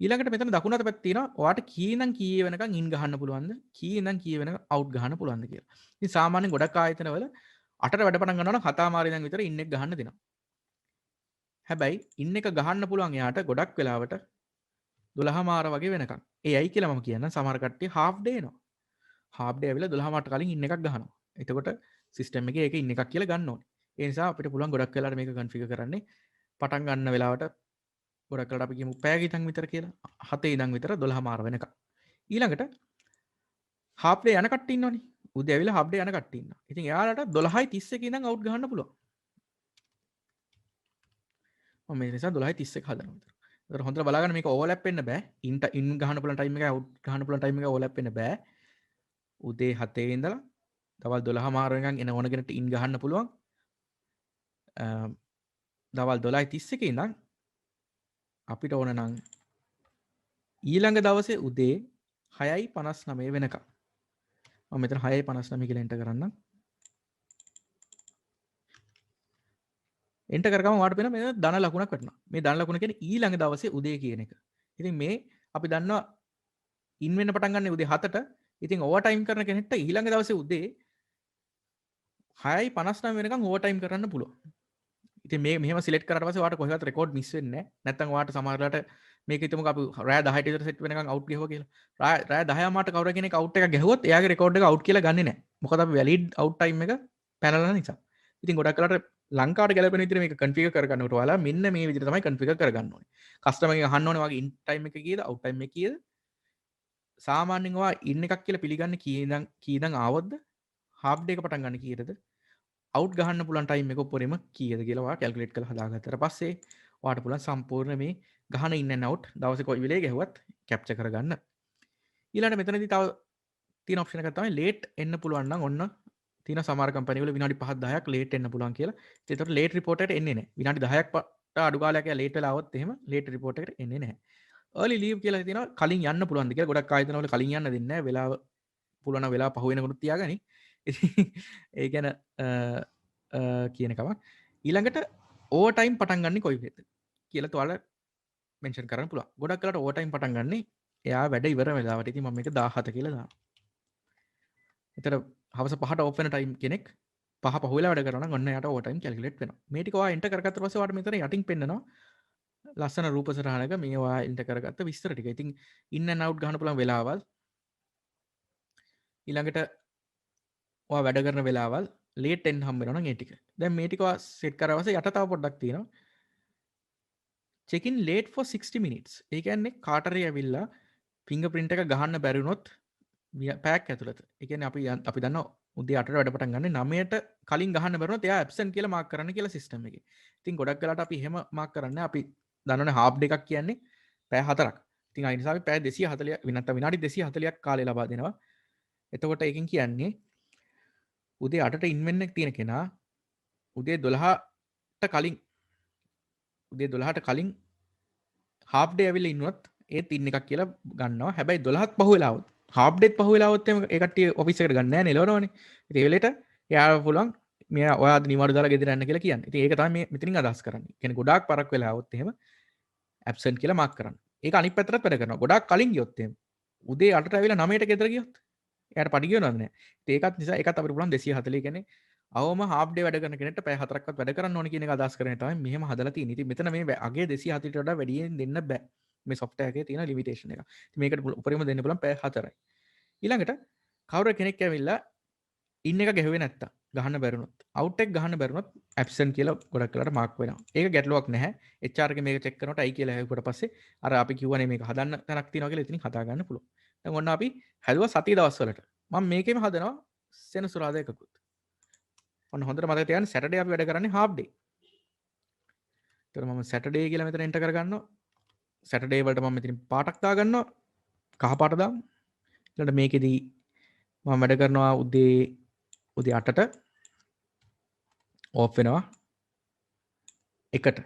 ඊළඟට මෙතන දකුණු අත පැත්තේ තියෙනවා ඔයාට කී ඉඳන් කී වෙනකන් ඉන් ගහන්න පුළුවන්ද? කී ඉඳන් කී වෙනකන් අවුට් ගහන්න පුළුවන්ද කියලා. ඉතින් සාමාන්‍යයෙන් ගොඩක් ආයතනවල 8ට වැඩ පටන් ගන්නවා නම් 7:00 ඉඳන් විතර ඉන් එක ගහන්න දෙනවා. හැබැයි ඉන් එක ගහන්න පුළුවන් එයාට ගොඩක් වෙලාවට 12:00 වගේ වෙනකන්. ඒ ඇයි කියලා මම කියන්නම් සමහර කට්ටිය half day එනවා. half day ඇවිල්ලා 12:00ට කලින් ඉන් එකක් ගහනවා. එතකොට සිස්ටම් එකේ ඒක ඉන් එකක් කියලා ගන්න ඕනේ. ඒ නිසා අපිට පුළුවන් ගොඩක් වෙලාවට මේක කන්ෆිගර් කරන්නේ පටන් ගන්න වෙලාවට ගොඩක් වෙලාවට අපි කියමු පැයක ඉඳන් විතර කියලා 7 ඉඳන් විතර 12:00 වෙනකන්. ඊළඟට half day යන කට්ටිය ඉන්නවනේ. උදේ ඇවිල්ලා half day යන කට්ටිය ඉන්නවා. ඉතින් එයාලට 12:31 ඉඳන් අවුට් ගහන්න පුළුවන්. මම මේ නිසා 12:31 හදනවා. ඒතර හොඳට බලාගන්න මේක ඕවර්ලැප් වෙන්න බෑ. ඉන් ගහන්න පුළුවන් ටයිම් එකයි අවුට් ගහන්න පුළුවන් ටයිම් එකයි ඕවර්ලැප් වෙන්න බෑ. උදේ 7 ඉඳලා දවල් 12:00 වෙනකන් එන ඕන කෙනෙක්ට ඉන් ගහන්න පුළුවන්. දවල් 12:31 ඉඳන් අපිට ඕන නම් ඊළඟ දවසේ උදේ 6:59 වෙනකම්. මම මෙතන 6:59 කියලා එන්ටර් කරන්නම්. එන්ටර් කරගම ඔයාලට පේනවා මේ ධන ලකුණක් වැටෙනවා. මේ ධන ලකුණ කියන්නේ ඊළඟ දවසේ උදේ කියන එක. ඉතින් මේ අපි දන්නවා ඉන් වෙන්න පටන් ගන්න උදේ 7ට. ඉතින් ඕවර් ටයිම් කරන කෙනෙක්ට ඊළඟ දවසේ උදේ 6:59 වෙනකම් ඕවර් ටයිම් කරන්න පුළුවන්. ඉතින් මේ මෙහෙම සිලෙක්ට් කරාට පස්සේ ඔයාලට කොහෙවත් රෙකෝඩ් මිස් වෙන්නේ නැහැ. නැත්නම් ඔයාලට සමහරවිට මේක හිතමුකෝ අපි රෑ 10ට විතර සෙට් වෙනකන් අවුට් ගහුවා කියලා. රෑ 10 මාට කවුරු කෙනෙක් අවුට් එකක් ගැහුවොත් එයාගේ රෙකෝඩ් එක අවුට් කියලා ගන්නෙ නැහැ. මොකද අපි වැලිඩ් අවුට් ටයිම් එක පැනලා නිසා. ඉතින් ගොඩක් වෙලාවට ලංකාවට ගැලපෙන විදිහට මේක කන්ෆිගර් කරගන්නකොට ඔයාලා මෙන්න මේ විදිහට තමයි කන්ෆිගර් කරගන්න ඕනේ. කස්ටමර් එකෙන් අහන්න ඕනේ වගේ ඉන් ටයිම් එක කීයද අවුට් ටයිම් එක කීයද? සාමාන්‍යයෙන් ඔයා ඉන් එකක් කියලා පිළිගන්නේ කීයදන් ආවොත්ද? half day එක පටන් ගන්න කීයටද? අවුට් ගහන්න පුළුවන් ටයිම් එක උඩරිම කීයද කියලා ඔයා කැල්කියුලේට් කරලා හදාගත්තට පස්සේ ඔයාට පුළුවන් සම්පූර්ණ මේ ගහන ඉන් ඇන්ඩ් අවුට් දවසේ කොයි වෙලේ ගැහුවත් කැප්චර් කරගන්න. ඊළඟට මෙතනදී තව තියෙන ඔප්ෂන් එකක් තමයි ලේට් එන්න පුළුවන් නම් ඔන්න තියෙන සමහර කම්පැනි වල විනාඩි 5 10ක් ලේට් එන්න පුළුවන් කියලා. ඒතකොට ලේට් රිපෝට් එකට එන්නේ නැහැ. විනාඩි 10ක් අඩු කාලයක් ලේට් වෙලා આવොත් එහෙම ලේට් රිපෝට් එකට එන්නේ නැහැ. early leave කියලා තියෙනවා කලින් යන්න පුළුවන්ද කියලා. ගොඩක් ආයතන වල කලින් යන්න දෙන්නේ නැහැ. වෙලාව පුළුවන් නම් වෙලාව පහු වෙනකොට තියාගනි. ඒ ගැන කියන එකම ඊළඟට ඕවර් ටයිම් පටන් ගන්න කොයි වෙලද කියලා ඔයාලා මෙන්ෂන් කරන්න පුළුවන්. ගොඩක් වෙලාවට ඕවර් ටයිම් පටන් ගන්න එයා වැඩ ඉවර වෙලාවට. ඉතින් මම මේක 17 කියලා දානවා. එතන හවස 5ට ඕෆ් වෙන ටයිම් කෙනෙක් 5 පහ වෙලා වැඩ කරනවා නම් ඔන්න එයාට ඕවර් ටයිම් කැල්කියුලේට් වෙනවා. මේ ටික ඔයා එන්ටර් කරගත්ත පස්සේ ඔයාට මෙතන යටින් පෙන්නනවා ලස්සන රූප සටහනක මේ ඔයා එන්ටර් කරගත්ත විස්තර ටික. ඉතින් ඉන් ඇන්ඩ් අවුට් ගන්න පුළුවන් වෙලාවල් ඊළඟට ඔයා වැඩ කරන වෙලාවල් ලේට් එන්න හම්බ වෙනවා නම් ඒ ටික. දැන් මේ ටික ඔයා සෙට් කරලා පස්සේ යට තව පොඩ්ඩක් තියෙනවා. check in late for 60 minutes. ඒ කියන්නේ කාටරි ඇවිල්ලා ෆින්ගර්ප්‍රින්ට් එක ගහන්න බැරි වුණොත් පැයක් ඇතුළත. ඒ කියන්නේ අපි දන්නවා උදේ 8ට වැඩ පටන් ගන්න 9ට කලින් ගහන්න බැරි වුණොත් එයා ඇබ්සන්ට් කියලා මාක් කරන්න කියලා සිස්ටම් එකේ. ඉතින් ගොඩක් වෙලාවට අපි එහෙම මාක් කරන්නේ අපි දන්නවනේ half day එකක් කියන්නේ පැය 4ක්. ඉතින් ඒ නිසා අපි පැය 240 නැත්නම් විනාඩි 240ක් කාලය ලබා දෙනවා. එතකොට ඒකෙන් කියන්නේ උදේ 8ට ඉන් වෙන්න තියෙන කෙනා උදේ 12ට කලින් half day ඇවිල්ලා ඉන්නවත් ඒත් ඉන්න එකක් කියලා ගන්නවා. හැබැයි 12ත් පහු වෙලා આવොත් half day පහු වෙලා આવොත් ඒ කට්ටිය ඔෆිස් එකට ගන්න නැහැ නේ එළවනවනේ. ඉතින් ඒ වෙලේට එයා පුළුවන් මෙයා ඔයා නිවාඩු දාලා ගෙදර යන්න කියලා කියන්නේ. ඉතින් ඒක තමයි මේ මෙතනින් අදහස් කරන්නේ. කියන්නේ ගොඩාක් පරක් වෙලා આવොත් එහෙම ඇබ්සන්ට් කියලා මාක් කරන්න. ඒක අනිත් පැත්තටත් වැඩ කරනවා. ගොඩාක් කලින් ගියොත් එහෙම උදේ 8ට ඇවිල්ලා 9ට ගෙදර ගියොත් එයාට පඩි ගියනවද නැහැ. ඉතින් ඒකත් නිසා ඒකත් අපිට පුළුවන් 240 කියන්නේ අවම half day වැඩ කරන කෙනෙක්ට පැය 4ක්වත් වැඩ කරන්න ඕන කියන එක අදහස් කරගෙන තමයි මෙහෙම හදලා තියෙන්නේ. ඉතින් මෙතන මේ අගේ 240ට වඩා වැඩියෙන් දෙන්න බෑ. මේ software එකේ තියෙන limitation එක. ඉතින් මේකට උපරිම දෙන්න පුළුවන් පැය 4යි. ඊළඟට කවුරු කෙනෙක් ඇවිල්ලා ඉන් එක ගැහුවේ නැත්තම් ගහන්න බැරුණොත් out එක ගහන්න බැරුණොත් absent කියලා ගොඩක් වෙලාට මාක් වෙනවා. ඒක ගැටලුවක් නැහැ. HR එකේ මේක check කරනකොට අයි කියලා හැවුවට පස්සේ අර අපි කිව්වනේ මේක හදන්න තැනක් තියෙනවා කියලා ඉතින් හදා ගන්න පුළුවන්. දැන් ඔන්න අපි හැදුවා සතිය දවස්වලට. මම මේකෙම හදනවා සෙනසුරාදා එකකුත්. ඔන්න හොඳට මතක තියාගන්න Saturday අපි වැඩ කරන්නේ half day. ඒතර මම Saturday කියලා මෙතන enter කරගන්නවා. Saturday වලට මම මෙතනින් පාටක් දාගන්නවා. කහ පාට දාමු. ඊළඟට මේකෙදි මම වැඩ කරනවා උදේ 8ට ඕෆ් වෙනවා 1ට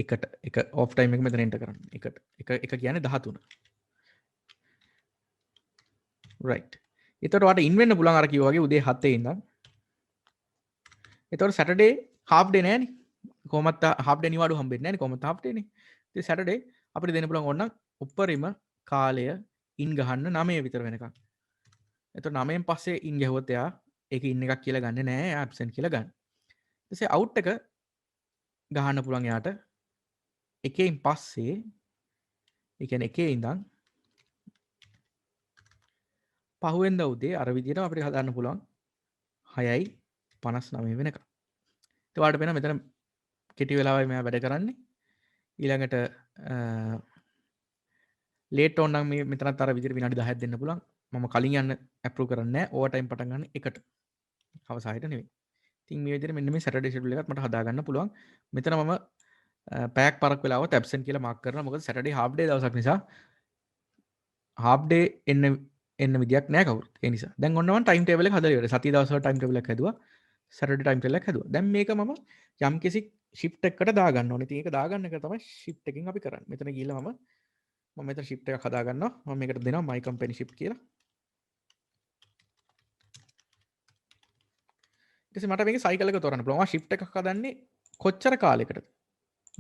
එක ඕෆ් ටයිම් එක මෙතන එන්ටර් කරන්න 1ට එක කියන්නේ 13 රයිට් එතකොට ඔයාලට ඉන් වෙන්න පුළුවන් අර කිව්වා වගේ උදේ 7 ඉඳන් එතකොට සැටර්ඩේ half day නෑනේ කොහොමත් half day නිවාඩු හම්බෙන්නේ නෑනේ කොහොමත් half day නේ ඉතින් සැටර්ඩේ අපිට දෙන්න පුළුවන් ඕනනම් උපරිම කාලය ඉන් ගහන්න 9 විතර වෙනකන් එතකොට 9න් පස්සේ ඉන් ගැහුවොත් එයා ඒක ඉන් එකක් කියලා ගන්නෙ නෑ එයා ඇබ්සන්ට් කියලා ගන්න. ඊට පස්සේ අවුට් එක ගහන්න පුළුවන් එයාට එකෙන් පස්සේ ඒ කියන්නේ එකේ ඉඳන් පහුවෙන්ද උදේ අර විදිහට අපිට හදන්න පුළුවන් 6:59 වෙනකම්. ඒ වලට වෙන මෙතන කෙටි වෙලාවයි මම වැඩ කරන්නේ. ඊළඟට ලේට් ඕන් නම් මේ මෙතනත් අර විදිහට විනාඩි 10ක් දෙන්න පුළුවන්. මම කලින් යන්න ඇප්‍රූව් කරන්නේ නැහැ. ඕවර් ටයිම් පටන් ගන්න එකට. අවසානයේට නෙවෙයි. ඉතින් මේ විදිහට මෙන්න මේ සැටර්ඩේ ෂෙඩියුල් එකත් මට හදා ගන්න පුළුවන්. මෙතන මම පැයක් පරක් වෙලාවත් ඇබ්සන්ට් කියලා මාක් කරනවා. මොකද සැටර්ඩේ half day දවසක් නිසා half day එන්න විදියක් නැහැ කවුරුත්. ඒ නිසා. දැන් ඔන්න මම ටයිම් ටේබල් එක හදලා ඉවරයි. සතිය දවස් වල ටයිම් ටේබල් එකක් හැදුවා. සැටර්ඩේ ටයිම් ටේබල් එකක් හැදුවා. දැන් මේක මම යම්කිසි ෂිෆ්ට් එකකට දාගන්න ඕනේ. ඉතින් ඒක දාගන්න එක තමයි ෂිෆ්ට් එකකින් අපි කරන්නේ. මෙතන ගිහිල්ලා මම මෙතන ෂිෆ්ට් එකක් හදා ගන්නවා. මම මේකට දෙනවා my company shift කියලා. ඊට පස්සේ මට මේකේ සයිකල් එක තෝරන්න පුළුවන්. මම ෂිෆ්ට් එකක් හදන්නේ කොච්චර කාලයකටද?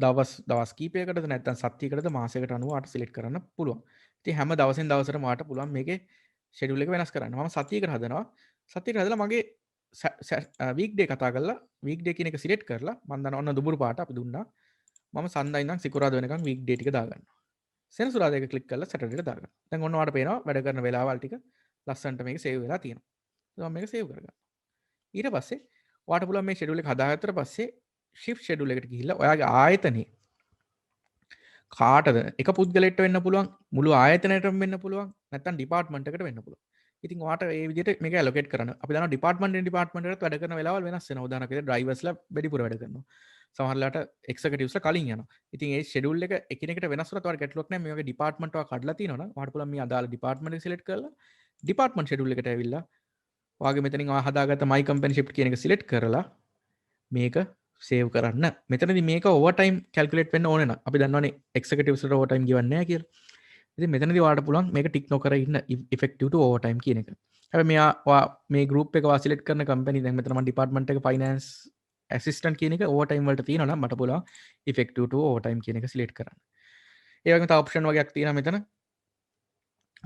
දවස් කීපයකටද නැත්නම් සතියකටද මාසයකට අනුව ආට සිලෙක්ට් කරන්න පුළුවන්. ඉතින් හැම දවසෙන් දවසට මාට පුළුවන් මේකේ ෂෙඩියුල් එක වෙනස් කරන්න. මම සතියකට හදනවා. සතියකට හදලා මගේ වීක් ඩේ කතා කරලා වීක් ඩේ කියන එක සිලෙක්ට් කරලා මම දන්නවා ඔන්න දුඹුරු පාට අපි දුන්නා. මම සන්දා ඉඳන් සිකුරාදා වෙනකන් වීක් ඩේ ටික දාගන්නවා. සෙනසුරාදා එක ක්ලික් කරලා සැටර්ඩේට දාගන්නවා. දැන් ඔන්න ඔයාලට පේනවා වැඩ කරන වෙලාවල් ටික ලස්සනට මේක සේව් වෙලා තියෙනවා. මම මේක සේව් කරගන්නවා. ඊට පස්සේ ඔයාලට පුළුවන් මේ ෂෙඩියුල් එක හදාගත්තට පස්සේ shift schedule එකට ගිහිල්ලා ඔයාගේ ආයතනේ කාටද එක පුද්ගලෙක්ට වෙන්න පුළුවන් මුළු ආයතනයටම වෙන්න පුළුවන් නැත්නම් ඩිපාර්ට්මන්ට් එකට වෙන්න පුළුවන්. ඉතින් ඔයාට මේ විදිහට මේක allocate කරන්න. අපි දන්නවා ඩිපාර්ට්මන්ට් එකකට වැඩ කරන වෙලාවල් වෙනස් වෙනවා. උදාහරණයක් විදිහට ඩ්‍රයිවර්ස්ලා වැඩිපුර වැඩ කරනවා. සමහරලාට එක්සිකියුටිව්ස්ලා කලින් යනවා. ඉතින් ඒ schedule එක එකිනෙකට වෙනස් වුණත් ඔයාලට ගැටලුවක් නැහැ. මේ වගේ ඩිපාර්ට්මන්ට් එකක් කඩලා තියෙනවා නම් ඔයාලට පුළුවන් මේ අදාළ ඩිපාර්ට්මන්ට් එක select කරලා ඩිපාර්ට්මන්ට් schedule එකට ඇවිල්ලා ඔයාගේ මෙතනින් ඔයා හදාගත්ත my company shift කියන එක select කරලා මේක සේව් කරන්න. මෙතනදී මේක ඕවර් ටයිම් කැල්කියුලේට් වෙන්න ඕනේ නම් අපි දන්නවනේ එක්සිකියුටිව්ස් වලට ඕවර් ටයිම් ගෙවන්නේ නැහැ කියලා. ඉතින් මෙතනදී ඔයාලට පුළුවන් මේක ටික් නොකර ඉන්න effective to overtime කියන එක. හැබැයි මෙයා මේ group එක වා select කරන company දැන් මෙතන මම department එක finance assistant කියන එක overtime වලට තියෙනවා නම් මට පුළුවන් effective to overtime කියන එක select කරන්න. ඒ වගේම තව option වගේක් තියෙනවා මෙතන.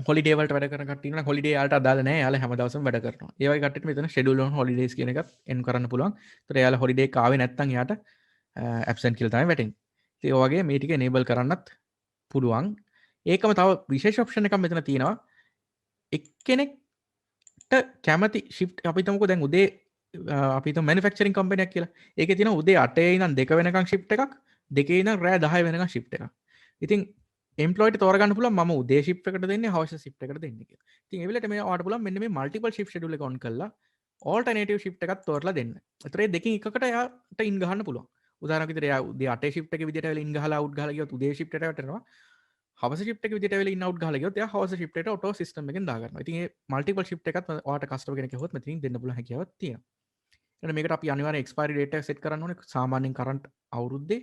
holiday වලට වැඩ කරන කට්ටිය ඉන්නවා. holiday යාලට අදාළ නැහැ. යාලා හැම දවසම වැඩ කරනවා. ඒ වගේ කට්ටියට මෙතන schedule on holidays කියන එකත් එන් කරන්න පුළුවන්. ඒතර යාලා holiday එක ආවේ නැත්නම් යාට absent කියලා තමයි වැටෙන්නේ. ඉතින් ඔය වගේ මේ ටික enable කරන්නත් පුළුවන්. ඒකම තව විශේෂ ඔප්ෂන් එකක් මෙතන තියෙනවා. එක්කෙනෙක්ට කැමති shift අපි හිතමුකෝ දැන් උදේ අපි හිතමු manufacturing company එකක් කියලා. ඒකේ තියෙනවා උදේ 8 ඉඳන් 2 වෙනකන් shift එකක්, 2 ඉඳන් රෑ 10 වෙනකන් shift එකක්. ඉතින් එම්ප්ලොයිට තෝරගන්න පුළුවන් මම උදේ shift එකට දෙන්නේ හවස shift එකට දෙන්නේ කියලා. ඉතින් ඒ වෙලට මේ ඔයාලට පුළුවන් මෙන්න මේ multiple shift schedule එක on කරලා alternative shift එකක් තෝරලා දෙන්න. ඒතර ඒ දෙකෙන් එකකට එයාට ඉන් ගහන්න පුළුවන්. උදාහරණයක් විදිහට එයා උදේ 8 shift එකේ විදිහට ඇවිල්ලා ඉන් ගහලා out ගහලා ගියොත් උදේ shift එකට වැටෙනවා. හවස shift එකේ විදිහට ඇවිල්ලා in out ගහලා ගියොත් එයා හවස shift එකට auto system එකෙන් දා ගන්නවා. ඉතින් මේ multiple shift එකත් ඔයාලට customer කෙනෙක් ඇහුවොත් මෙතනින් දෙන්න පුළුවන් හැකියාවක් තියෙනවා. එහෙනම් මේකට අපි අනිවාර්යෙන් expiry date එක set කරන්න ඕනේ. සාමාන්‍යයෙන් current අවුරුද්දේ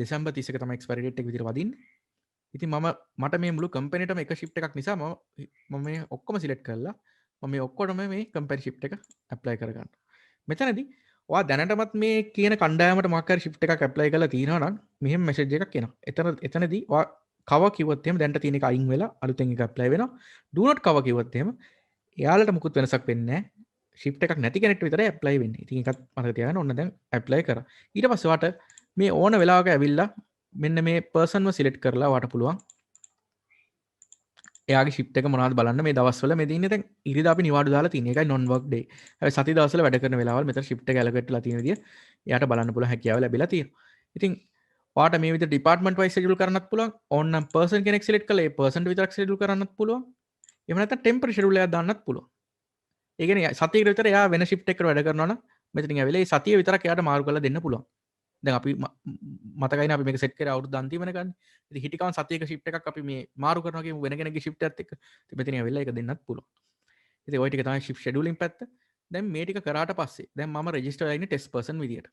දෙසැම්බර් 31 තමයි expiry date එක විදිහට වදින්නේ. ඉතින් මට මේ මුළු කම්පැනිටම එක shift එකක් නිසා මම මේ ඔක්කොම select කරලා මම මේ ඔක්කොටම මේ company shift එක apply කරගන්නවා. මෙතනදී ඔයා දැනටමත් මේ කියන කණ්ඩායමට මොකක් හරි shift එකක් apply කරලා තියෙනවා නම් මෙහෙම message එකක් එනවා. එතනදී ඔයා cover කිව්වොත් එහෙම දැන්ට තියෙන එක අයින් වෙලා අලුතෙන් එක apply වෙනවා. do not cover කිව්වොත් එහෙම එයාලට මුකුත් වෙනසක් වෙන්නේ නැහැ. shift එකක් නැති කෙනෙක්ට විතරයි apply වෙන්නේ. ඉතින් ඒකත් මතක තියාගන්න. ඔන්න දැන් apply කරා. ඊට පස්සේ වාට මේ ඕන වෙලාවක ඇවිල්ලා මෙන්න මේ personව select කරලා වාට පුළුවන් එයාගේ shift එක මොනවද බලන්න. මේ දවස්වල මේ දින්නේ දැන් ඉරිදා අපි නිවාඩු දාලා තියෙන එකයි non work day. හැබැයි සති දවස්වල වැඩ කරන වෙලාවල් මෙතන shift එක allocate වෙලා තියෙන විදිය එයාට බලන්න පුළුවන් හැකියාව ලැබිලා තියෙනවා. ඉතින් වාට මේ විදිහට department wise schedule කරන්නත් පුළුවන්. ඕනනම් person කෙනෙක් select කරලා ඒ person විතරක් schedule කරන්නත් පුළුවන්. එහෙම නැත්නම් temporary schedule එකක් දාන්නත් පුළුවන්. ඒ කියන්නේ සතියකට විතර එයා වෙන shift එකකට වැඩ කරනවා නම් මෙතනින් ඇවිල්ලා ඒ සතිය විතරක් එයාට මාරු කරලා දෙන්න පුළුවන්. දැන් අපි මතකයිනේ අපි මේක සෙට් කරේ අවුරුදු අන්තිම වෙනකන්. ඉතින් හිටිකවන් සතියක shift එකක් අපි මේ මාරු කරනවා කියමු වෙන කෙනෙක්ගේ shift එකත් එක්ක. ඉතින් මෙතනින් ඇවිල්ලා ඒක දෙන්නත් පුළුවන්. ඉතින් ওই ටික තමයි shift scheduling පැත්ත. දැන් මේ ටික කරාට පස්සේ දැන් මම register වෙලා ඉන්නේ test person විදියට.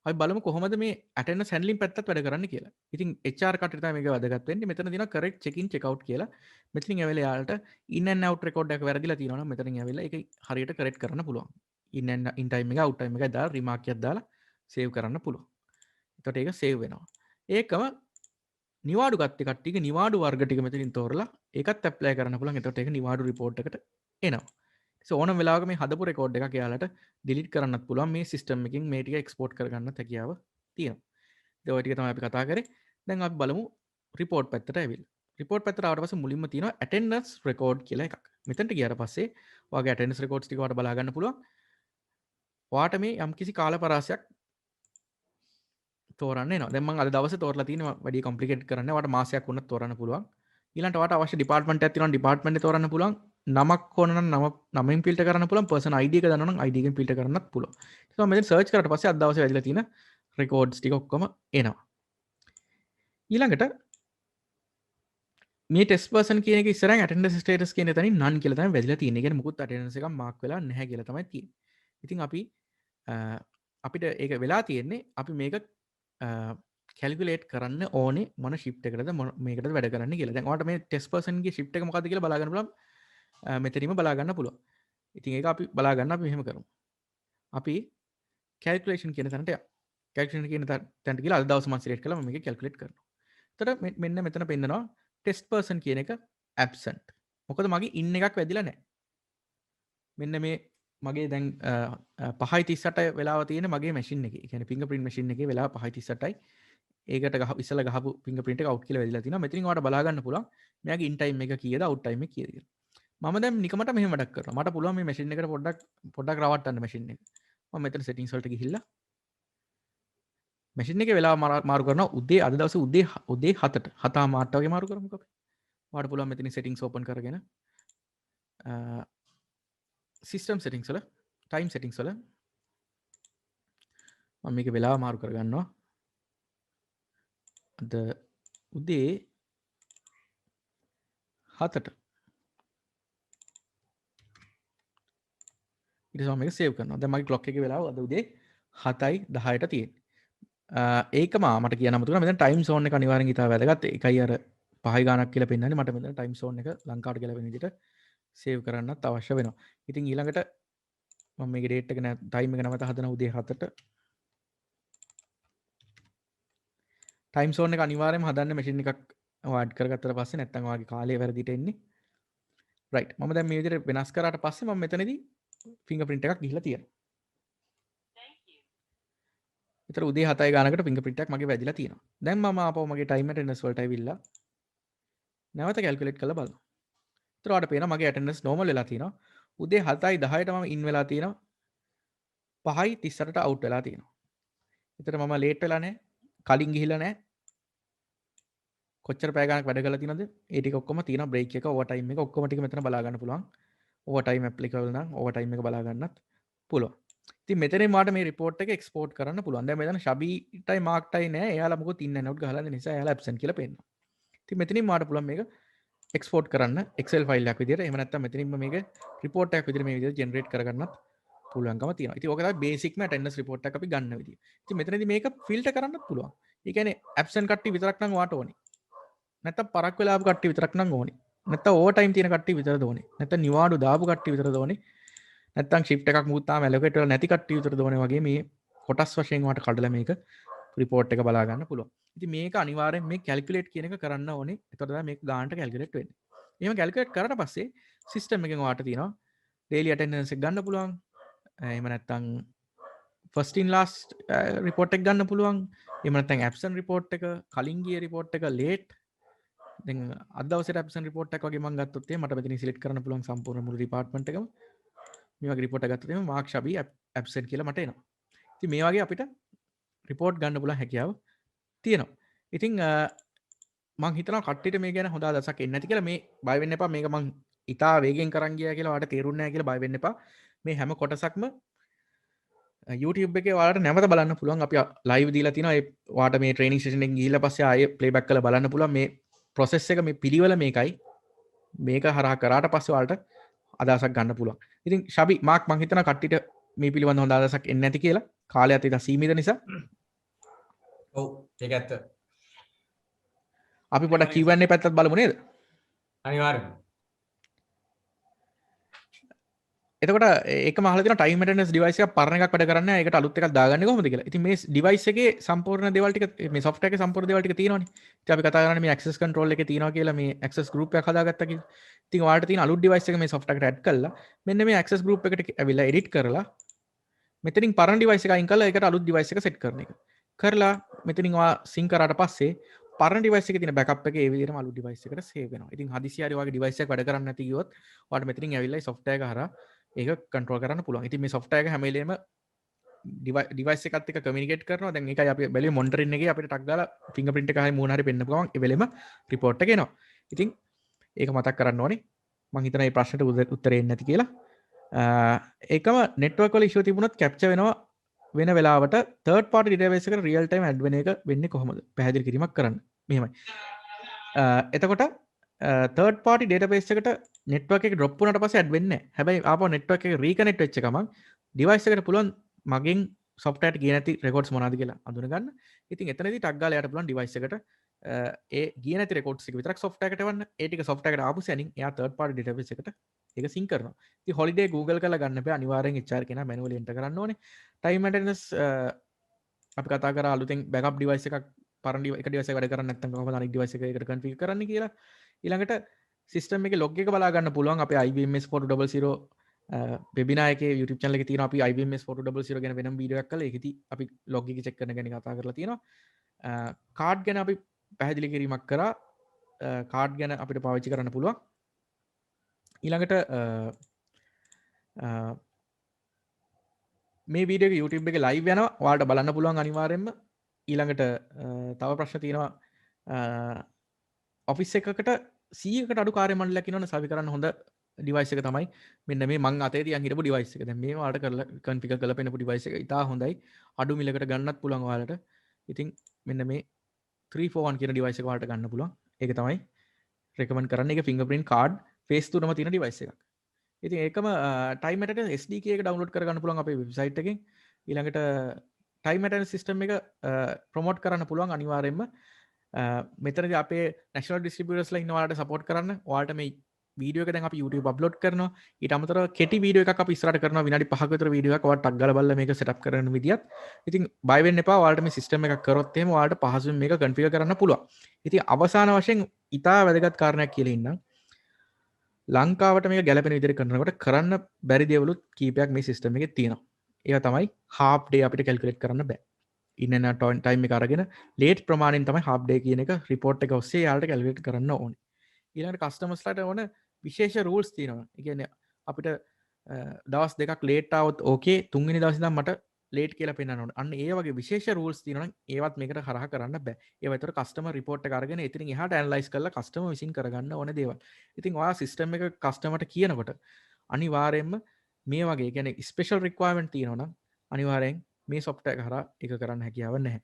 අපි බලමු කොහොමද මේ attendance handling පැත්තත් වැඩ කරන්න කියලා. ඉතින් HR කටට තමයි මේක වැදගත් වෙන්නේ. මෙතන දිනවා correct check in check out කියලා. මෙතනින් ඇවිල්ලා යාලට in and out record එක වැරදිලා තියෙනවා නම් මෙතනින් ඇවිල්ලා ඒක හරියට correct කරන්න පුළුවන්. in time එක out time එක දාලා remark එකක් දාලා save කරන්න පුළුවන්. එතකොට ඒක save වෙනවා. ඒකම නිවාඩු ගත්ත කට්ටියගේ නිවාඩු වර්ග ටික මෙතනින් තෝරලා ඒකත් apply කරන්න පුළුවන්. එතකොට ඒක නිවාඩු report එකට එනවා. ඕනම් වෙලාවක මේ හදපු රෙකෝඩ් එකක් එයාලට ඩිලීට් කරන්නත් පුළුවන්. මේ සිස්ටම් එකකින් මේ ටික එක්ස්පෝර්ට් කරගන්න හැකියාව තියෙනවා. ඉතින් ඔය ටික තමයි අපි කතා කරේ. දැන් අපි බලමු report පැත්තට ඇවිල්ලා. report පැත්තට ආවට පස්සේ මුලින්ම තියෙනවා attendance record කියලා එකක්. මෙතනට ගියාට පස්සේ ඔයාගේ attendance records ටික ඔයාලට බලා ගන්න පුළුවන්. ඔයාට මේ යම්කිසි කාල පරාසයක් තෝරන්න එනවා. දැන් මම අද දවසේ තෝරලා තියෙනවා වැඩි කොම්ප්ලිකේට් කරන්න. ඔයාට මාසයක් වුණත් තෝරන්න පුළුවන්. ඊළඟට ඔයාට අවශ්‍ය ඩිපාර්ට්මන්ට් එකක් තියෙනවා. ඩිපාර්ට්මන්ට් එක තෝරන්න පුළුවන්. නමක් ඕන නම් නමෙන් ෆිල්ටර් කරන්න පුළුවන්. පර්සන් ID එක දන්නවනම් ID එකෙන් ෆිල්ටර් කරන්නත් පුළුවන්. ඊට පස්සේ මෙතන සර්ච් කරාට පස්සේ අද දවසේ වැදිලා තියෙන රෙකෝඩ්ස් ටික ඔක්කොම එනවා. ඊළඟට මේ ටෙස්ට් පර්සන් කියන එක ඉස්සරහින් ඇටෙන්ඩන්ස් ස්ටේටස් කියන තැනින් නන් කියලා තමයි වැදිලා තියෙන්නේ. ඒ කියන්නේ මුකුත් ඇටෙන්ඩන්ස් එකක් මාක් වෙලා නැහැ කියලා තමයි තියෙන්නේ. ඉතින් අපිට ඒක වෙලා තියෙන්නේ අපි මේක කැල්කුලේට් කරන්න ඕනේ මොන ෂිෆ්ට් එකකටද මේකටද වැඩ කරන්න කියලා. දැන් ඔයාලට මේ ටෙස්ට් පර්සන්ගේ ෂිෆ්ට් එක මොකක්ද කියලා බලා ගන්න පුළුවන්. මෙතනින්ම බලා ගන්න පුළුවන්. ඉතින් ඒක අපි බලා ගන්න අපි මෙහෙම කරමු. අපි කැල්කුලේෂන් කියන තැනට යමු. කැල්කුලේෂන් කියන තැනට ගිහලා අද දවස් මම සිලෙක්ට් කළා මම මේක කැල්කුලේට් කරනවා. එතකොට මෙන්න මෙතන පෙන්නනවා ටෙස්ට් පර්සන් කියන එක ඇබ්සන්ට්. මොකද මගේ ඉන් එකක් වැදිලා නැහැ. මෙන්න මේ මගේ දැන් 5:38 වෙලාව තියෙන මගේ මැෂින් එකේ. ඒ කියන්නේ ෆින්ගර්ප්‍රින්ට් මැෂින් එකේ වෙලාව 5:38යි. ඒකට ඉස්සලා ගහපු ෆින්ගර්ප්‍රින්ට් එක අවුට් කියලා වැදිලා තිනවා. මෙතනින් ඔයාලට බලා ගන්න පුළුවන් මෙයාගේ ඉන් ටයිම් එක කීයද අවුට් ටයිම් එක කීයද කියලා. මම දැන් නිකමට මෙහෙම වැඩක් කරනවා. මට පුළුවන් මේ මැෂින් එකට පොඩ්ඩක් රවට්ටන්න මැෂින් එක. මම මෙතන සෙටින්ග්ස් වලට ගිහිල්ලා මැෂින් එකේ වෙලාව මාරු කරනවා උදේ අද දවසේ උදේ 7ට 7:00 වගේ මාරු කරමුකෝ අපි. ඔයාලට පුළුවන් මෙතනින් සෙටින්ග්ස් ඕපන් කරගෙන සිස්ටම් සෙටින්ග්ස් වල ටයිම් සෙටින්ග්ස් වල මම මේක වෙලාව මාරු කරගන්නවා. අද උදේ 7ට ඊට පස්සේ මම මේක සේව් කරනවා. දැන් මගේ ක්ලොක් එකේ වෙලාව අද උදේ 7:10ට තියෙන්නේ. ඒකම මට කියන්න අමතක මෙතන ටයිම් සෝන් එක අනිවාර්යෙන් ඉතාල වැදගත්. ඒකයි අර 5 ගානක් කියලා පෙන්නන්නේ. මට මෙතන ටයිම් සෝන් එක ලංකාවට කියලා වෙන විදිහට සේව් කරන්නත් අවශ්‍ය වෙනවා. ඉතින් ඊළඟට මම මේකේ ඩේට් එක ටයිම් එක නැවත හදන උදේ 7ට ටයිම් සෝන් එක අනිවාර්යයෙන්ම හදන්න මැෂින් එකක් ඇඩ් කරගත්තට පස්සේ නැත්නම් ඔයාගේ කාලය වැරදිට එන්නේ. රයිට්. මම දැන් මේ විදිහට වෙනස් කරාට පස්සේ මම මෙතනදී ෆින්ගර්ප්‍රින්ට් එකක් ගිහිලා තියෙනවා. විතර උදේ 7 ගානකට ෆින්ගර්ප්‍රින්ට් එකක් මගේ වැදිලා තියෙනවා. දැන් මම ආපහු මගේ ටයිම් ඇටෙන්ඩන්ස් වලට ඇවිල්ලා නැවත කැල්කියුලේට් කරලා බලනවා. විතර ඔයාලට පේනවා මගේ ඇටෙන්ඩන්ස් නෝමල් වෙලා තියෙනවා. උදේ 7:10ට මම ඉන් වෙලා තියෙනවා. 5:38ට අවුට් වෙලා තියෙනවා. විතර මම ලේට් වෙලා නැහැ. කලින් ගිහිල්ලා නැහැ. කොච්චර පැය ගානක් වැඩ කරලා තියෙනවද? ඒ ටික ඔක්කොම තියෙනවා. බ්‍රේක් එක, ඕවර් ටයිම් එක ඔක්කොම ටික මෙතන බලා ගන්න පුළුවන්. ඕවර් ටයිම් ඇප්ලිකබල් නම් ඕවර් ටයිම් එක බලා ගන්නත් පුළුවන්. ඉතින් මෙතනින් මාට මේ report එක export කරන්න පුළුවන්. දැන් මෙතන ශබීටයි මාක්ටයි නෑ. එයාලා මොකද in and out ගහලා ඉන්න නිසා එයාලා absent කියලා පේනවා. ඉතින් මෙතනින් මාට පුළුවන් මේක export කරන්න Excel file එකක් විදියට. එහෙම නැත්නම් මෙතනින්ම මේක report එකක් විදියට මේ විදියට generate කරගන්නත් පුළුවන්කම තියෙනවා. ඉතින් ඕක තමයි basic ම attendance report එකක් අපි ගන්න විදිය. ඉතින් මෙතනදී මේක filter කරන්නත් පුළුවන්. ඒ කියන්නේ absent කට්ටිය විතරක් නම් වාට ඕනේ. නැත්නම් පරක් වෙලා ආපු කට්ටිය විතරක් නම් ඕනේ. නැත්නම් ඕවර් ටයිම් තියෙන කට්ටිය විතරද ඕනේ. නැත්නම් නිවාඩු දාපු කට්ටිය විතරද ඕනේ. නැත්නම් ෂිෆ්ට් එකක් මුත් තාම ඇලොකේට් වෙලා නැති කට්ටිය විතරද ඕනේ වගේ මේ කොටස් වශයෙන් වාට කඩලා මේක report එක බලා ගන්න පුළුවන්. ඉතින් මේක අනිවාර්යෙන් මේ calculate කියන එක කරන්න ඕනේ. එතකොට තමයි මේක ගානට calculate වෙන්නේ. එහෙම calculate කරලා පස්සේ සිස්ටම් එකෙන් වාට තියෙනවා ඩේලි අටෙන්ඩන්ස් එක ගන්න පුළුවන්. එහෙම නැත්නම් ෆස්ට් ඉන් ලාස්ට් රිපෝට් එක ගන්න පුළුවන්. එහෙම නැත්නම් ඇබ්සන්ට් රිපෝට් එක, කලින් ගිය රිපෝට් එක, ලේට්. දැන් අද දවසේ ඇබ්සන්ට් රිපෝට් එකක් වගේ මම ගත්තොත් මට මෙතනින් සිලෙක්ට් කරන්න පුළුවන් සම්පූර්ණ මුළු ඩිපාර්ට්මන්ට් එකම. මේ වගේ රිපෝට් එකක් ගත්තොත් මාක් ෂබි ඇබ්සෙන්ට් කියලා මට එනවා. ඉතින් මේ වගේ අපිට රිපෝට් ගන්න පුළුවන් හැකියාව තියෙනවා. ඉතින් මං හිතනවා කට්ටියට මේ ගැන හොඳ අදහසක් එන්නේ නැති කියලා. මේ බය වෙන්න එපා. මේක මං ඉතා වේගෙන් කරන් ගියා කියලා ඔයාලට තේරුන්නේ නැහැ කියලා බය වෙන්න එපා. මේ හැම කොටසක්ම YouTube එකේ ඔයාලට නැවත බලන්න පුළුවන්. අපි ලයිව් දීලා තිනවා. ඒ ඔයාලට මේ ට්‍රේනින් සෙෂන් එකෙන් ගිහිල්ලා පස්සේ ආයේ ප්ලේබැක් කරලා බලන්න පුළුවන්. මේ ප්‍රොසෙස් එක මේ පිළිවෙල මේකයි. මේක හරහා කරාට පස්සේ ඔයාලට අදහසක් ගන්න පුළුවන්. ඉතින් ෂබි මාක් මං හිතනවා කට්ටියට මේ පිළිබඳව හොඳ අදහසක් එන්නේ නැති කියලා. කාලයත් ඉතින් සීමිත නිසා. ඔව් ඒක ඇත්ත. අපි පොඩක් Q&A පැත්තත් බලමු නේද? අනිවාර්යයෙන්. එතකොට ඒකම අහලා තියෙනවා ටයිම් ඇටෙන්ඩන්ස් ඩිවයිස් එකක් පරණ එකක් වැඩ කරන්නේ නැහැ. ඒකට අලුත් එකක් දාගන්නේ කොහොමද කියලා. ඉතින් මේ ඩිවයිස් එකේ සම්පූර්ණ දේවල් ටික මේ software එකේ සම්පූර්ණ දේවල් ටික තියෙනවනේ. ඉතින් අපි කතා කරන්නේ මේ access control එකේ තියෙනවා කියලා මේ access group එකක් හදාගත්තා කියලා. ඉතින් ඔයාලට තියෙන අලුත් ඩිවයිස් එක මේ software එකට add කරලා මෙන්න මේ access group එකට ඇවිල්ලා edit කරලා මෙතනින් පරණ ඩිවයිස් එක අයින් කරලා ඒකට අලුත් ඩිවයිස් එක set කරන එක. කරලා මෙතනින් ඔයා sync කරාට පස්සේ පරණ ඩිවයිස් එකේ තියෙන බෑකප් එක ඒ විදිහටම අලුත් ඩිවයිස් එකට සේව් වෙනවා. ඉතින් හදිසිය හරි ඔයාගේ ඩිවයිස් එක වැඩ කරන්නේ නැති ගියොත් ඔයාලට මෙතනින් ඇවිල්ලා software එක හරහා ඒක කන්ට්‍රෝල් කරන්න පුළුවන්. ඉතින් මේ software එක හැම වෙලේම ඩිවයිස් එකත් එක්ක කමියුනිකේට් කරනවා. දැන් ඒකයි අපි බැලුවේ මොනිටරින් එකේ අපිට ටක් ගාලා ෆින්ගර්ප්‍රින්ට් එක හරි මූණ හරි පෙන්නපු ගමන් ඒ වෙලෙම report එක එනවා. ඉතින් ඒක මතක් කරන්න ඕනේ. මම හිතනවා මේ ප්‍රශ්නට උත්තරේ එන්නේ නැති කියලා. ඒකම network වල issue තිබුණොත් capture වෙනවා වෙන වෙලාවට third party database එකට real time add වෙන එක වෙන්නේ කොහොමද? පැහැදිලි කිරීමක් කරන්න. මෙහෙමයි. එතකොට third party database එකට network එක drop වුණාට පස්සේ add වෙන්නේ නැහැ. හැබැයි ආපහු network එක reconnect වෙච්ච ගමන් device එකට පුළුවන් මගෙන් software එකට ගියේ නැති records මොනවද කියලා අඳුන ගන්න. ඉතින් එතනදී ටක් ගාලා යාට පුළුවන් device එකට ඒ ගියේ නැති records ටික විතරක් software එකට එවන්න. ඒ ටික software එකට ආපු සැනින් එයා third party database එකට ඒක sync කරනවා. ඉතින් holiday Google කරලා ගන්න බෑ. අනිවාර්යෙන් HR කෙනා manually enter කරන්න ඕනේ. time maintenance අපි කතා කරා අලුතෙන් backup device එකක් පරණ එක device එක වැඩ කරන්නේ නැත්නම් කොහොමද අනිත් device එකකට configure කරන්නේ කියලා. ඊළඟට සිස්ටම් එකේ ලොග් එක බලා ගන්න පුළුවන්. අපේ IBMS 4200 වෙබිනාර් එකේ YouTube channel එකේ තියෙනවා අපි IBMS 4200 ගැන වෙනම වීඩියෝ එකක් කළා. ඒකෙදි අපි ලොග් එක චෙක් කරන ගැන කතා කරලා තියෙනවා. කාඩ් ගැන අපි පැහැදිලි කිරීමක් කරා. කාඩ් ගැන අපිට පාවිච්චි කරන්න පුළුවන්. ඊළඟට මේ වීඩියෝ එක YouTube එකේ live යනවා. ඔයාලට බලන්න පුළුවන් අනිවාර්යෙන්ම. ඊළඟට තව ප්‍රශ්න තියෙනවා. ඔෆිස් එකකට 100කට අඩු කාර්ය මණ්ඩලයක් ඉන්නවනේ සවි කරන්න හොඳ ඩිවයිස් එක තමයි මෙන්න මේ මං අතේ තියන් හිටපු ඩිවයිස් එක. දැන් මේ ඔයාලට කරලා කන්ෆිගර් කරලා පෙන්නපු ඩිවයිස් එක ඉතා හොඳයි. අඩු මිලකට ගන්නත් පුළුවන් ඔයාලට. ඉතින් මෙන්න මේ 341 කියන ඩිවයිස් එක ඔයාලට ගන්න පුළුවන්. ඒක තමයි රෙකමන්ඩ් කරන්නේ. ඒක fingerprint card face තුනම තියෙන ඩිවයිස් එකක්. ඉතින් ඒකම time attendance SDK එක download කරගන්න පුළුවන් අපේ වෙබ්සයිට් එකෙන්. ඊළඟට time attendance system එක promote කරන්න පුළුවන් අනිවාර්යෙන්ම. මෙතනදි අපේ national distributors ලා ඉන්න ඔයාලට support කරන්න. ඔයාලට මේ වීඩියෝ එක දැන් අපි YouTube upload කරනවා. ඊට අමතරව කෙටි වීඩියෝ එකක් අපි ඉස්සරහට කරනවා විනාඩි 5ක විතර වීඩියෝ එකක්. ඔයාලට ටක් ගාලා බලලා මේක setup කරන විදියත්. ඉතින් බය වෙන්න එපා. ඔයාලට මේ system එකක් කරොත් එහෙම ඔයාලට පහසුවෙන් මේක configure කරන්න පුළුවන්. ඉතින් අවසාන වශයෙන් ඉතා වැදගත් කාරණයක් කියලා ඉන්නම්. ලංකාවට මේක ගැලපෙන විදිහට කරනකොට කරන්න බැරි දේවලුත් කීපයක් මේ system එකේ තියෙනවා. ඒවා තමයි half day අපිට calculate කරන්න බෑ. ඉන්න ටයිම් එක අරගෙන ලේට් ප්‍රමාණයෙන් තමයි half day කියන එක report එක ඔස්සේ යාලට calculate කරන්න ඕනේ. ඊළඟට customers ලාට ඕන විශේෂ rules තියෙනවා. ඒ කියන්නේ අපිට දවස් දෙකක් late આવොත් okay, තුන්වෙනි දවසේ ඉඳන් මට late කියලා පෙන්නන්න ඕනේ. අන්න ඒ වගේ විශේෂ rules තියෙනවා නම් ඒවත් මේකට හරහා කරන්න බෑ. ඒවා ඒතර customer report එක අරගෙන එතනින් එහාට analyze කරලා customer විසින් කරගන්න ඕන දේවල්. ඉතින් ඔයා system එක customer ට කියනකොට අනිවාර්යයෙන්ම මේ වගේ කියන්නේ special requirement තියෙනවා නම් අනිවාර්යෙන් මේ software එක හරහා ඒක කරන්න හැකියාවක් නැහැ.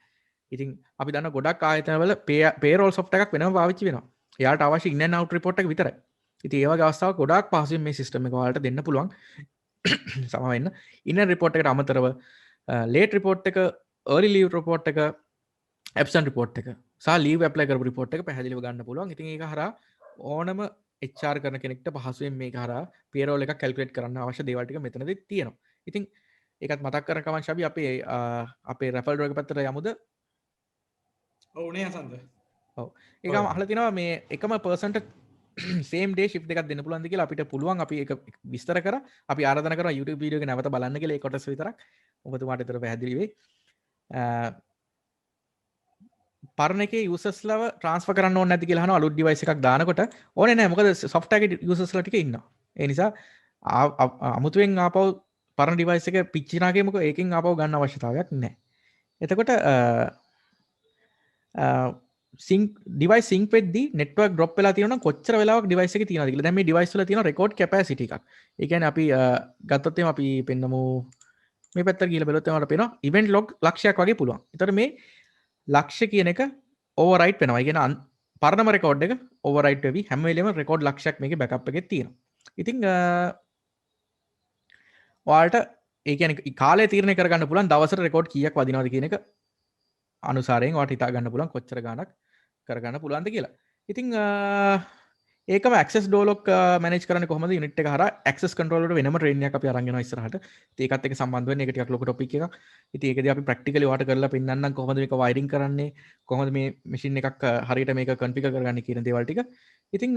ඉතින් අපි දන්න ගොඩක් ආයතනවල payroll software එකක් වෙනම පාවිච්චි වෙනවා. එයාට අවශ්‍ය in and out report එක විතරයි. ඉතින් ඒ වගේ අවස්ථාවක ගොඩාක් පහසුවෙන් මේ system එක ඔයාලට දෙන්න පුළුවන්. සම වෙන්න. in and report එකට අමතරව late report එක, early leave report එක, absent report එක සහ leave apply කරපු report එක පැහැදිලිව ගන්න පුළුවන්. ඉතින් ඒක හරහා ඕනම HR කරන කෙනෙක්ට පහසුවෙන් මේක හරහා payroll එකක් calculate කරන්න අවශ්‍ය දේවල් ටික මෙතනදී තියෙනවා. ඉතින් ඒකත් මතක් කරන කමන් ශබි අපේ රැෆල් ඩ්‍රෝ එක පැත්තට යමුද? ඔව් නේ අසන්ත. ඔව්. ඒක අහලා තිනවා මේ එකම පර්සන්ට සේම් ඩේ ශිප් එකක් දෙන්න පුළුවන්ද කියලා අපිට පුළුවන් අපි ඒක විස්තර කරා. අපි ආරාධනා කරනවා YouTube වීඩියෝ එක නැවත බලන්න කියලා ඒ කොටස විතරක්. ඔබතුමාට ඒතර පැහැදිලි වෙයි. පරණ එකේ යූසර්ස්ලව ට්‍රාන්ස්ෆර් කරන්න ඕනේ නැද්ද කියලා අහනවා අලුත් ඩිවයිස් එකක් දානකොට. ඕනේ නැහැ. මොකද software එකේ යූසර්ස්ලා ටික ඉන්නවා. ඒ නිසා අමුතුවෙන් ආපහු පරණ ඩිවයිස් එක පිච්චිනා කියමුකෝ ඒකෙන් ආපහු ගන්න අවශ්‍යතාවයක් නැහැ. එතකොට ඩිවයිස් සිංක් වෙද්දී නෙට්වර්ක් ඩ්‍රොප් වෙලා තියෙනවා නම් කොච්චර වෙලාවක් ඩිවයිස් එකේ තියෙනවද කියලා. දැන් මේ ඩිවයිස් වල තියෙන රෙකෝඩ් කැපැසිටි එකක්. ඒ කියන්නේ අපි ගත්තොත් එimhe අපි පෙන්නමු මේ පැත්තට ගිහලා බලුවොත් එimhe අපිට පේනවා ඉවෙන්ට් ලොග් ලක්ෂයක් වගේ පුළුවන්. ඒතර මේ ලක්ෂ කියන එක ඕවර්රයිට් වෙනවා. ඒ කියන්නේ පරණම රෙකෝඩ් එක ඕවර්රයිට් වෙවි හැම වෙලෙම රෙකෝඩ් ලක්ෂයක් මේකේ බෑකප් එකේ තියෙනවා. ඉතින් ඔයාලට ඒ කියන්නේ කාලය තීරණය කරගන්න පුළුවන් දවසට රෙකෝඩ් කීයක් වදිනවද කියන එක අනුසාරයෙන් ඔයාලට හිතා ගන්න පුළුවන් කොච්චර ගාණක් කරගන්න පුළුවන්ද කියලා. ඉතින් ඒකම access door lock manage කරන්නේ කොහොමද unit එක හරහා access control වලට වෙනම training එකක් අපි අරන් යනවා ඉස්සරහට. ඉතින් ඒකත් එක්ක සම්බන්ධ වෙන්නේ ඒක ටිකක් ලොකු topic එකක්. ඉතින් ඒකදී අපි practically ඔයාලට කරලා පෙන්නන්නම් කොහොමද මේක wiring කරන්නේ, කොහොමද මේ machine එකක් හරියට මේක configure කරගන්නේ කියන දේවල් ටික. ඉතින්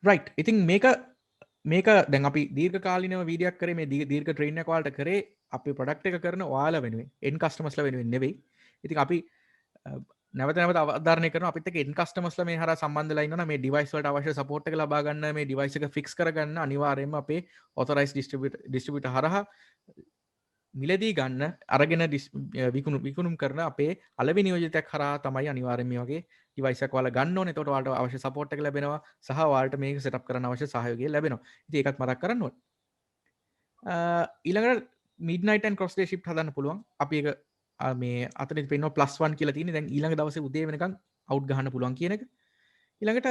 right. ඉතින් මේක දැන් අපි දීර්ඝ කාලිනව වීඩියෝක් කරේ මේ දීර්ඝ ට්‍රේනින් එකක් ඔයාලට කරේ අපි ප්‍රොඩක්ට් එක කරන ඔයාලා වෙනුවෙන් end customers-ලා වෙනුවෙන් නෙවෙයි. ඉතින් අපි නැවත නැවත අවධාරණය කරනවා අපිත් එක්ක end customers-ලා මේ හරහා සම්බන්ධ වෙලා ඉන්නවා නම් මේ device වලට අවශ්‍ය support එක ලබා ගන්න මේ device එක fix කරගන්න අනිවාර්යයෙන්ම අපේ authorized distributor හරහා මිලදී ගන්න අරගෙන විකුණුම් කරන අපේ අලෙවි නියෝජිතයක් හරහා තමයි අනිවාර්යයෙන් මේ වගේ device එකක් ඔයාලා ගන්න ඕනේ. එතකොට ඔයාලට අවශ්‍ය support එක ලැබෙනවා සහ ඔයාලට මේක setup කරන්න අවශ්‍ය සහයෝගය ලැබෙනවා. ඉතින් ඒකත් මතක් කරන්න ඕනේ. ඊළඟට midnight and cross day shift හදන්න පුළුවන්. අපි ඒක මේ අතනදි පෙන්වනවා +1 කියලා තියෙන්නේ. දැන් ඊළඟ දවසේ උදේ වෙනකන් out ගහන්න පුළුවන් කියන එක. ඊළඟට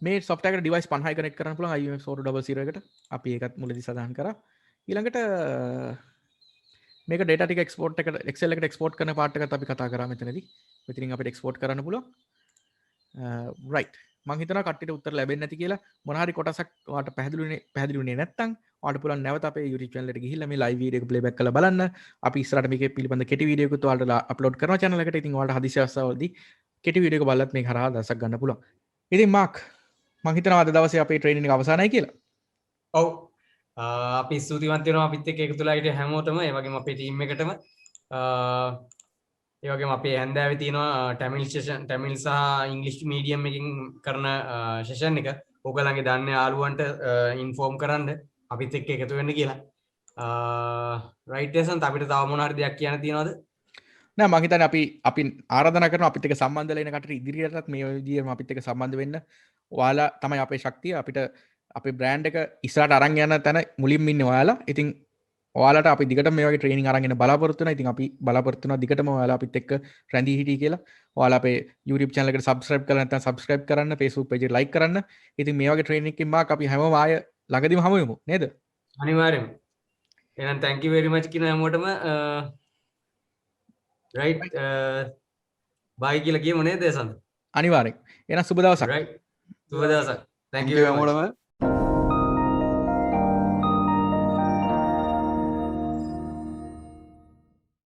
මේ software එකට device 50 connect කරන්න පුළුවන් IMX 4200 එකට. අපි ඒකත් මුලදී සඳහන් කරා. ඊළඟට මේක data ටික export එකට Excel එකට export කරන part එකත් අපි කතා කරා මෙතනදී. මෙතනින් අපිට export කරන්න පුළුවන්. right. මං හිතනවා කට්ටියට උත්තර ලැබෙන්නේ නැති කියලා. මොන හරි කොටසක් ඔයාලට පැහැදිලිුනේ නැත්නම් ඔයාලට පුළුවන් නැවත අපේ YouTube channel එකට ගිහිල්ලා මේ live video එක playback කරලා බලන්න. අපි ඉස්සරහට මේකේ පිළිබඳ කෙටි වීඩියෝ එකකුත් ඔයාලට අප්ලෝඩ් කරනවා channel එකට. ඉතින් ඔයාලට හදිසි අවස්ථාවලදී කෙටි වීඩියෝ එක බලලත් මේක හරහා දවසක් ගන්න පුළුවන්. ඉතින් මාක් මං හිතනවා අද දවසේ අපේ ට්‍රේනින් එක අවසానයි කියලා. ඔව්. අපි ස්තුතිවන්ත වෙනවා අපිත් එක්ක එකතු වෙලා හිටිය හැමෝටම ඒ වගේම අපේ ටීම් එකටම ඒ වගේම අපේ හැන්දෑවේ තියෙනවා ටැමිල් සහ ඉංග්ලිෂ් මීඩියම් එකකින් කරන සෙෂන් එක ඕගොල්ලන්ගේ දන්න යාළුවන්ට ඉන්ෆෝම් කරන්න අපිත් එක්ක එකතු වෙන්න කියලා. රයිට් එසන්ත අපිට තව මොන හරි දෙයක් කියන්න තියෙනවද? නෑ මං හිතන්නේ අපි ආරාධනා කරනවා අපිත් එක්ක සම්බන්ධ වෙලා ඉන්න කටට ඉදිරියටත් මේ විදිහම අපිත් එක්ක සම්බන්ධ වෙන්න. ඔයාලා තමයි අපේ ශක්තිය. අපිට අපේ බ්‍රෑන්ඩ් එක ඉස්සරහට අරන් යන තැන මුලින්ම ඉන්නේ ඔයාලා. ඉතින් ඔයාලට අපි දිගටම මේ වගේ ට්‍රේනින් අරන් එන්න බලාපොරොත්තු වෙනවා. ඉතින් අපි බලාපොරොත්තු වෙනවා දිගටම ඔයාලා අපිත් එක්ක රැඳී හිටිය කියලා. ඔයාලා අපේ YouTube channel එකට subscribe කරලා නැත්නම් subscribe කරන්න, Facebook page එක like කරන්න. ඉතින් මේ වගේ ට්‍රේනින් එකකින් මාක් අපි හැමෝම ආය ළඟදීම හමු වෙමු නේද? අනිවාර්යයෙන්ම. එහෙනම් thank you very much කියන හැමෝටම right bye කියලා කියමු නේද එසන්ත? අනිවාර්යෙන්. එහෙනම් සුබ දවසක්. right. සුබ දවසක්. thank you හැමෝටම